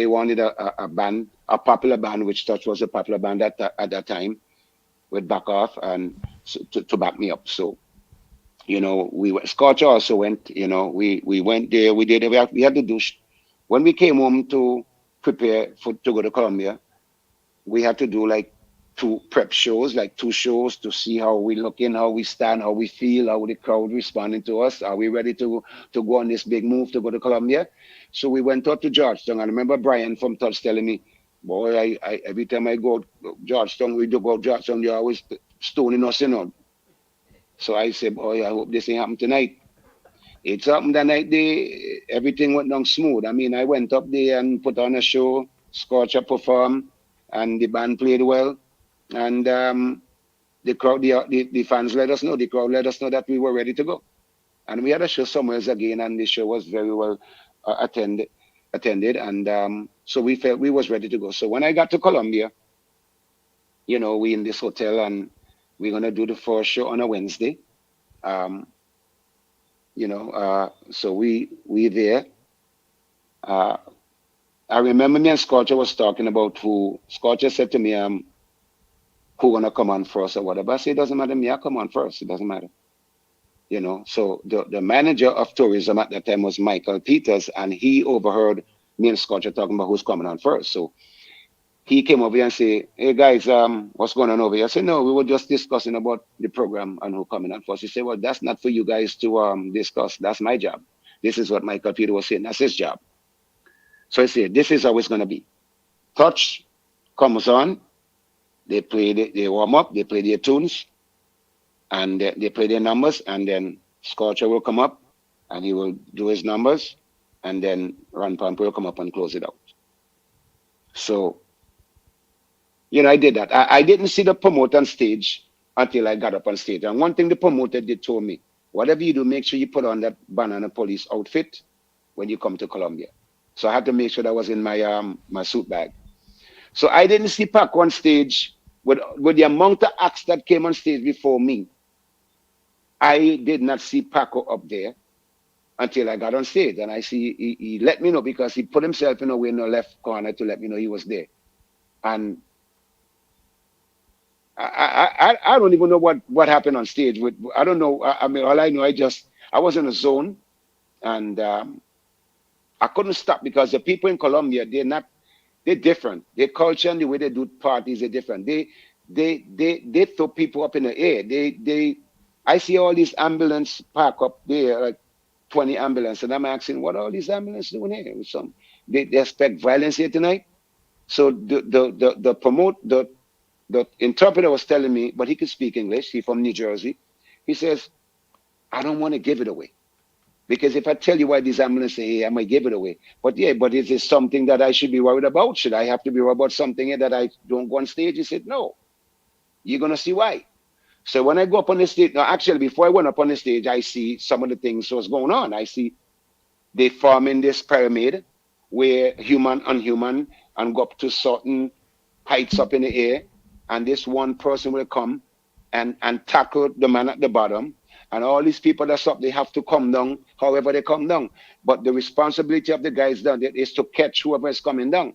[SPEAKER 1] wanted a band, a popular band, which Touch was a popular band at that time, with back off and so, to back me up. So you know, Scotch also went. You know, we went there. We had to do. When we came home to prepare to go to Colombia, we had to do like two prep shows, like two shows to see how we looking, how we stand, how we feel, how the crowd responding to us. Are we ready to go on this big move to go to Colombia? So we went out to Georgetown. I remember Brian from Touch telling me, boy, I every time I go Georgetown, we do go Georgetown, they're always stoning us, you know. So I said, boy, I hope this ain't happen tonight. It's happened that night. Everything went down smooth. I mean, I went up there and put on a show. Scorcher performed, and the band played well. And the crowd, the fans let us know. The crowd let us know that we were ready to go. And we had a show somewhere else again, and the show was very well attended. And so we felt we was ready to go. So when I got to Colombia, we in this hotel and we're gonna do the first show on a Wednesday. Um, so we there. Uh, I remember me and Scorcher was talking about who Scorcher said to me, who gonna come on first or whatever. I said, it doesn't matter me, I come on first. It doesn't matter. So the manager of tourism at that time was Michael Peters, and he overheard me and Scorcher talking about who's coming on first. So he came over here and said, "Hey guys, what's going on over here?" I said, "No, we were just discussing about the program and who coming on first." He said, "Well, that's not for you guys to discuss. That's my job. This is what Michael Peter was saying. That's his job." So I said, "This is how it's gonna be. Touch comes on. They warm up. They play their tunes, and they play their numbers, and then Scorcher will come up, and he will do his numbers, and then Ron Pompey will come up and close it out." So I did that. I didn't see the promoter on stage until I got up on stage. And one thing the promoter did told me, whatever you do, make sure you put on that banana police outfit when you come to Colombia. So I had to make sure that was in my suit bag. So I didn't see Pac on stage with the amount of acts that came on stage before me. I did not see Paco up there until I got on stage. And I see he let me know because he put himself in a way in the left corner to let me know he was there. And I don't even know what happened on stage. I don't know. I mean, all I know, I was in a zone, and I couldn't stop because the people in Colombia, they're different. Their culture and the way they do parties are different. They throw people up in the air. I see all these ambulance park up there, like 20 ambulance, and I'm asking, what are all these ambulance doing here? They expect violence here tonight. So the interpreter was telling me, but he could speak English. He's from New Jersey. He says, "I don't want to give it away. Because if I tell you why these ambulances are here, I might give it away. But yeah, but is this something that I should be worried about? Should I have to be worried about something here that I don't go on stage?" He said, "No, you're going to see why." So when I go up on the stage, no, actually, before I went up on the stage, I see some of the things that's going on. I see they forming this pyramid where human, unhuman, and go up to certain heights up in the air, and this one person will come and tackle the man at the bottom. And all these people that's up, they have to come down, however they come down. But the responsibility of the guys down there is to catch whoever is coming down.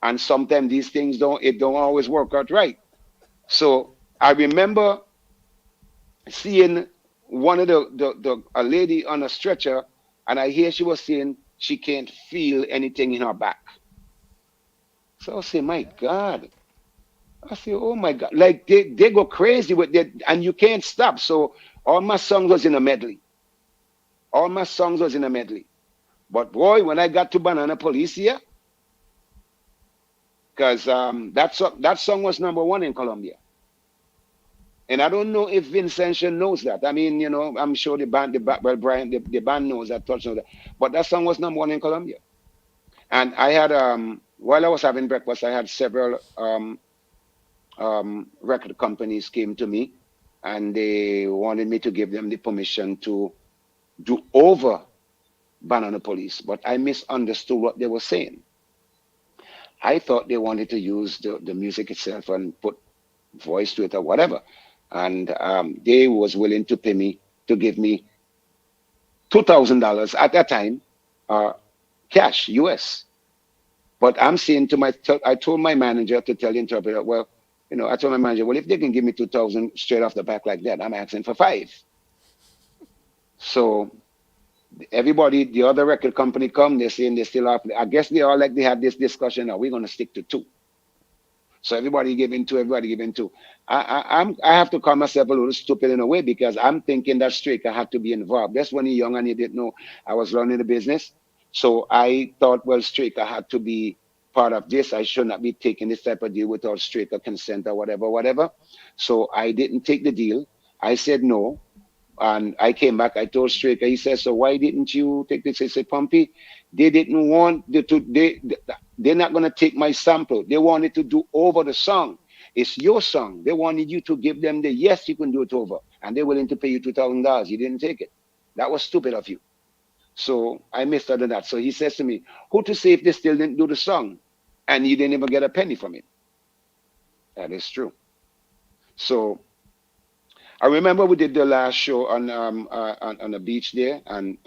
[SPEAKER 1] And sometimes these things don't always work out right. So I remember seeing one of a lady on a stretcher, and I hear she was saying she can't feel anything in her back. So I say, my God. I say, oh my God. Like they go crazy with that, and you can't stop. So all my songs was in a medley. All my songs was in a medley. But boy, when I got to Banana Police here, because that song was number one in Colombia. And I don't know if Vincenzo knows that. I mean, I'm sure well, Brian, the band knows that, Touch knows that. But that song was number one in Colombia. And I had, while I was having breakfast, I had several record companies came to me, and they wanted me to give them the permission to do over Banana Police. But I misunderstood what they were saying. I thought they wanted to use the music itself and put voice to it or whatever. And they was willing to pay me to give me $2,000 at that time, cash, US. But I'm saying I told my manager to tell the interpreter, well, I told my manager, well, if they can give me 2,000 straight off the back like that, I'm asking for five. So everybody, the other record company come, they're saying they still have, I guess they all like they had this discussion, now we're going to stick to two. So everybody giving two, everybody giving two. I have to call myself a little stupid in a way because I'm thinking that Straker had to be involved. That's when you're young and you didn't know I was learning the business. So I thought, well, Straker had to be part of this. I should not be taking this type of deal without Straker consent or whatever. So I didn't take the deal. I said no. And I came back, I told Straker, he said, so why didn't you take this? I said, Pompey, they didn't want they're not going to take my sample. They wanted to do over the song. It's your song. They wanted you to give them the yes, you can do it over. And they're willing to pay you $2,000. You didn't take it. That was stupid of you. So I missed out on that. So he says to me, who to say if they still didn't do the song and you didn't even get a penny from it? That is true. So I remember we did the last show on the beach there, and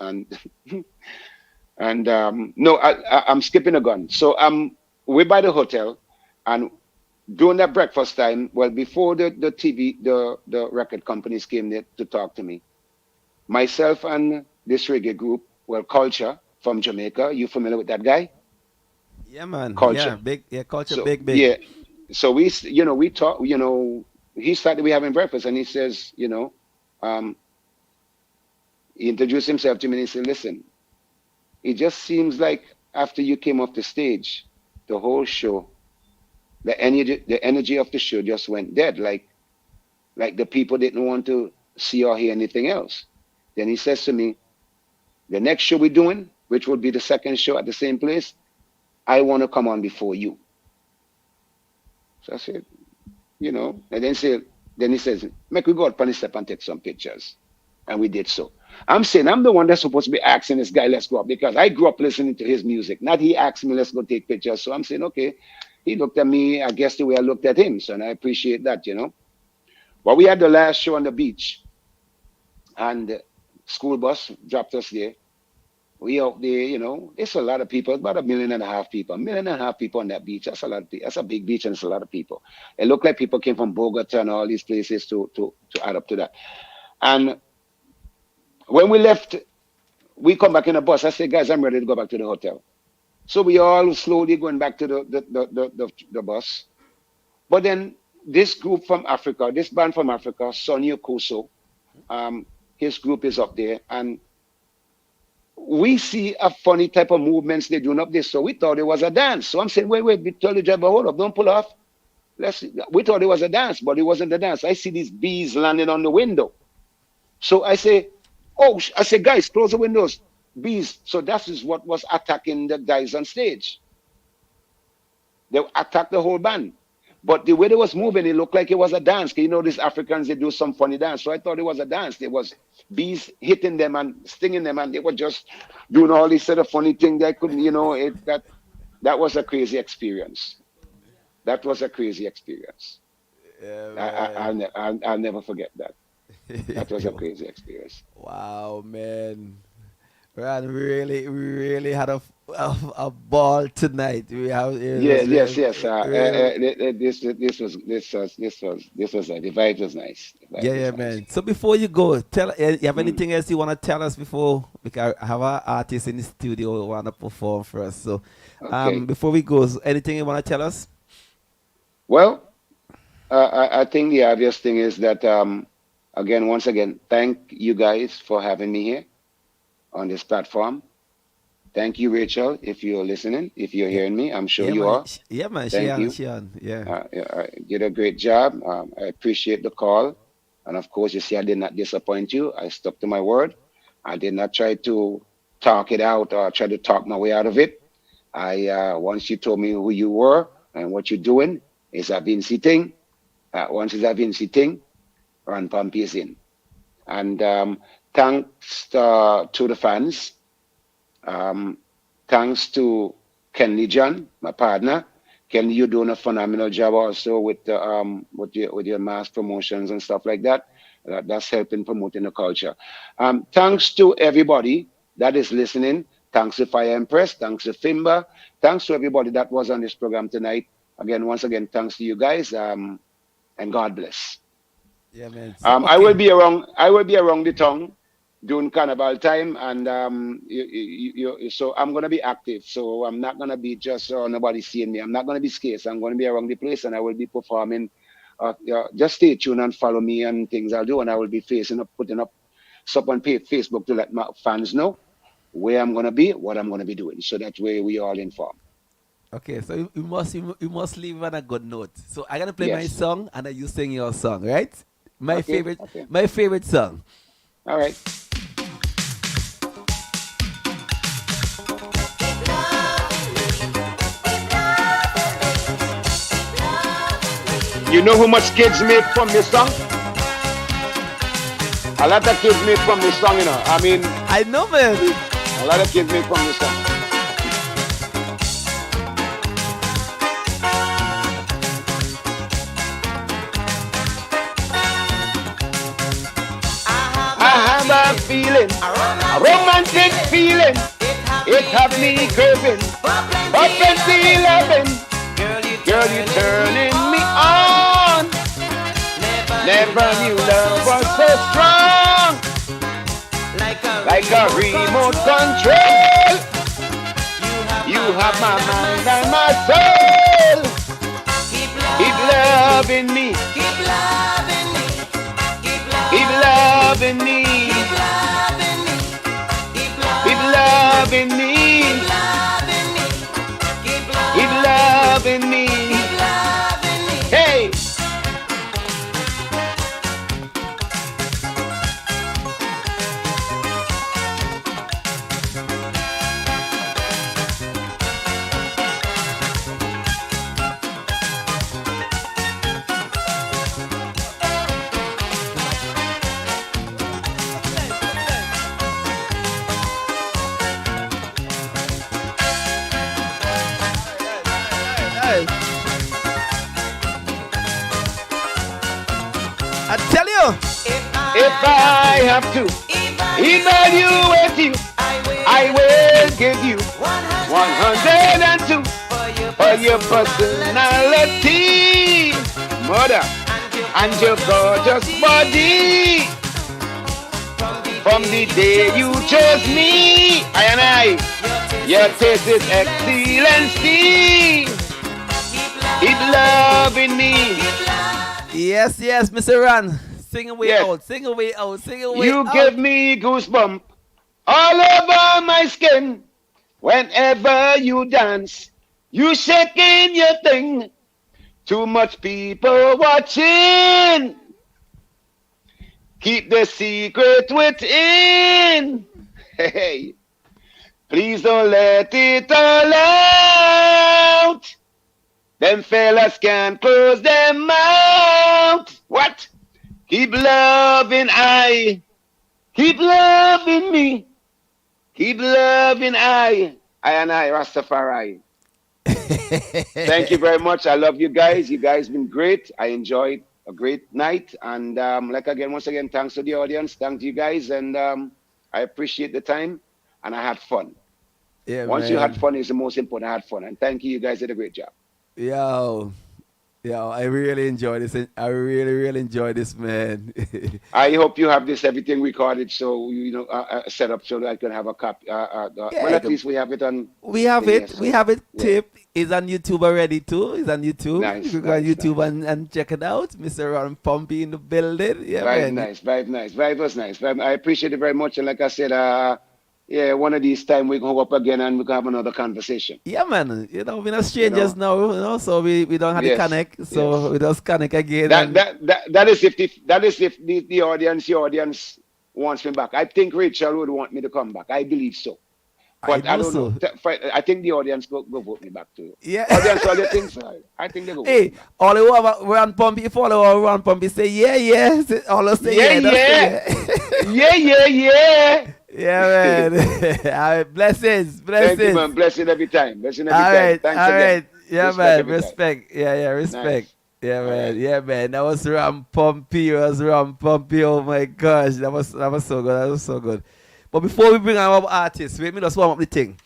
[SPEAKER 1] and no, I'm skipping a gun. So we're by the hotel, and during that breakfast time, well, before the TV, the record companies came there to talk to me, myself and this reggae group, well, Culture from Jamaica. You familiar with that guy?
[SPEAKER 2] Yeah, man.
[SPEAKER 1] Culture.
[SPEAKER 2] Yeah, big. Yeah, culture,
[SPEAKER 1] So
[SPEAKER 2] big, big.
[SPEAKER 1] yeah, so we talk, he started we having breakfast, and he says, um, he introduced himself to me, and he said, listen, it just seems like after you came off the stage, the whole show, the energy of the show just went dead, like the people didn't want to see or hear anything else. Then he says to me, the next show we're doing, which would be the second show at the same place, I want to come on before you. So I said, and then he says, make we go up on the step and take some pictures. And we did so. I'm saying I'm the one that's supposed to be asking this guy, let's go up, because I grew up listening to his music. Not he asked me, let's go take pictures. So I'm saying, okay. He looked at me, I guess the way I looked at him. So, and I appreciate that. But we had the last show on the beach, and the school bus dropped us there. We out there, it's a lot of people. It's about 1.5 million people. 1.5 million people on that beach. That's a lot of people. That's a big beach, and it's a lot of people. It looked like people came from Bogota and all these places to add up to that. And when we left, we come back in the bus. I said, guys, I'm ready to go back to the hotel. So we all slowly going back to the bus. But then this group from Africa, this band from Africa, Sonny Okuso, his group is up there, and we see a funny type of movements they're doing up there. So we thought it was a dance. So I'm saying, wait, we tell the driver, hold up, don't pull off. We thought it was a dance, but it wasn't a dance. I see these bees landing on the window. So I say, guys, close the windows. Bees. So that is what was attacking the guys on stage. They attacked the whole band. But the way they was moving, it looked like it was a dance. These Africans, they do some funny dance. So I thought it was a dance. There was bees hitting them and stinging them, and they were just doing all these sort of funny things. They couldn't, that was a crazy experience. That was a crazy experience.
[SPEAKER 2] Yeah,
[SPEAKER 1] I'll,
[SPEAKER 2] man.
[SPEAKER 1] I'll never forget that. That was a crazy experience.
[SPEAKER 2] Wow, man. Man, we really had a ball tonight. We have it
[SPEAKER 1] Yeah,
[SPEAKER 2] was
[SPEAKER 1] yes, yes.
[SPEAKER 2] really,
[SPEAKER 1] This was the vibe was nice. The
[SPEAKER 2] yeah,
[SPEAKER 1] vibe
[SPEAKER 2] yeah,
[SPEAKER 1] was nice.
[SPEAKER 2] man. So before you go, you have
[SPEAKER 1] Mm.
[SPEAKER 2] anything else you want to tell us before we can have our artist in the studio who want to perform for us. So,
[SPEAKER 1] Okay.
[SPEAKER 2] before we go, anything you want to tell us?
[SPEAKER 1] Well, I think the obvious thing is that again, once again, thank you guys for having me here on this platform. Thank you, Rachel, if you're listening, if you're
[SPEAKER 2] Yeah,
[SPEAKER 1] hearing me. I'm sure
[SPEAKER 2] yeah,
[SPEAKER 1] you
[SPEAKER 2] man.
[SPEAKER 1] are.
[SPEAKER 2] Yeah, man.
[SPEAKER 1] Thank you.
[SPEAKER 2] She on. Yeah.
[SPEAKER 1] Yeah, you did a great job. I appreciate the call. And of course, you see, I did not disappoint you. I stuck to my word. I did not try to talk it out or try to talk my way out of it. Once you told me who you were and what you're doing, it's a Vincy thing. Once it's a Vincy thing, run Pompey is in. And thanks to the fans. Um, Thanks to Kenley John, my partner. Kenley, you're doing a phenomenal job also with your mass promotions and stuff like that. That's helping promoting the culture. Thanks to everybody that is listening. Thanks to Fire Empress. Thanks to Fimba. Thanks to everybody that was on this program tonight. Again, once again, thanks to you guys. And God bless.
[SPEAKER 2] Yeah, man. So
[SPEAKER 1] I will
[SPEAKER 2] okay.
[SPEAKER 1] be around. I will be around the tongue during carnival time, and so I'm gonna be active. So I'm not gonna be just nobody seeing me. I'm not gonna be scarce. I'm gonna be around the place, and I will be performing. Yeah, just stay tuned and follow me and things I'll do, and I will be putting up stuff on Facebook to let my fans know where I'm gonna be, what I'm gonna be doing, so that way we all informed.
[SPEAKER 2] Okay, so you must leave on a good note. So I'm gonna play my
[SPEAKER 1] Yes.
[SPEAKER 2] song and then you sing your song, right? My
[SPEAKER 1] Okay.
[SPEAKER 2] favorite
[SPEAKER 1] Okay.
[SPEAKER 2] my favorite song.
[SPEAKER 1] All right. You know how much kids make from this song? A lot of kids make from this song, I mean,
[SPEAKER 2] I know, man.
[SPEAKER 1] a lot of kids make from this song. sweet feeling. It have me craving for plenty loving. Girl, you turning me on. Never knew love was so strong. Like a remote control. You have my mind and my soul. Keep loving me. Keep loving me. Keep loving me. Keep loving me. Keep loving me. Hey.
[SPEAKER 2] I tell you,
[SPEAKER 1] If I have to evaluate you, I will give you 102 for your personality, mother, and your gorgeous body. From the day you chose me, your taste is excellency. Keep loving me.
[SPEAKER 2] yes, Mr. Ron. Sing away
[SPEAKER 1] Yes.
[SPEAKER 2] out, sing away out, sing away
[SPEAKER 1] You
[SPEAKER 2] out.
[SPEAKER 1] give me goosebumps all over my skin whenever you dance. You shaking your thing. Too much people watching. Keep the secret within. Hey, please don't let it all out. Them fellas can't close their mouth. What? Keep loving I. Keep loving me. Keep loving I and I, Rastafari. Thank you very much. I love you guys. You guys been great. I enjoyed a great night. And once again, thanks to the audience. Thanks to you guys. And I appreciate the time. And I had fun.
[SPEAKER 2] Yeah,
[SPEAKER 1] Once
[SPEAKER 2] man.
[SPEAKER 1] you had fun is the most important. I had fun. And thank you. You guys did a great job.
[SPEAKER 2] Yo, I really enjoy this. I really enjoy this, man.
[SPEAKER 1] I hope you have this everything recorded so set up so that I can have a copy. Well, at least we have it on.
[SPEAKER 2] We have
[SPEAKER 1] Yeah,
[SPEAKER 2] it.
[SPEAKER 1] so,
[SPEAKER 2] We have it
[SPEAKER 1] yeah.
[SPEAKER 2] taped. It's on YouTube already too. It's on YouTube.
[SPEAKER 1] Nice,
[SPEAKER 2] You can go on
[SPEAKER 1] nice,
[SPEAKER 2] YouTube and check it out. Mr. Ron Pompey in the building. Yeah,
[SPEAKER 1] Very
[SPEAKER 2] man.
[SPEAKER 1] nice, very nice. Very was nice. I appreciate it very much. And like I said, one of these time we can hook up again and we can have another conversation.
[SPEAKER 2] Yeah, man. We're not strangers now, so we don't have to
[SPEAKER 1] Yes,
[SPEAKER 2] connect. So
[SPEAKER 1] yes.
[SPEAKER 2] we just connect again.
[SPEAKER 1] That is if the audience wants me back. I think Rachel would want me to come back. I believe so. But I
[SPEAKER 2] know
[SPEAKER 1] don't
[SPEAKER 2] so.
[SPEAKER 1] know. I think the audience go vote me back too.
[SPEAKER 2] Yeah.
[SPEAKER 1] Audience, all the things. I think they go. Vote me
[SPEAKER 2] Hey,
[SPEAKER 1] back.
[SPEAKER 2] all the over Ron Pompey follow Ron Pompey say yeah. All of say
[SPEAKER 1] Yeah,
[SPEAKER 2] yeah.
[SPEAKER 1] yeah.
[SPEAKER 2] Yeah, man. All right, blessings.
[SPEAKER 1] Thank you, man. Blessing every time. Blessing every
[SPEAKER 2] All
[SPEAKER 1] time.
[SPEAKER 2] right,
[SPEAKER 1] Thanks
[SPEAKER 2] all
[SPEAKER 1] again.
[SPEAKER 2] right. Yeah,
[SPEAKER 1] Respect
[SPEAKER 2] man.
[SPEAKER 1] every time.
[SPEAKER 2] Respect. Yeah, respect.
[SPEAKER 1] Nice.
[SPEAKER 2] Yeah,
[SPEAKER 1] All
[SPEAKER 2] man.
[SPEAKER 1] right.
[SPEAKER 2] Yeah, man. That was Ram Pompey. Oh my gosh, that was so good. But before we bring our artists, let me just warm up the thing.